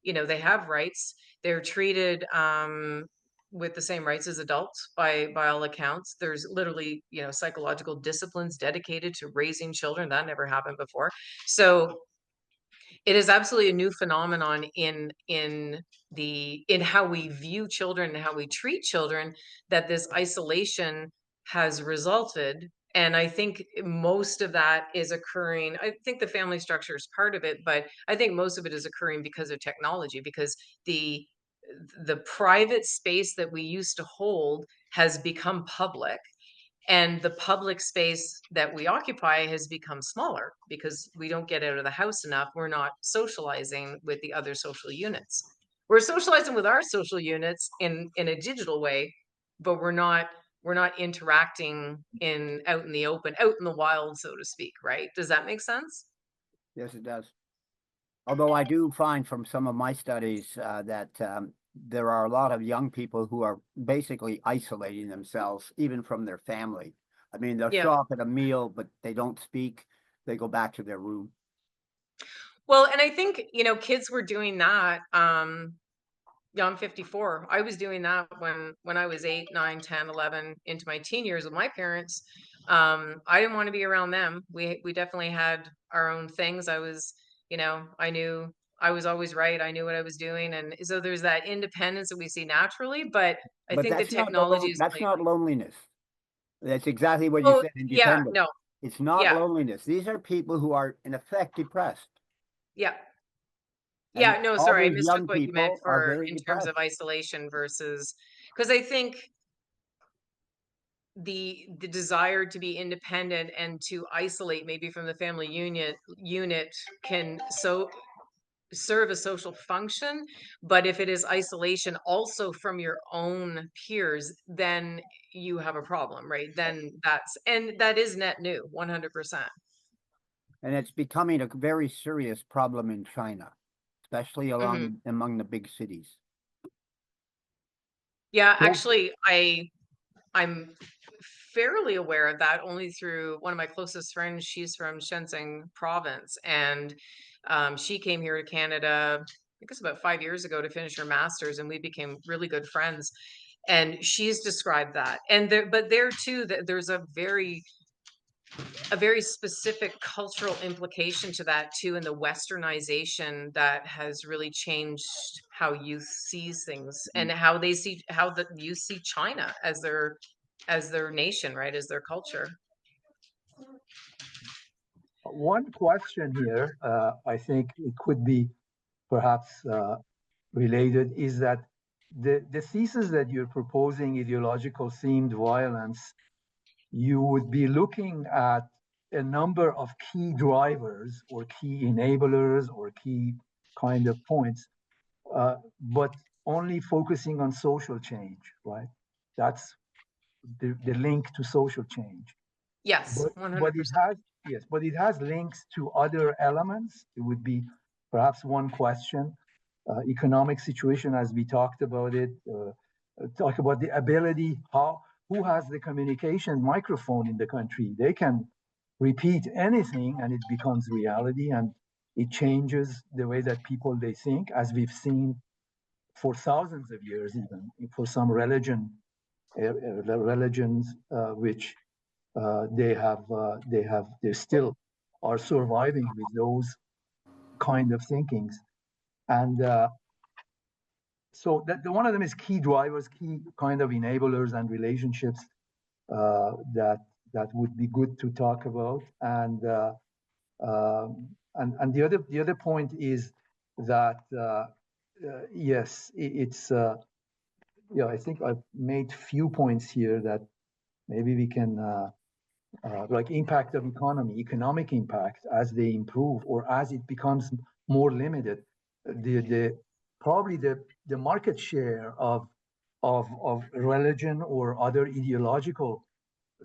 they have rights. They're treated with the same rights as adults by all accounts. There's literally, psychological disciplines dedicated to raising children. That never happened before. So it is absolutely a new phenomenon in how we view children and how we treat children, that this isolation has resulted. And I think most of that is occurring. I think the family structure is part of it, but I think most of it is occurring because of technology, because the private space that we used to hold has become public, and the public space that we occupy has become smaller because we don't get out of the house enough. We're not socializing with the other social units. We're socializing with our social units in a digital way, but we're not interacting out in the open, out in the wild, so to speak, right? Does that make sense? Yes, it does. Although I do find from some of my studies that there are a lot of young people who are basically isolating themselves, even from their family. I mean, they'll show up at a meal, but they don't speak. They go back to their room. Well, and I think, kids were doing that. Yeah, I'm 54. I was doing that when I was 8, 9, 10, 11, into my teen years with my parents. I didn't want to be around them. We definitely had our own things. I was, I knew I was always right. I knew what I was doing. And so there's that independence that we see naturally, but I think the technology is that's not loneliness. That's exactly what you Oh, said, yeah, independence. no. It's not Yeah. loneliness. These are people who are in effect depressed. Yeah. And Yeah, no, all sorry. I these mistook young what you meant people are very in terms of depressed. isolation versus, because I think the desire to be independent and to isolate maybe from the family unit can serve a social function, but if it is isolation also from your own peers, then you have a problem, right? Then that is net new, 100%. And it's becoming a very serious problem in China, especially among the big cities. Yeah, actually, I'm fairly aware of that only through one of my closest friends. She's from Shenzhen province, and she came here to Canada, I guess about 5 years ago, to finish her master's, and we became really good friends. And she's described that. And there too, that there's a very specific cultural implication to that too, in the westernization that has really changed how youth sees things, and how the youth see China as their nation, right, as their culture. One question here, I think it could be perhaps related, is that the thesis that you're proposing, ideological themed violence, you would be looking at a number of key drivers or key enablers or key kind of points, but only focusing on social change, right? That's the link to social change. Yes, But 100%. it has links to other elements. It would be perhaps one question. Economic situation, as we talked about it, talk about the ability, who has the communication microphone in the country. They can repeat anything and it becomes reality, and it changes the way that they think, as we've seen for thousands of years, even for some religions which they still are surviving with those kind of thinkings. And so one of them is key drivers, key kind of enablers and relationships that would be good to talk about. And the other point is that yes, it's I think I've made few points here that maybe we can like impact of economic impact as they improve or as it becomes more limited. probably the market share of religion or other ideological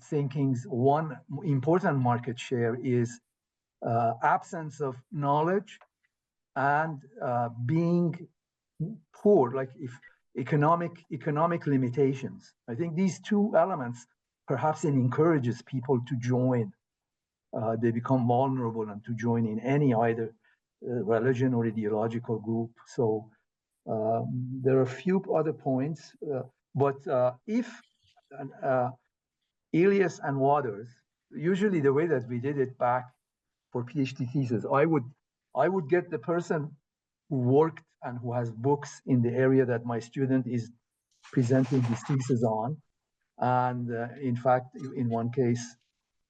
thinkings, one important market share is absence of knowledge and being poor, like if economic limitations. I think these two elements perhaps it encourages people to join. They become vulnerable and to join in any either religion or ideological group. So there are a few other points, but if Elias and Wouters, usually the way that we did it back for PhD thesis, I would get the person who worked and who has books in the area that my student is presenting his thesis on. And in fact, in one case,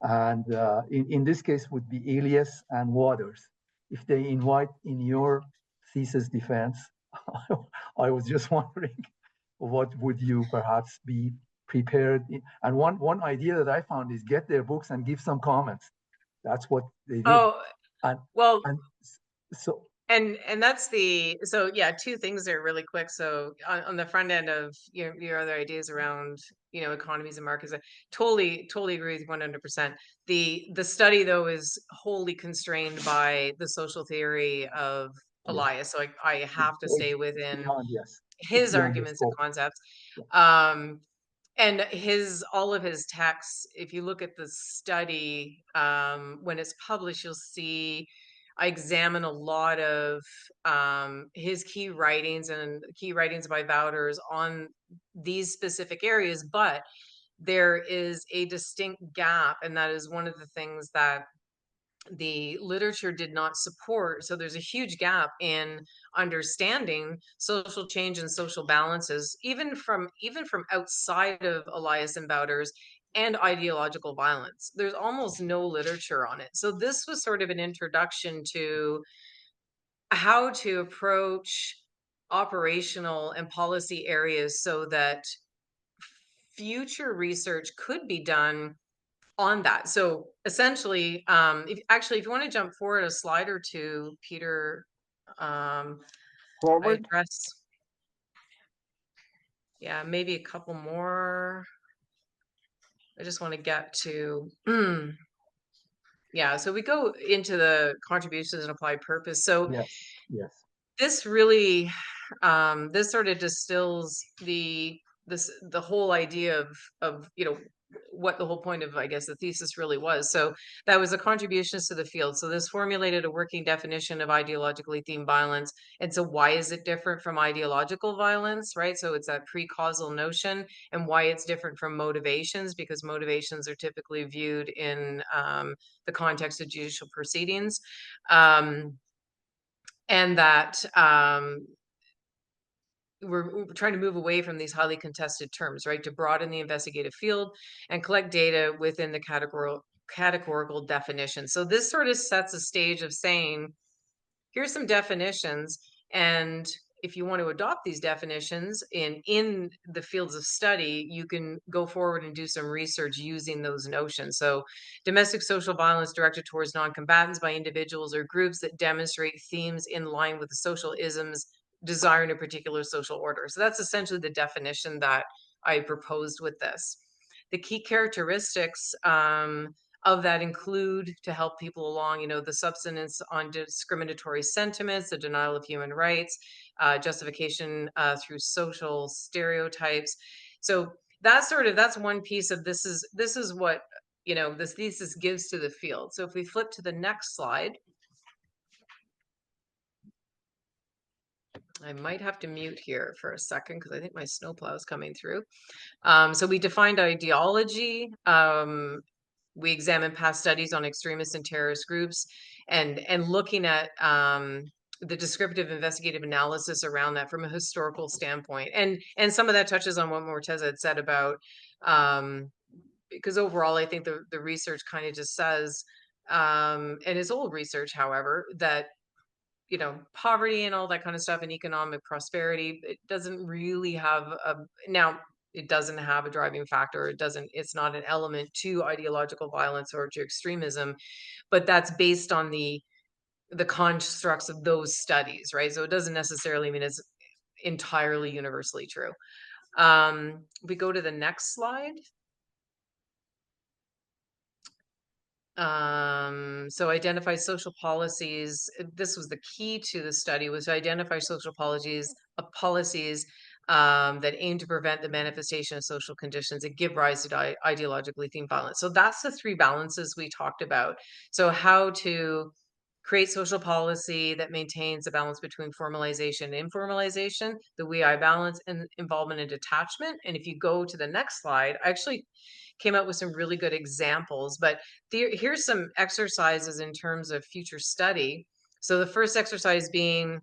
and in this case would be Elias and Wouters. If they invite in your thesis defense, I was just wondering, what would you perhaps be prepared? And one idea that I found is get their books and give some comments. That's what they did. Oh, And, well, and so and that's so yeah, two things there really quick. So on the front end of your other ideas around economies and markets, I totally agree with you 100%. The study though is wholly constrained by the social theory of Elias, so I have to stay within his arguments and concepts. And all of his texts, if you look at the study, when it's published, you'll see I examine a lot of his key writings and key writings by Wouters on these specific areas, but there is a distinct gap, and that is one of the things that the literature did not support. So there's a huge gap in understanding social change and social balances, even from outside of Elias and Wouters, and ideological violence. There's almost no literature on it. So this was sort of an introduction to how to approach operational and policy areas so that future research could be done on that. So essentially, if you want to jump forward a slide or two, Peter, Forward. Yeah, maybe a couple more. I just want to get to, yeah, so we go into the contributions and applied purpose. So yes. This really, this sort of distills the whole idea of what the whole point of, I guess, the thesis really was. So that was the contributions to the field. So this formulated a working definition of ideologically themed violence. And so why is it different from ideological violence, right? So it's that pre-causal notion, and why it's different from motivations, because motivations are typically viewed in the context of judicial proceedings. And that we're trying to move away from these highly contested terms, right, to broaden the investigative field and collect data within the categorical definition. So this sort of sets a stage of saying, here's some definitions, and if you want to adopt these definitions in the fields of study, you can go forward and do some research using those notions. So domestic social violence directed towards non-combatants by individuals or groups that demonstrate themes in line with the social isms desiring a particular social order. So that's essentially the definition that I proposed with this. The key characteristics of that include, to help people along, the substance on discriminatory sentiments, the denial of human rights, justification through social stereotypes. So that's one piece of this is what this thesis gives to the field. So if we flip to the next slide, I might have to mute here for a second because I think my snowplow is coming through. So we defined ideology. We examined past studies on extremist and terrorist groups, and looking at the descriptive investigative analysis around that from a historical standpoint. And some of that touches on what Morteza had said about, because overall, I think the research kind of just says, and it's old research, however, that poverty and all that kind of stuff and economic prosperity, it doesn't really have it doesn't have a driving factor. It's not an element to ideological violence or to extremism, but that's based on the constructs of those studies, right? So it doesn't necessarily mean entirely universally true. We go to the next slide. So identify social policies. This was the key to the study, was to identify social policies that aim to prevent the manifestation of social conditions that give rise to ideologically themed violence. So that's the three balances we talked about. So how to create social policy that maintains the balance between formalization and informalization, the we-I balance, and involvement and detachment. And if you go to the next slide, I actually came up with some really good examples, but here's some exercises in terms of future study. So the first exercise being,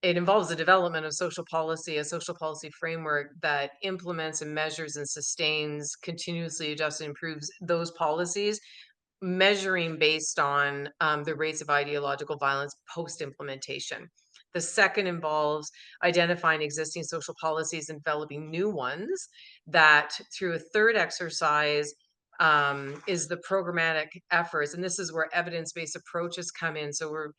it involves the development of social policy, a social policy framework that implements and measures and sustains, continuously adjusts and improves those policies, measuring based on the rates of ideological violence post-implementation. The second involves identifying existing social policies and developing new ones. That through a third exercise is the programmatic efforts. And this is where evidence-based approaches come in. So we're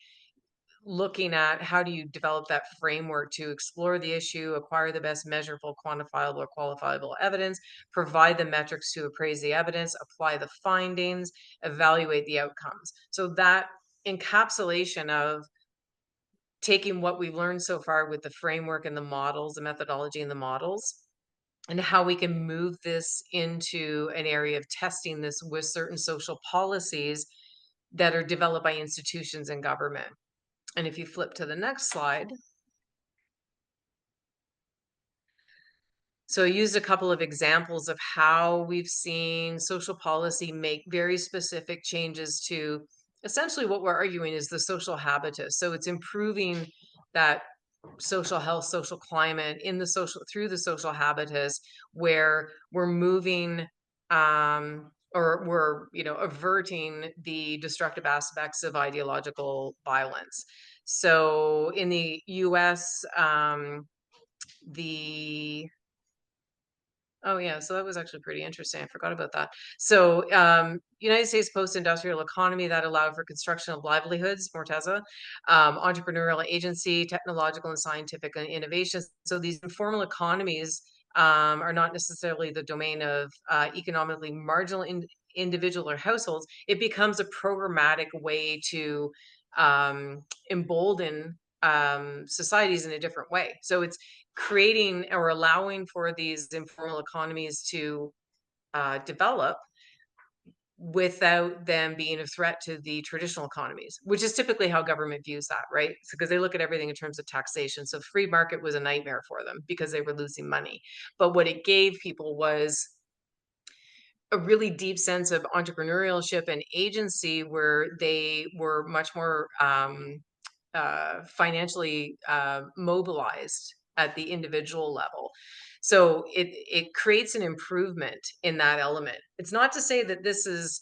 looking at how do you develop that framework to explore the issue, acquire the best measurable, quantifiable, or qualifiable evidence, provide the metrics to appraise the evidence, apply the findings, evaluate the outcomes. So that encapsulation of taking what we've learned so far with the framework and the models, the methodology and the models, and how we can move this into an area of testing this with certain social policies that are developed by institutions and government. And if you flip to the next slide. So I used a couple of examples of how we've seen social policy make very specific changes to essentially what we're arguing is the social habitus. So it's improving that social health, social climate in the social, through the social habitus, where we're moving or we're, averting the destructive aspects of ideological violence. So in the US, oh yeah, so that was actually pretty interesting. I forgot about that. So United States post-industrial economy that allowed for construction of livelihoods, Morteza, entrepreneurial agency, technological and scientific innovations. So these informal economies are not necessarily the domain of economically marginal individual or households. It becomes a programmatic way to embolden societies in a different way. So it's creating or allowing for these informal economies to develop without them being a threat to the traditional economies, which is typically how government views that, right? Because they look at everything in terms of taxation. So free market was a nightmare for them because they were losing money. But what it gave people was a really deep sense of entrepreneurship and agency, where they were much more financially mobilized at the individual level. So it creates an improvement in that element. It's not to say that this is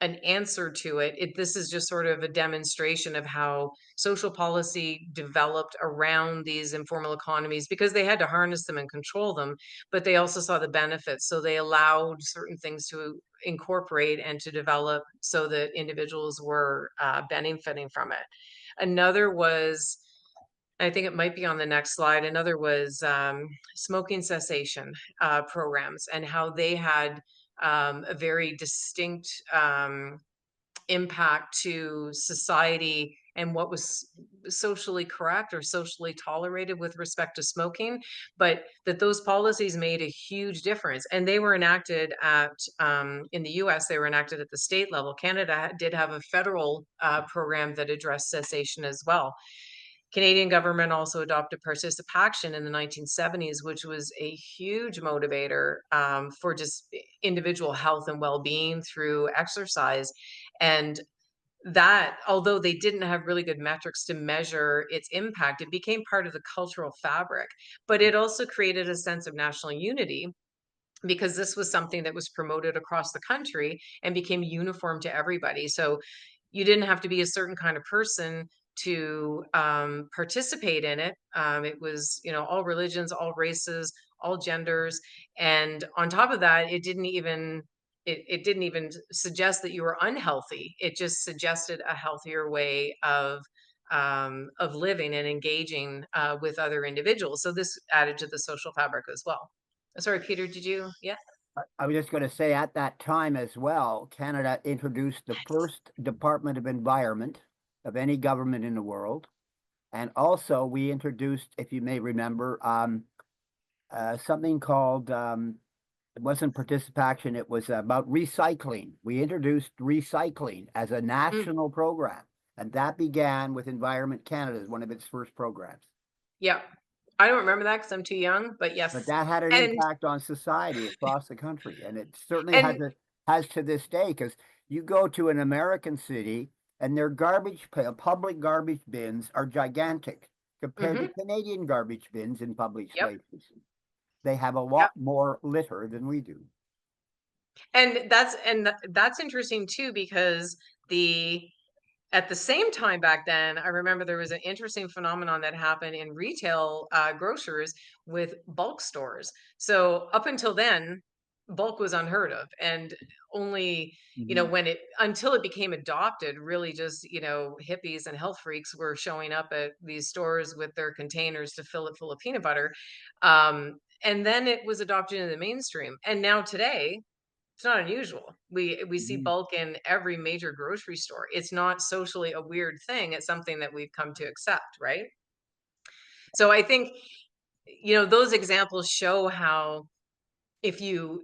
an answer to it. This is just sort of a demonstration of how social policy developed around these informal economies, because they had to harness them and control them, but they also saw the benefits. So they allowed certain things to incorporate and to develop so that individuals were benefiting from it. Another was, I think it might be on the next slide, another was smoking cessation programs, and how they had a very distinct impact to society and what was socially correct or socially tolerated with respect to smoking, but that those policies made a huge difference. And they were enacted at, in the US, they were enacted at the state level. Canada did have a federal program that addressed cessation as well. Canadian government also adopted participation in the 1970s, which was a huge motivator for just individual health and well-being through exercise. And that, although they didn't have really good metrics to measure its impact, it became part of the cultural fabric. But it also created a sense of national unity, because this was something that was promoted across the country and became uniform to everybody. So you didn't have to be a certain kind of person to participate in it. It was, all religions, all races, all genders. And on top of that, it didn't even suggest that you were unhealthy. It just suggested a healthier way of of living and engaging with other individuals. So this added to the social fabric as well. Sorry, Peter, did you? Yeah. I was just going to say at that time as well, Canada introduced the first Department of Environment of any government in the world. And also we introduced, if you may remember, something called, it wasn't participation, it was about recycling. We introduced recycling as a national program. And that began with Environment Canada as one of its first programs. Yeah. I don't remember that because I'm too young, but yes. But that had an And impact on society across the country. And it certainly And- has to this day, because you go to an American city and their public garbage bins are gigantic compared to Canadian garbage bins in public spaces. They have a lot more litter than we do. And that's interesting too, because at the same time back then, I remember there was an interesting phenomenon that happened in retail grocers with bulk stores. So up until then, bulk was unheard of, and only until it became adopted, really just hippies and health freaks were showing up at these stores with their containers to fill it full of peanut butter, and then it was adopted in the mainstream. And now today, it's not unusual. We see bulk in every major grocery store. It's not socially a weird thing. It's something that we've come to accept, right? So I think, those examples show how if you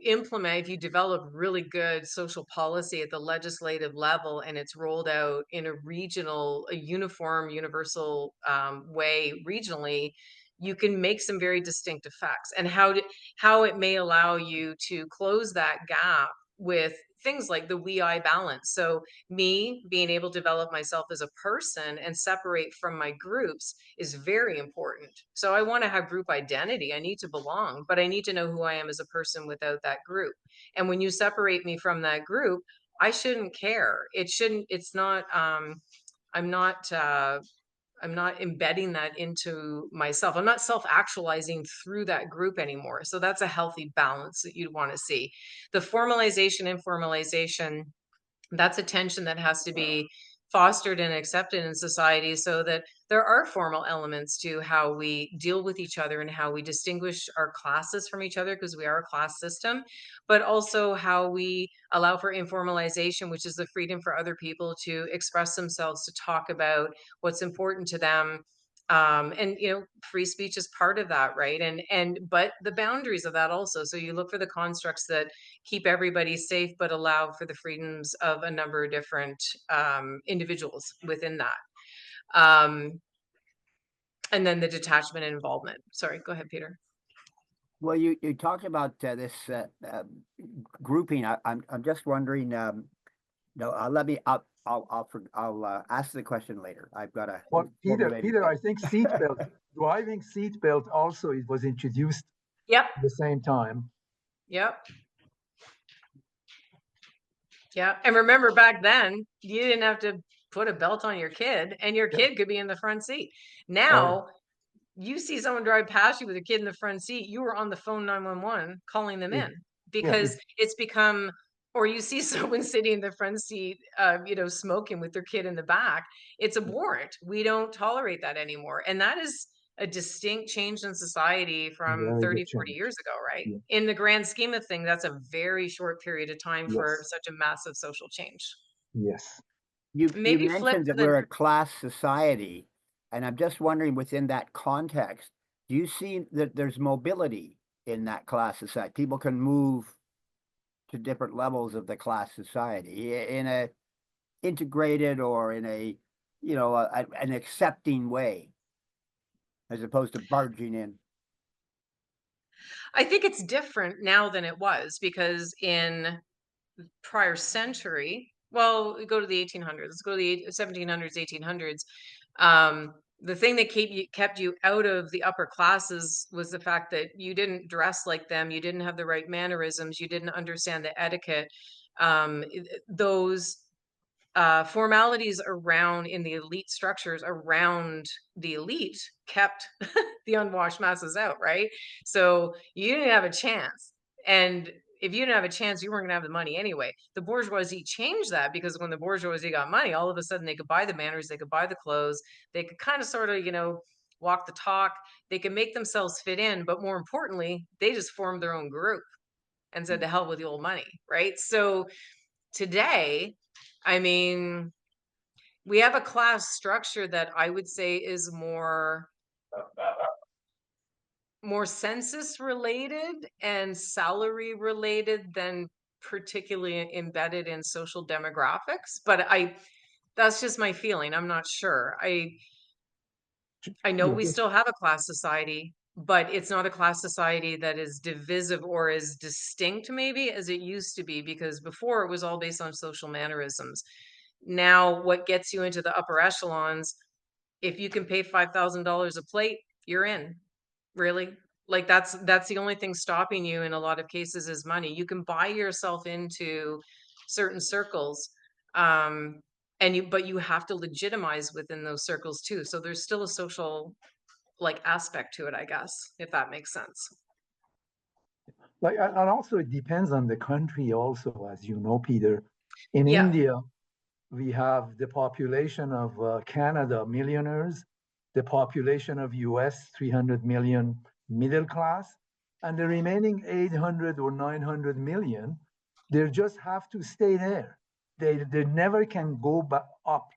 develop really good social policy at the legislative level and it's rolled out in a uniform, universal way regionally, you can make some very distinct effects, and how it may allow you to close that gap with things like the we-I balance. So me being able to develop myself as a person and separate from my groups is very important. So I want to have group identity. I need to belong, but I need to know who I am as a person without that group. And when you separate me from that group, I shouldn't care. I'm not embedding that into myself. I'm not self-actualizing through that group anymore. So that's a healthy balance that you'd want to see. The formalization, informalization, that's a tension that has to be fostered and accepted in society, so that there are formal elements to how we deal with each other and how we distinguish our classes from each other, because we are a class system, but also how we allow for informalization, which is the freedom for other people to express themselves, to talk about what's important to them. And free speech is part of that, right? But the boundaries of that also. So you look for the constructs that keep everybody safe, but allow for the freedoms of a number of different individuals within that. And then the detachment and involvement. Sorry, go ahead, Peter. Well, you talked about this grouping. I'm just wondering. No, I'll ask the question later. I've got a. Well, Peter, I think driving seatbelt also it was introduced. Yep. At the same time. Yep. Yeah. And remember, back then, you didn't have to put a belt on your kid, and your kid could be in the front seat. Now, you see someone drive past you with a kid in the front seat, you were on the phone 911 calling them in, because it's become, or you see someone sitting in the front seat, smoking with their kid in the back. It's abhorrent. We don't tolerate that anymore. And that is a distinct change in society from 30, 40 years ago, right? Yeah. In the grand scheme of things, that's a very short period of time for such a massive social change. Yes. You mentioned that we're a class society, and I'm just wondering, within that context, do you see that there's mobility in that class society? People can move to different levels of the class society in a integrated or in a, an accepting way, as opposed to barging in. I think it's different now than it was, because in prior century, well, we go to the 1800s, let's go to the 1700s, 1800s. The thing that kept you out of the upper classes was the fact that you didn't dress like them, you didn't have the right mannerisms, you didn't understand the etiquette. Those formalities around in the elite structures around the elite kept the unwashed masses out, right? So you didn't have a chance. And if you didn't have a chance, you weren't gonna have the money anyway. The bourgeoisie changed that, because when the bourgeoisie got money, all of a sudden they could buy the manners, they could buy the clothes, they could kind of sort of, walk the talk, they could make themselves fit in, but more importantly, they just formed their own group and said to hell with the old money, right? So today, I mean, we have a class structure that I would say is more census related and salary related than particularly embedded in social demographics. But that's just my feeling. I'm not sure. I know Yeah, we still have a class society, but it's not a class society that is divisive or as distinct maybe as it used to be, because before it was all based on social mannerisms. Now, what gets you into the upper echelons, if you can pay $5,000 a plate, you're in. Really? Like that's the only thing stopping you in a lot of cases is money. You can buy yourself into certain circles. But you have to legitimize within those circles too. So there's still a social like aspect to it, I guess, if that makes sense. like, and also it depends on the country also, as you know, Peter. In Yeah. India, we have the population of Canada, millionaires, the population of US, 300 million middle class, and the remaining 800 or 900 million, they just have to stay there. They never can go back up.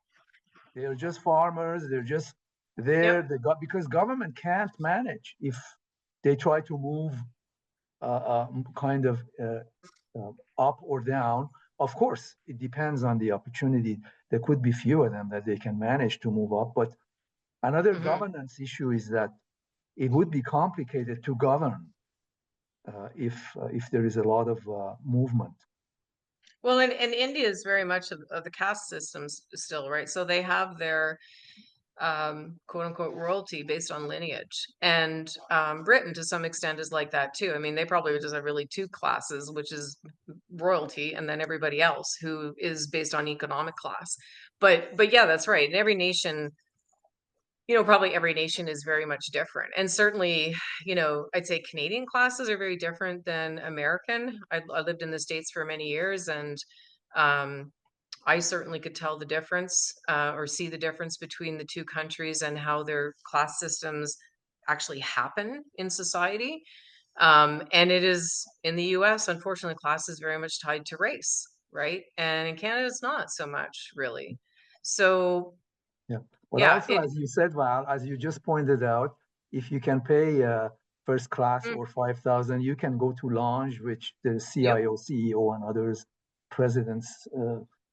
They're just farmers. They're just there. Yep. Because government can't manage if they try to move kind of up or down. Of course, it depends on the opportunity. There could be few of them that they can manage to move up. But another governance issue is that it would be complicated to govern if there is a lot of movement. Well, and India is very much of the caste systems still, right? So they have their quote unquote royalty based on lineage. And Britain to some extent is like that too. I mean, they probably just have really two classes, which is royalty and then everybody else who is based on economic class. But yeah, that's right. In every nation, probably every nation is very much different. And certainly, I'd say Canadian classes are very different than American. I lived in the States for many years, and I certainly could tell the difference or see the difference between the two countries and how their class systems actually happen in society. And it is in the US, unfortunately, class is very much tied to race, right? And in Canada, it's not so much really. So, Yeah. But yeah. also, as you said, Val, as you just pointed out, if you can pay first class or 5,000, you can go to lounge, which the CIO, CEO, and others, presidents,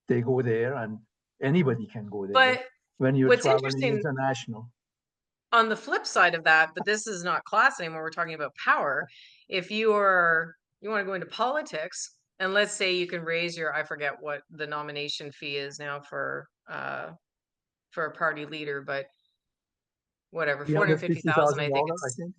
they go there, and anybody can go there But when you're what's traveling interesting international. on the flip side of that, but this is not class anymore, we're talking about power. If you want to go into politics, and let's say you can raise your, I forget what the nomination fee is now for a party leader, but whatever, 450,000, I think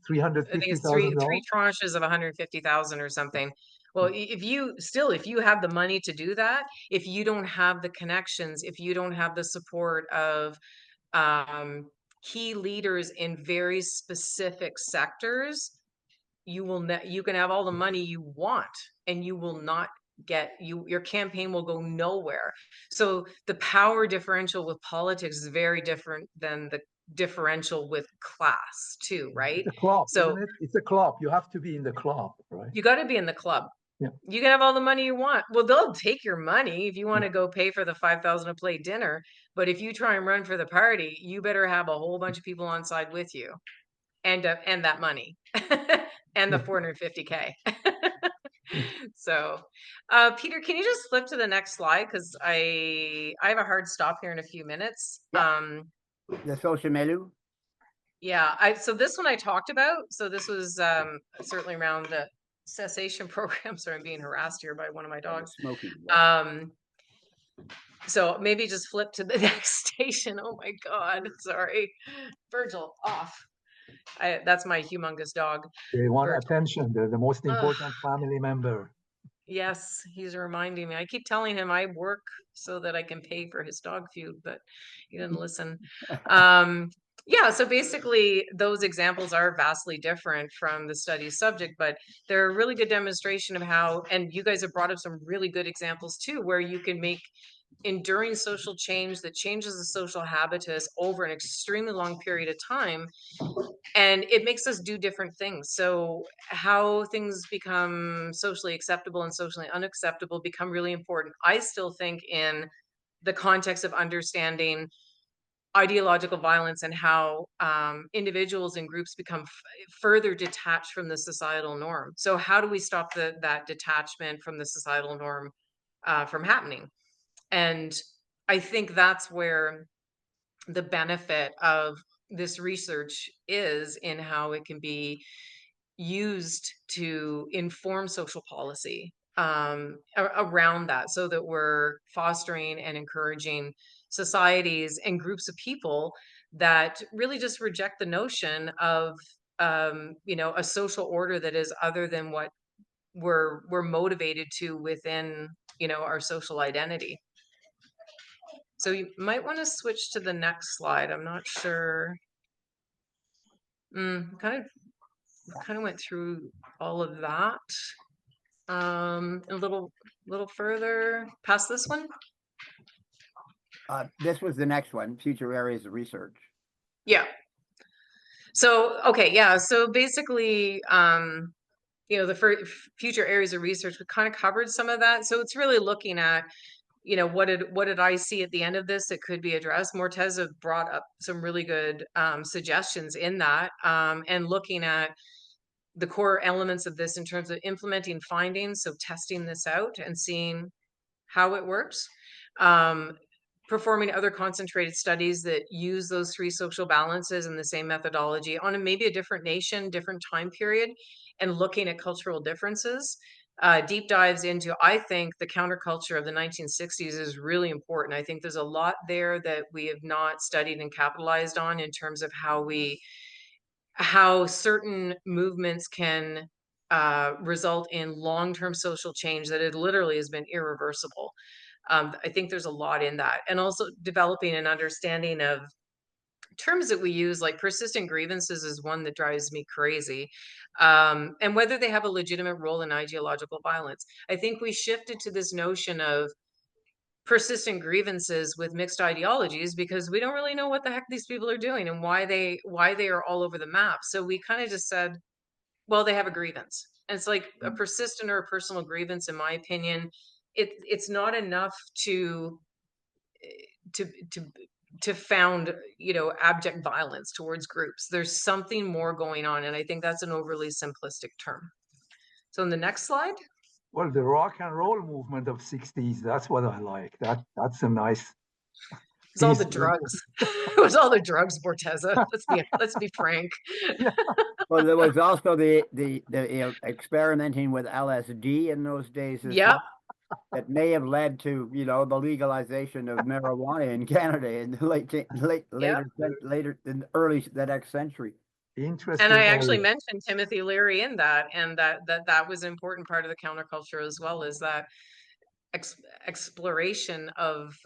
$350,000, I it's think three $350,000. tranches of 150,000 or something. Well, if you have the money to do that, if you don't have the connections, if you don't have the support of key leaders in very specific sectors, you can have all the money you want, and you will not your campaign will go nowhere. So the power differential with politics is very different than the differential with class too, right? It's a club, So isn't it? It's a club. You have to be in the club, right? you got to be in the club. Yeah. You can have all the money you want. Well, they'll take your money if you want to go pay for the 5,000 a plate dinner. But if you try and run for the party, you better have a whole bunch of people on side with you, and that money, and the 450K. So, Peter, can you just flip to the next slide? Because I have a hard stop here in a few minutes. Yeah. The social milieu. Yeah, so this one I talked about. So this was certainly around the cessation program. Sorry, I'm being harassed here by one of my dogs. Smoking. So maybe just flip to the next station. Oh my God, sorry. Virgil, off. That's my humongous dog. They want Virgil. attention. They're the most important family member. Yes, he's reminding me. I keep telling him I work so that I can pay for his dog food, but he didn't listen. Yeah, so basically those examples are vastly different from the study's subject, but they're a really good demonstration of how, and you guys have brought up some really good examples too, where you can make enduring social change that changes the social habitus over an extremely long period of time, and it makes us do different things. So how things become socially acceptable and socially unacceptable become really important, I still think, in the context of understanding ideological violence and how individuals and groups become further detached from the societal norm. So how do we stop that detachment from the societal norm from happening? And I think that's where the benefit of this research is, in how it can be used to inform social policy around that, so that we're fostering and encouraging societies and groups of people that really just reject the notion of a social order that is other than what we're motivated to within our social identity. So you might want to switch to the next slide. I'm not sure. Kind of went through all of that. A little further past this one. This was the next one, future areas of research. Yeah. So, okay, yeah. So basically, the future areas of research, we kind of covered some of that. So it's really looking at, what did I see at the end of this that could be addressed? Morteza brought up some really good suggestions in that, and looking at the core elements of this in terms of implementing findings. So testing this out and seeing how it works. Performing other concentrated studies that use those three social balances and the same methodology on maybe a different nation, different time period, and looking at cultural differences. Deep dives into, I think, the counterculture of the 1960s is really important. I think there's a lot there that we have not studied and capitalized on in terms of how certain movements can result in long-term social change that it literally has been irreversible. I think there's a lot in that, and also developing an understanding of terms that we use, like persistent grievances is one that drives me crazy, and whether they have a legitimate role in ideological violence. I think we shifted to this notion of persistent grievances with mixed ideologies because we don't really know what the heck these people are doing and why they are all over the map. So we kind of just said, well, they have a grievance. And it's like a persistent or a personal grievance, in my opinion. It's not enough to to to found abject violence towards groups. There's something more going on, and I think that's an overly simplistic term. So in the next slide. Well, the rock and roll movement of 60s, that's what I like. That's a nice. It was all the drugs. It was all the drugs, Morteza. Let's be frank. Yeah. Well, there was also the experimenting with LSD in those days as Yep. well. That may have led to the legalization of marijuana in Canada in the early the next century. Interesting. And I actually mentioned Timothy Leary in that, and that was an important part of the counterculture as well, is that exploration of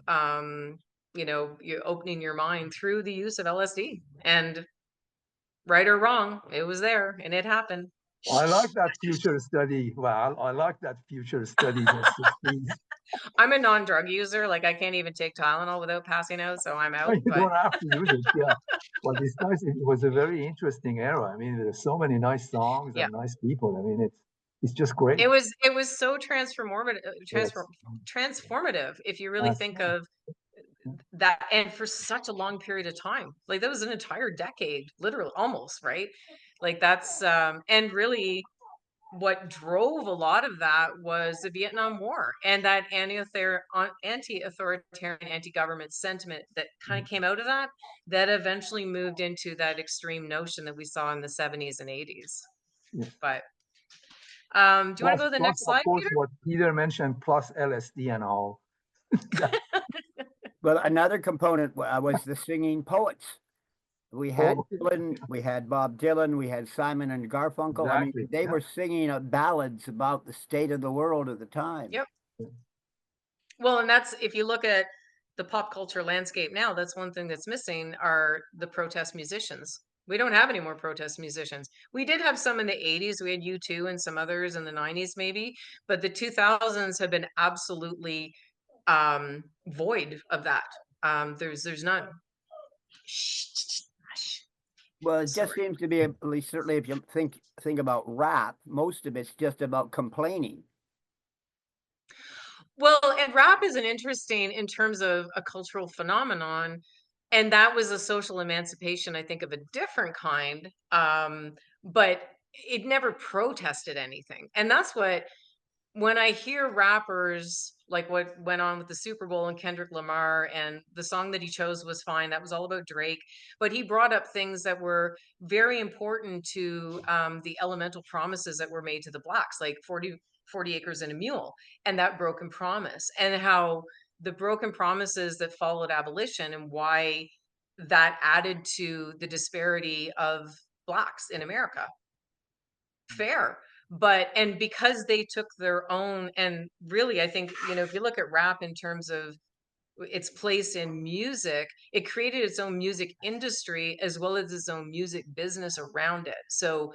you opening your mind through the use of LSD. And right or wrong, it was there and it happened. I like that future study. Well, I like that future study. I'm a non-drug user. Like, I can't even take Tylenol without passing out, so I'm out. You don't have to use it, yeah. But it's nice. It was a very interesting era. I mean, there's so many nice songs and nice people. I mean, it's just great. It was so transformative, if you really think of that, and for such a long period of time. Like, that was an entire decade, literally, almost, right? Like, that's and really what drove a lot of that was the Vietnam War and that anti-authoritarian, anti-government sentiment that kind of came out of that eventually moved into that extreme notion that we saw in the 70s and 80s. Yeah. But do you want to go to the next slide, Peter? What Peter mentioned, plus LSD and all. Well, another component was the singing poets. We had Dylan, we had Bob Dylan, we had Simon and Garfunkel. Exactly. I mean, they were singing ballads about the state of the world at the time. Yep. Well, and that's, if you look at the pop culture landscape now, that's one thing that's missing are the protest musicians. We don't have any more protest musicians. We did have some in the 80s. We had U2 and some others in the 90s maybe, but the 2000s have been absolutely void of that. There's none. Well, it just Sorry. seems to be, at least certainly if you think about rap, most of it's just about complaining. Well, and rap is an interesting in terms of a cultural phenomenon, and that was a social emancipation, I think, of a different kind. But it never protested anything, and that's what when I hear rappers like what went on with the Super Bowl and Kendrick Lamar, and the song that he chose was fine. That was all about Drake, but he brought up things that were very important to the elemental promises that were made to the blacks, like 40 acres and a mule, and that broken promise, and how the broken promises that followed abolition and why that added to the disparity of blacks in America. Fair. But and because they took their own, and really I think, you know, if you look at rap in terms of its place in music, it created its own music industry as well as its own music business around it. So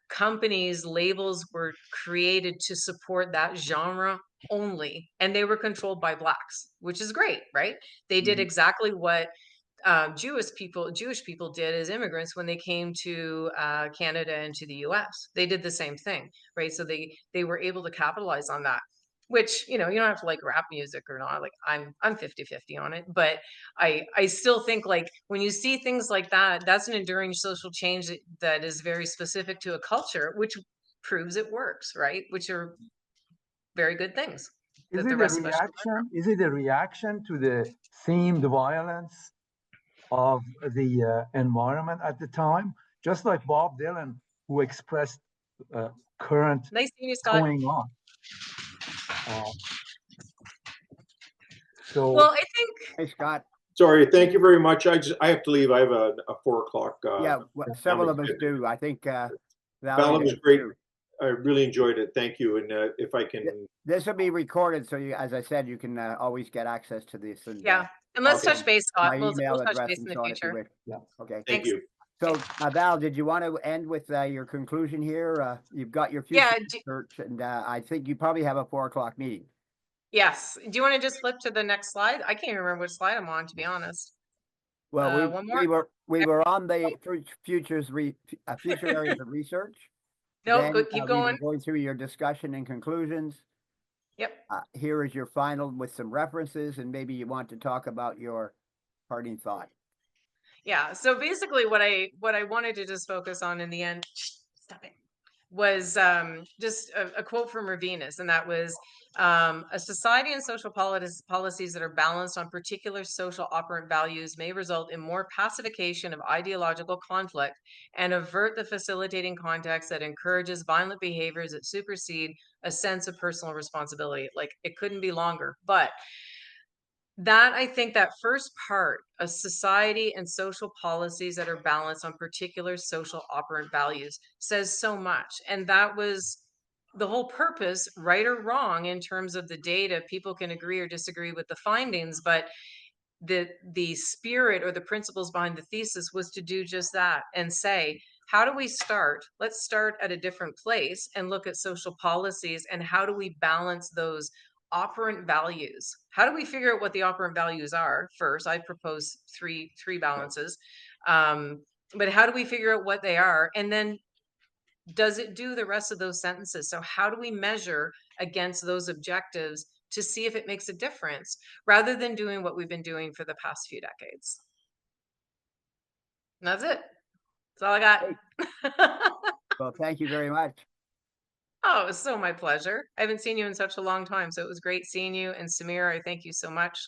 companies, labels were created to support that genre only, and they were controlled by blacks, which is great, right? They did exactly what Jewish people did as immigrants when they came to Canada and to the U.S. They did the same thing, right? So they were able to capitalize on that. Which, you know, you don't have to like rap music or not. Like I'm 50-50 on it, but I still think like when you see things like that, that's an enduring social change that is very specific to a culture, which proves it works, right? Which are very good things Is that the it a rest of us should learn from. reaction? Is it a reaction to the themed violence of the environment at the time? Just like Bob Dylan, who expressed current Nice seeing you, Scott. going on. So Well, I think Hey, Scott. Sorry, thank you very much. I have to leave. I have a 4 o'clock. Yeah, several of us do. I think Val, Valarie it was does great. too. I really enjoyed it. Thank you. And if I can, This will be recorded, so you, as I said, you can always get access to this. And yeah. And let's Okay. touch base, Scott. my We'll email touch address base and in the so on if you future. wish. yeah. Okay. thank Thanks. you. So, Val, did you want to end with your conclusion here? You've got your Yeah, future research, and I think you probably have a 4 o'clock meeting. yes. Do you want to just flip to the next slide? I can't even remember which slide I'm on, to be honest. Well, One more. we were on the future areas of research. No, Then good. Keep we were going. going through your discussion and conclusions. Yep. Here is your final with some references, and maybe you want to talk about your parting thought. Yeah. So basically what I wanted to just focus on in the end, stop it, was just a quote from Ravinus, and that was a society and social policies that are balanced on particular social operant values may result in more pacification of ideological conflict and avert the facilitating context that encourages violent behaviors that supersede a sense of personal responsibility. Like it couldn't be longer, but that I think that first part, a society and social policies that are balanced on particular social operant values, says so much. And that was the whole purpose, right or wrong, in terms of the data. People can agree or disagree with the findings, but the spirit or the principles behind the thesis was to do just that and say, how do we start? Let's start at a different place and look at social policies, and how do we balance those operant values? How do we figure out what the operant values are first? I propose three balances. But how do we figure out what they are? And then does it do the rest of those sentences? So how do we measure against those objectives to see if it makes a difference rather than doing what we've been doing for the past few decades? And that's it. That's all I got. Well, thank you very much. Oh, it was so my pleasure. I haven't seen you in such a long time, so it was great seeing you. And Samir, I thank you so much.